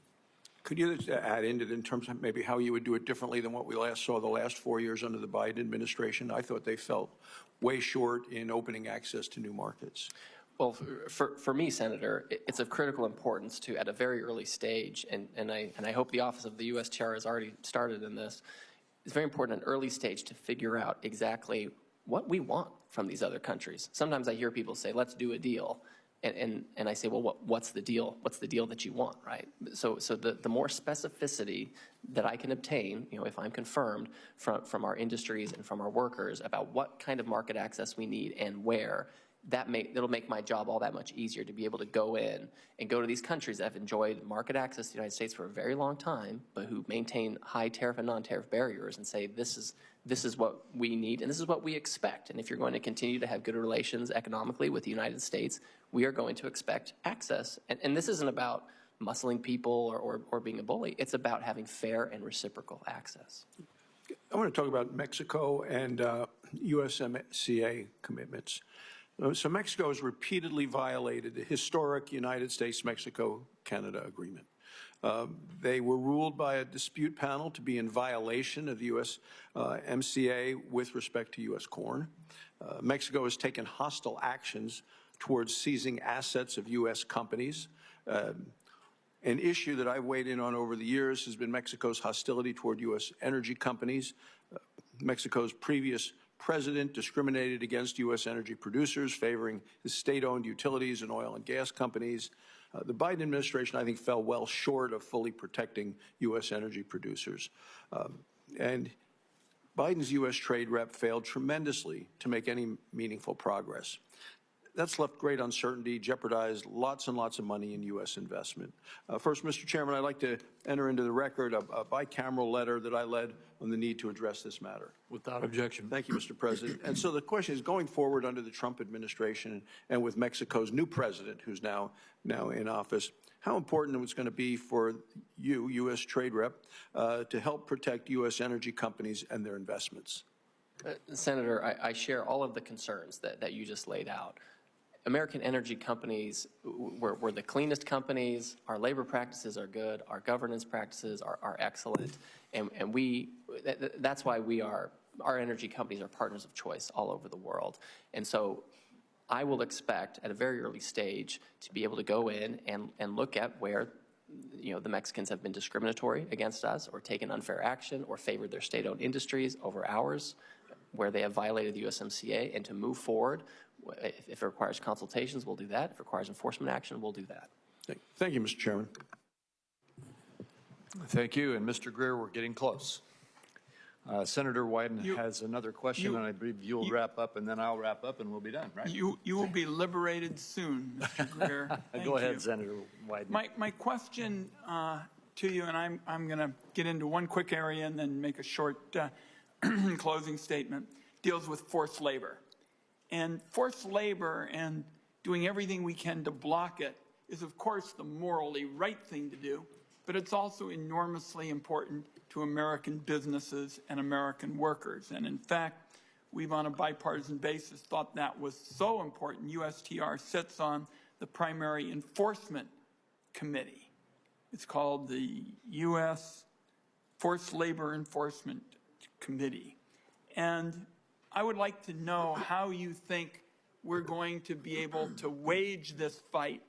Could you add into it in terms of maybe how you would do it differently than what we saw the last 4 years under the Biden administration? I thought they fell way short in opening access to new markets. Well, for me, Senator, it's of critical importance to, at a very early stage, and I hope the Office of the U.S. Chair has already started in this, it's very important at an early stage to figure out exactly what we want from these other countries. Sometimes I hear people say, let's do a deal. And I say, well, what's the deal? What's the deal that you want, right? So the more specificity that I can obtain, if I'm confirmed from our industries and from our workers about what kind of market access we need and where, it'll make my job all that much easier to be able to go in and go to these countries that have enjoyed market access to the United States for a very long time, but who maintain high tariff and non-tariff barriers and say, this is what we need and this is what we expect. And if you're going to continue to have good relations economically with the United States, we are going to expect access. And this isn't about muscling people or being a bully. It's about having fair and reciprocal access. I want to talk about Mexico and USMCA commitments. So Mexico has repeatedly violated the historic United States-Mexico-Canada agreement. They were ruled by a dispute panel to be in violation of the USMCA with respect to U.S. corn. Mexico has taken hostile actions towards seizing assets of U.S. companies. An issue that I've weighed in on over the years has been Mexico's hostility toward U.S. energy companies. Mexico's previous president discriminated against U.S. energy producers, favoring the state-owned utilities and oil and gas companies. The Biden administration, I think, fell well short of fully protecting U.S. energy producers. And Biden's U.S. trade rep failed tremendously to make any meaningful progress. That's left great uncertainty, jeopardized lots and lots of money in U.S. investment. First, Mr. Chairman, I'd like to enter into the record a bicameral letter that I led on the need to address this matter. Without objection. Thank you, Mr. President. And so the question is, going forward under the Trump administration and with Mexico's new president, who's now in office, how important it's going to be for you, U.S. trade rep, to help protect U.S. energy companies and their investments? Senator, I share all of the concerns that you just laid out. American energy companies, we're the cleanest companies, our labor practices are good, our governance practices are excellent, and that's why our energy companies are partners of choice all over the world. And so I will expect at a very early stage to be able to go in and look at where the Mexicans have been discriminatory against us or taken unfair action or favored their state-owned industries over ours. where they have violated the USMCA and to move forward. If it requires consultations, we'll do that. If it requires enforcement action, we'll do that. Thank you, Mr. Chairman. Thank you. And Mr. Greer, we're getting close. Senator Wyden has another question, and I believe you'll wrap up, and then I'll wrap up, and we'll be done, right? You will be liberated soon, Mr. Greer. Go ahead, Senator Wyden. My question to you, and I'm going to get into one quick area and then make a short closing statement, deals with forced labor. And forced labor and doing everything we can to block it is, of course, the morally right thing to do, but it's also enormously important to American businesses and American workers. And in fact, we've on a bipartisan basis thought that was so important. USTR sits on the primary enforcement committee. It's called the U.S. Forced Labor Enforcement Committee. And I would like to know how you think we're going to be able to wage this fight,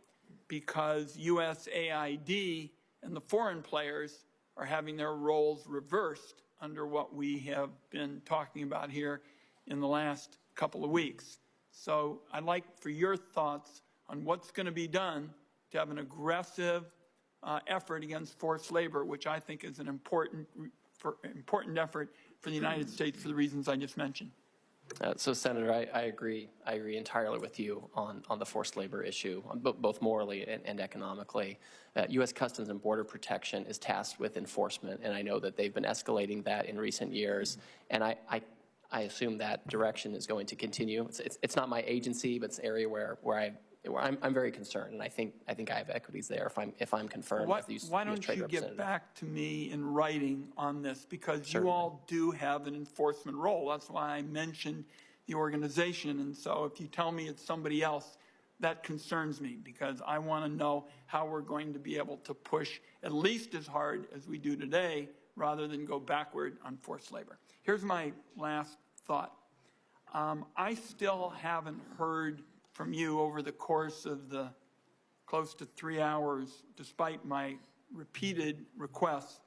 because USAID and the foreign players are having their roles reversed under what we have been talking about here in the last couple of weeks. So I'd like for your thoughts on what's going to be done to have an aggressive effort against forced labor, which I think is an important effort for the United States for the reasons I just mentioned. So, Senator, I agree. I agree entirely with you on the forced labor issue, both morally and economically. U.S. Customs and Border Protection is tasked with enforcement, and I know that they've been escalating that in recent years. And I assume that direction is going to continue. It's not my agency, but it's an area where I'm very concerned, and I think I have equities there if I'm confirmed. Why don't you get back to me in writing on this, because Certainly. You all do have an enforcement role. That's why I mentioned the organization. And so if you tell me it's somebody else, that concerns me, because I want to know how we're going to be able to push at least as hard as we do today, rather than go backward on forced labor. Here's my last thought. I still haven't heard from you over the course of the close to 3 hours, despite my repeated requests,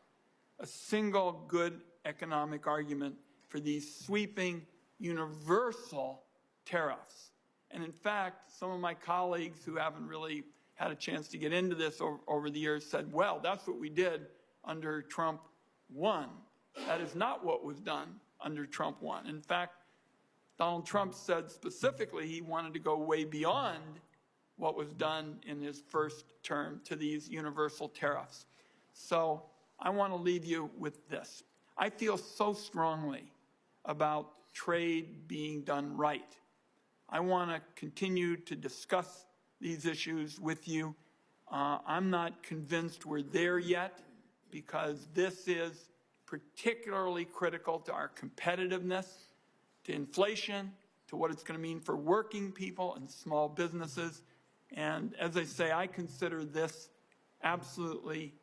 a single good economic argument for these sweeping, universal tariffs. And in fact, some of my colleagues who haven't really had a chance to get into this over the years said, well, that's what we did under Trump 1. That is not what was done under Trump 1. In fact, Donald Trump said specifically he wanted to go way beyond what was done in his first term to these universal tariffs. So I want to leave you with this. I feel so strongly about trade being done right. I want to continue to discuss these issues with you. I'm not convinced we're there yet, because this is particularly critical to our competitiveness, to inflation, to what it's going to mean for working people and small businesses. And as I say, I consider this absolutely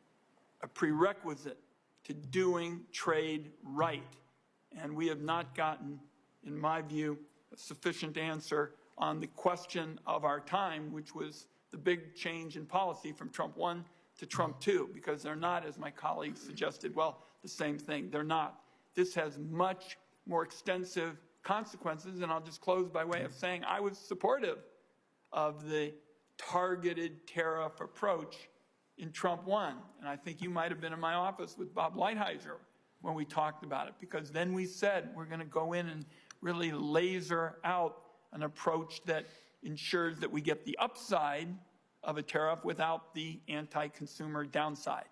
a prerequisite to doing trade right. And we have not gotten, in my view, a sufficient answer on the question of our time, which was the big change in policy from Trump 1 to Trump 2, because they're not, as my colleagues suggested, well, the same thing. They're not. This has much more extensive consequences, and I'll just close by way of saying I was supportive of the targeted tariff approach in Trump 1, and I think you might have been in my office with Bob Lighthizer when we talked about it, because then we said we're going to go in and really laser out an approach that ensures that we get the upside of a tariff without the anti-consumer downside.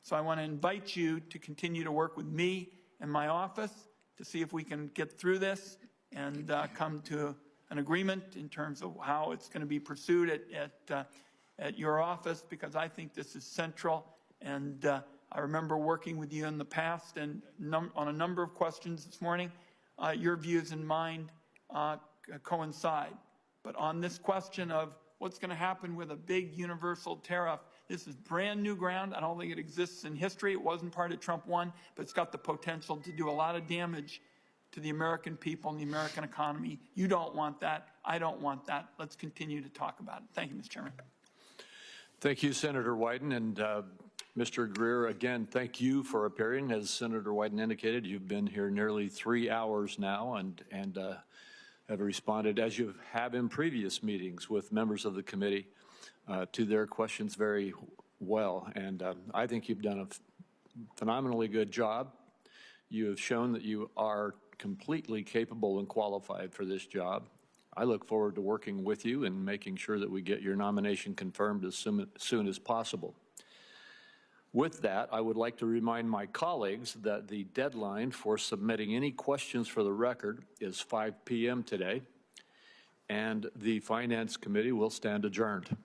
So I want to invite you to continue to work with me and my office to see if we can get through this and come to an agreement in terms of how it's going to be pursued at your office, because I think this is central. And I remember working with you in the past and on a number of questions this morning. Your views and mine coincide. But on this question of what's going to happen with a big universal tariff, this is brand new ground. I don't think it exists in history. It wasn't part of Trump 1, but it's got the potential to do a lot of damage to the American people and the American economy. You don't want that. I don't want that. Let's continue to talk about it. Thank you, Mr. Chairman. Thank you, Senator Wyden. And Mr. Greer, again, thank you for appearing. As Senator Wyden indicated, you've been here nearly 3 hours now and have responded, as you have in previous meetings with members of the committee, to their questions very well. And I think you've done a phenomenally good job. You have shown that you are completely capable and qualified for this job. I look forward to working with you and making sure that we get your nomination confirmed as soon as possible. With that, I would like to remind my colleagues that the deadline for submitting any questions for the record is 5 p.m. today, and the Finance Committee will stand adjourned.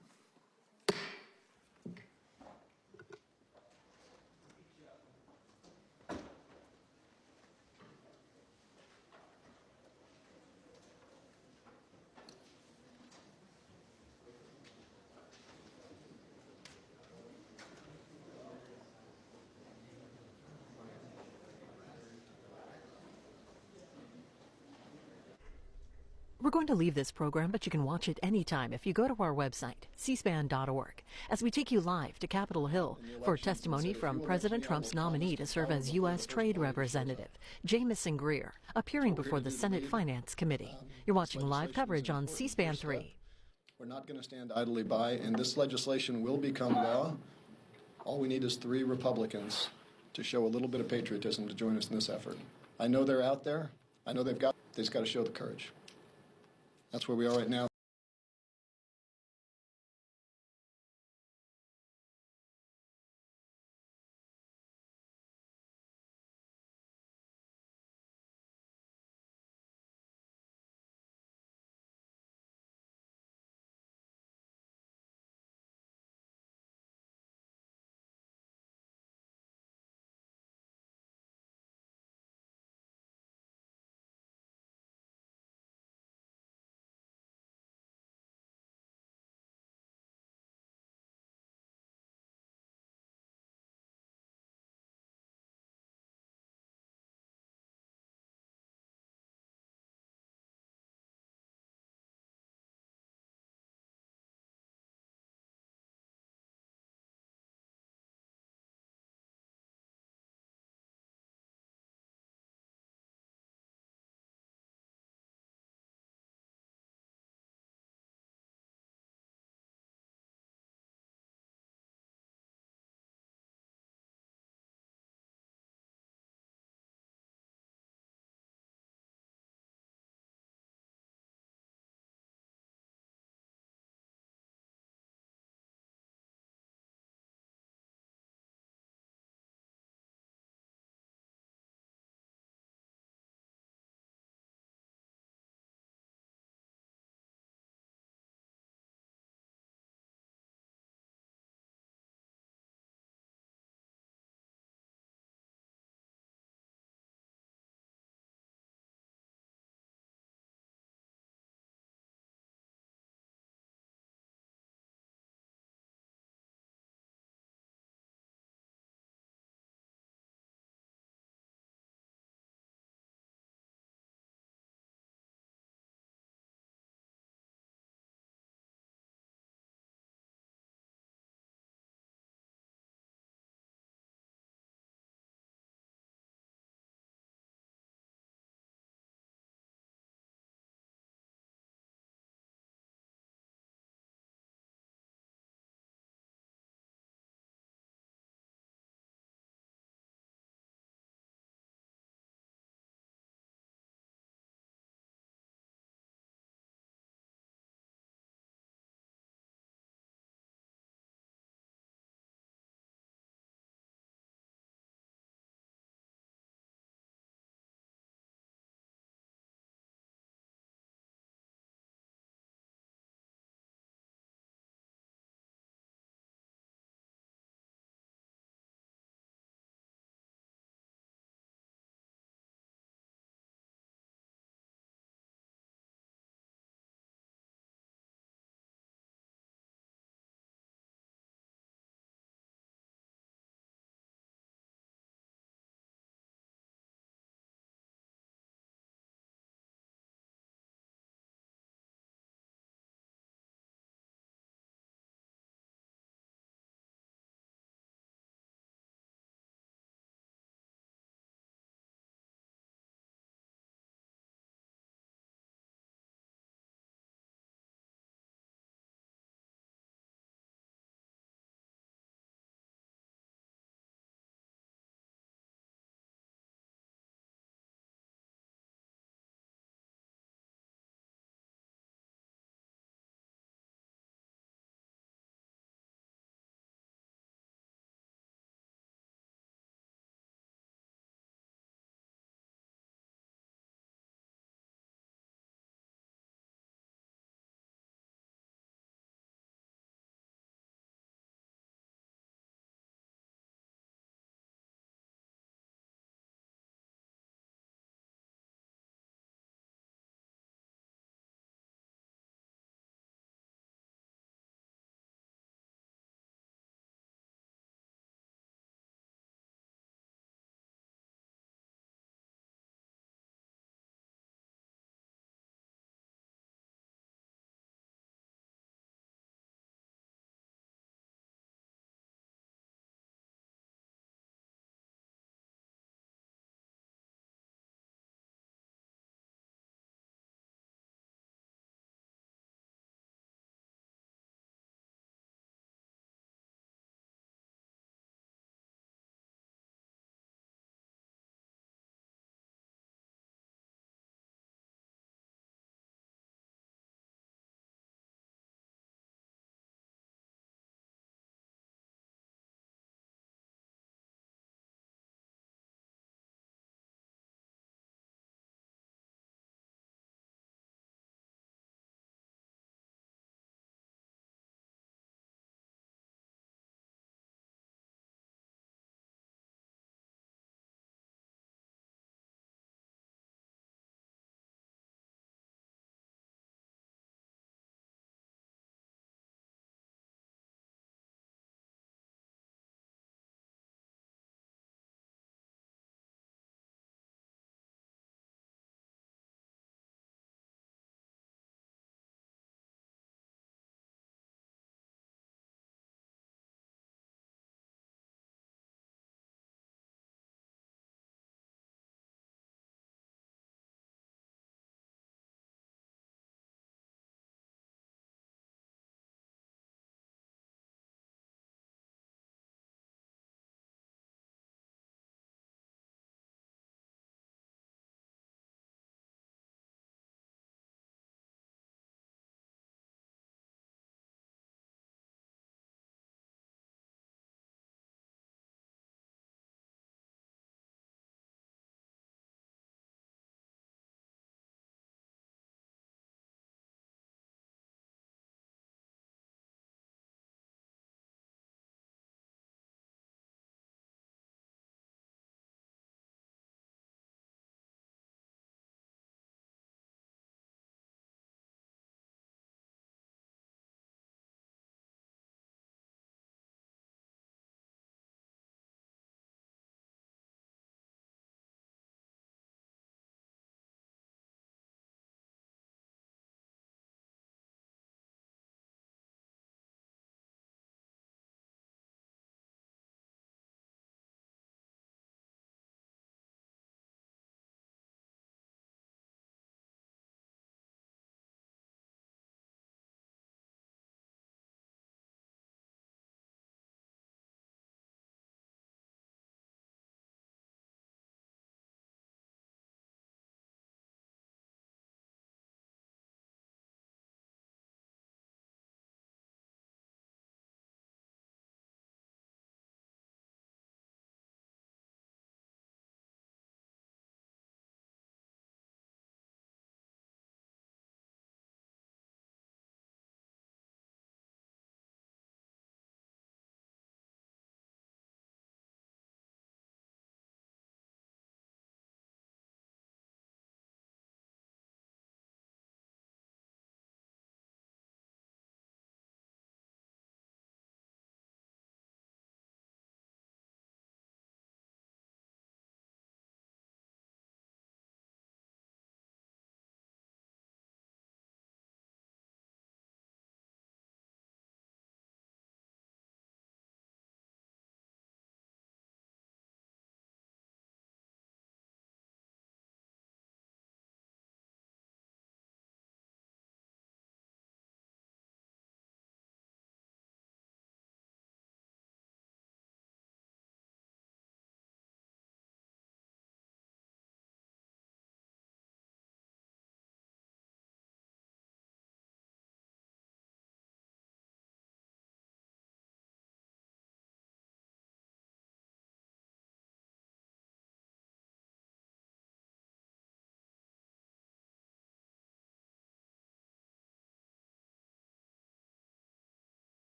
We're going to leave this program, but you can watch it anytime if you go to our website, cspan.org, as we take you live to Capitol Hill for testimony from President Trump's nominee to serve as U.S. Trade Representative, Jamison Greer, appearing before the Senate Finance Committee. You're watching live coverage on C-SPAN 3. We're not going to stand idly by, and this legislation will become law. All we need is 3 Republicans to show a little bit of patriotism to join us in this effort. I know they're out there. I know they've just got to show the courage. That's where we are right now.